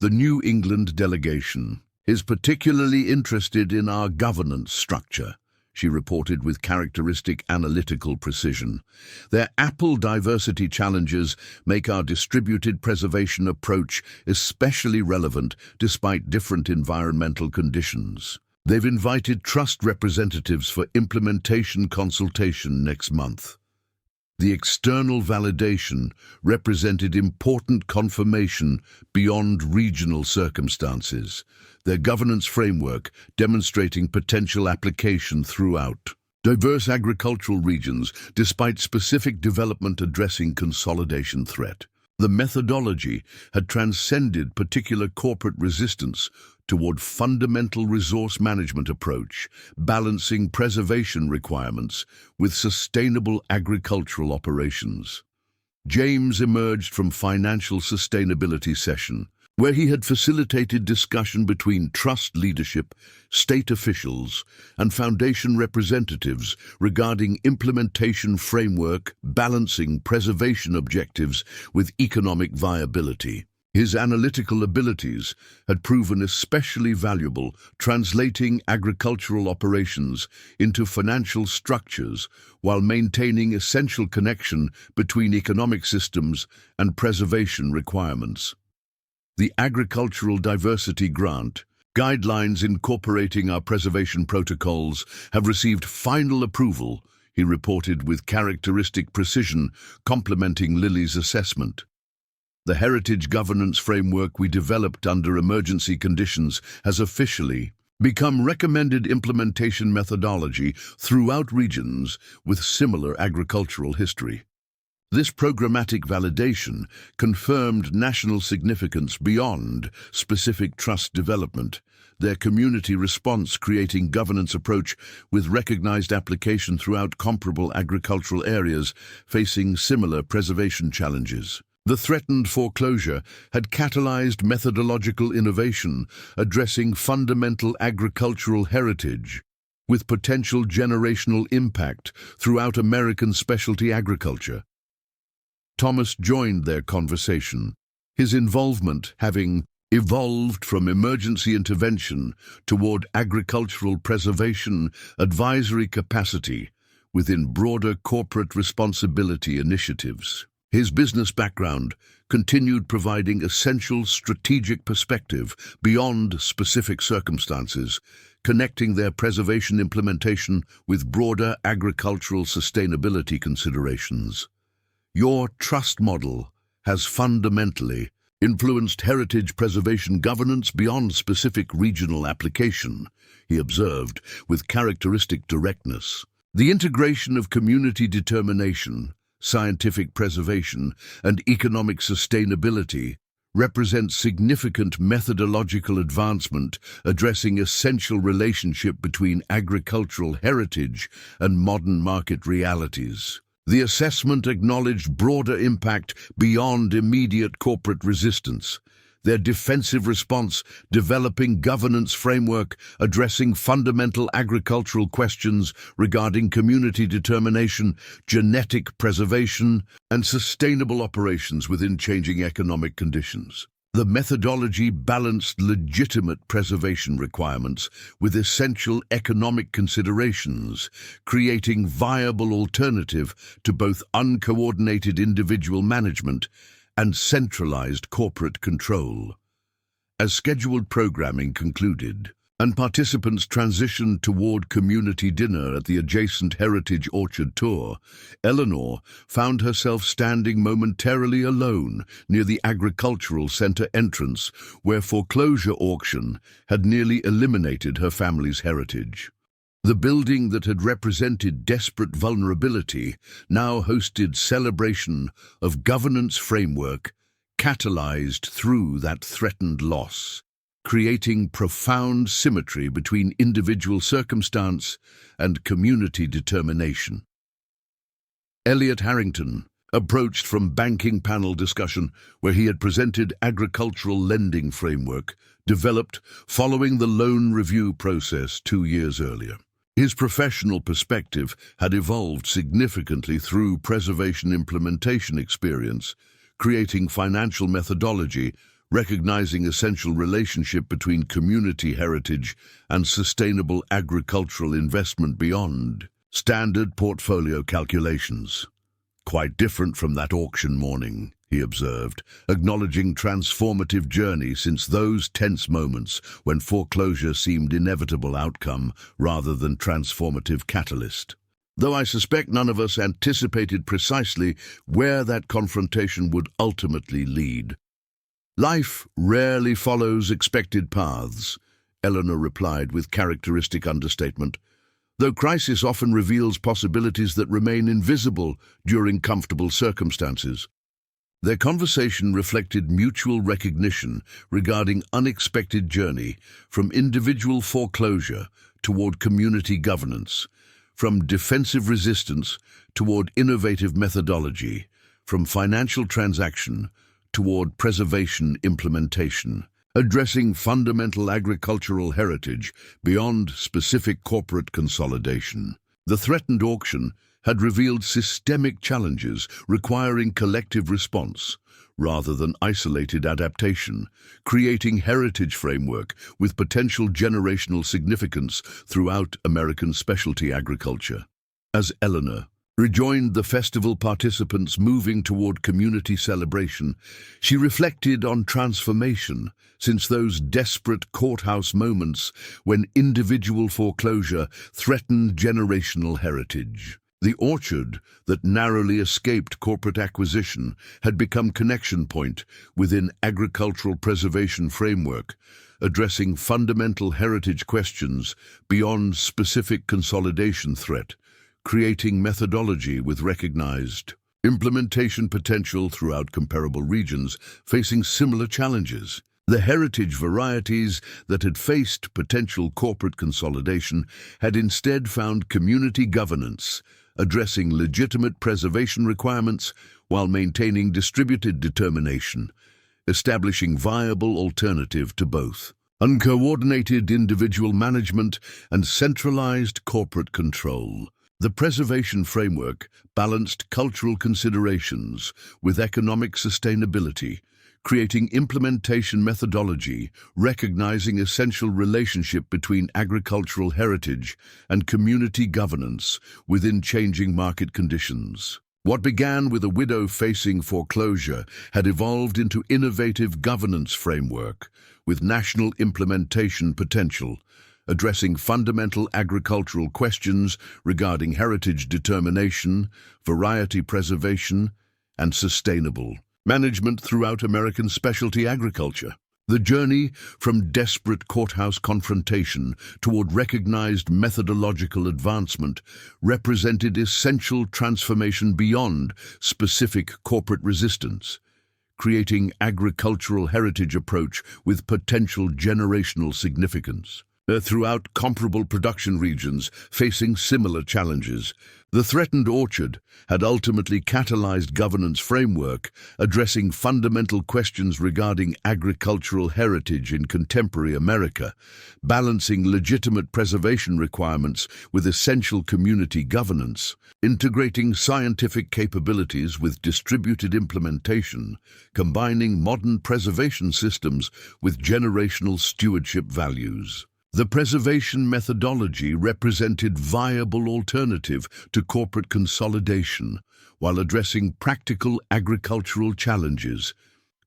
A: The New England delegation is particularly interested in our governance structure, she reported with characteristic analytical precision. Their apple diversity challenges make our distributed preservation approach especially relevant despite different environmental conditions. They've invited trust representatives for implementation consultation next month. The external validation represented important confirmation beyond regional circumstances, their governance framework demonstrating potential application throughout diverse agricultural regions despite specific development addressing consolidation threat. The methodology had transcended particular corporate resistance toward fundamental resource management approach, balancing preservation requirements with sustainable agricultural operations. James emerged from financial sustainability session, where he had facilitated discussion between trust leadership, state officials, and foundation representatives regarding implementation framework balancing preservation objectives with economic viability. His analytical abilities had proven especially valuable, translating agricultural operations into financial structures while maintaining essential connection between economic systems and preservation requirements. The Agricultural Diversity Grant, guidelines incorporating our preservation protocols, have received final approval, he reported with characteristic precision, complementing Lily's assessment. The heritage governance framework we developed under emergency conditions has officially become recommended implementation methodology throughout regions with similar agricultural history. This programmatic validation confirmed national significance beyond specific trust development, their community response creating governance approach with recognized application throughout comparable agricultural areas facing similar preservation challenges. The threatened foreclosure had catalyzed methodological innovation addressing fundamental agricultural heritage, with potential generational impact throughout American specialty agriculture. Thomas joined their conversation, his involvement having evolved from emergency intervention toward agricultural preservation advisory capacity within broader corporate responsibility initiatives. His business background continued providing essential strategic perspective beyond specific circumstances, connecting their preservation implementation with broader agricultural sustainability considerations. Your trust model has fundamentally influenced heritage preservation governance beyond specific regional application, he observed with characteristic directness. The integration of community determination, scientific preservation, and economic sustainability represents significant methodological advancement addressing essential relationship between agricultural heritage and modern market realities. The assessment acknowledged broader impact beyond immediate corporate resistance, their defensive response developing governance framework addressing fundamental agricultural questions regarding community determination, genetic preservation, and sustainable operations within changing economic conditions. The methodology balanced legitimate preservation requirements with essential economic considerations, creating viable alternative to both uncoordinated individual management and centralized corporate control. As scheduled programming concluded, and participants transitioned toward community dinner at the adjacent Heritage Orchard tour, Eleanor found herself standing momentarily alone near the agricultural center entrance where foreclosure auction had nearly eliminated her family's heritage. The building that had represented desperate vulnerability now hosted celebration of governance framework catalyzed through that threatened loss, creating profound symmetry between individual circumstance and community determination. Elliot Harrington approached from banking panel discussion where he had presented agricultural lending framework developed following the loan review process 2 years earlier. His professional perspective had evolved significantly through preservation implementation experience, creating financial methodology recognizing essential relationship between community heritage and sustainable agricultural investment beyond standard portfolio calculations. Quite different from that auction morning, he observed, acknowledging transformative journey since those tense moments when foreclosure seemed inevitable outcome rather than transformative catalyst. Though I suspect none of us anticipated precisely where that confrontation would ultimately lead. Life rarely follows expected paths, Eleanor replied with characteristic understatement, though crisis often reveals possibilities that remain invisible during comfortable circumstances. Their conversation reflected mutual recognition regarding unexpected journey from individual foreclosure toward community governance, from defensive resistance toward innovative methodology, from financial transaction toward preservation implementation, addressing fundamental agricultural heritage beyond specific corporate consolidation. The threatened auction had revealed systemic challenges requiring collective response rather than isolated adaptation, creating heritage framework with potential generational significance throughout American specialty agriculture. As Eleanor rejoined the festival participants moving toward community celebration, she reflected on transformation since those desperate courthouse moments when individual foreclosure threatened generational heritage. The orchard that narrowly escaped corporate acquisition had become connection point within agricultural preservation framework, addressing fundamental heritage questions beyond specific consolidation threat, creating methodology with recognized implementation potential throughout comparable regions facing similar challenges. The heritage varieties that had faced potential corporate consolidation had instead found community governance, addressing legitimate preservation requirements while maintaining distributed determination, establishing viable alternative to both uncoordinated individual management and centralized corporate control. The preservation framework balanced cultural considerations with economic sustainability, creating implementation methodology recognizing essential relationship between agricultural heritage and community governance within changing market conditions. What began with a widow facing foreclosure had evolved into innovative governance framework with national implementation potential, addressing fundamental agricultural questions regarding heritage determination, variety preservation, and sustainable management throughout American specialty agriculture. The journey from desperate courthouse confrontation toward recognized methodological advancement represented essential transformation beyond specific corporate resistance, creating agricultural heritage approach with potential generational significance. Throughout comparable production regions facing similar challenges, the threatened orchard had ultimately catalyzed governance framework addressing fundamental questions regarding agricultural heritage in contemporary America, balancing legitimate preservation requirements with essential community governance, integrating scientific capabilities with distributed implementation, combining modern preservation systems with generational stewardship values. The preservation methodology represented viable alternative to corporate consolidation while addressing practical agricultural challenges,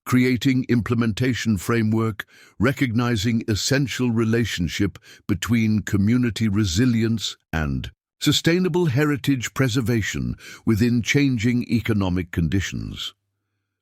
A: creating implementation framework recognizing essential relationship between community resilience and sustainable heritage preservation within changing economic conditions.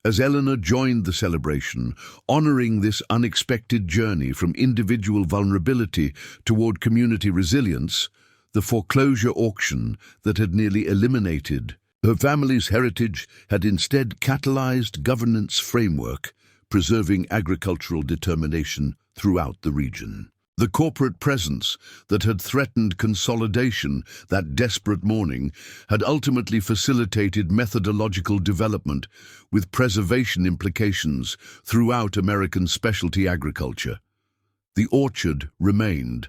A: As Eleanor joined the celebration, honoring this unexpected journey from individual vulnerability toward community resilience, the foreclosure auction that had nearly eliminated her family's heritage had instead catalyzed governance framework, preserving agricultural determination throughout the region. The corporate presence that had threatened consolidation that desperate morning had ultimately facilitated methodological development with preservation implications throughout American specialty agriculture. The orchard remained,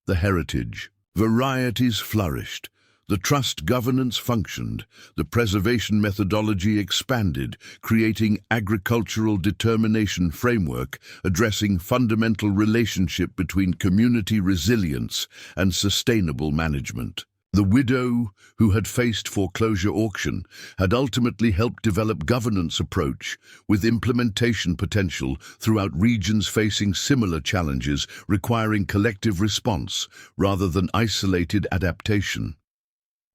A: the heritage, varieties flourished, the trust governance functioned, the preservation methodology expanded, creating agricultural determination framework addressing fundamental relationship between community resilience and sustainable management. The widow, who had faced foreclosure auction, had ultimately helped develop governance approach with implementation potential throughout regions facing similar challenges requiring collective response rather than isolated adaptation.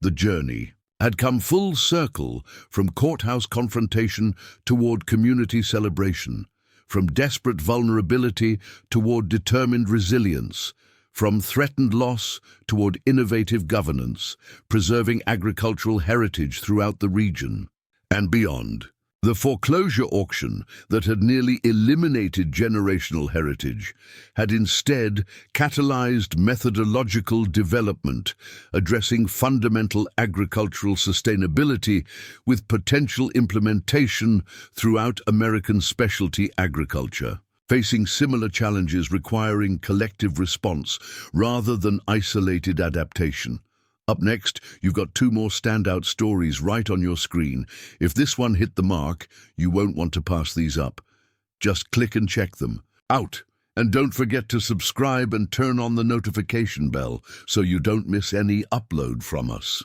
A: The journey had come full circle from courthouse confrontation toward community celebration, from desperate vulnerability toward determined resilience, from threatened loss toward innovative governance, preserving agricultural heritage throughout the region and beyond. The foreclosure auction that had nearly eliminated generational heritage had instead catalyzed methodological development, addressing fundamental agricultural sustainability with potential implementation throughout American specialty agriculture, facing similar challenges requiring collective response rather than isolated adaptation. Up next, you've got two more standout stories right on your screen. If this one hit the mark, you won't want to pass these up. Just click and check them out. And don't forget to subscribe and turn on the notification bell so you don't miss any upload from us.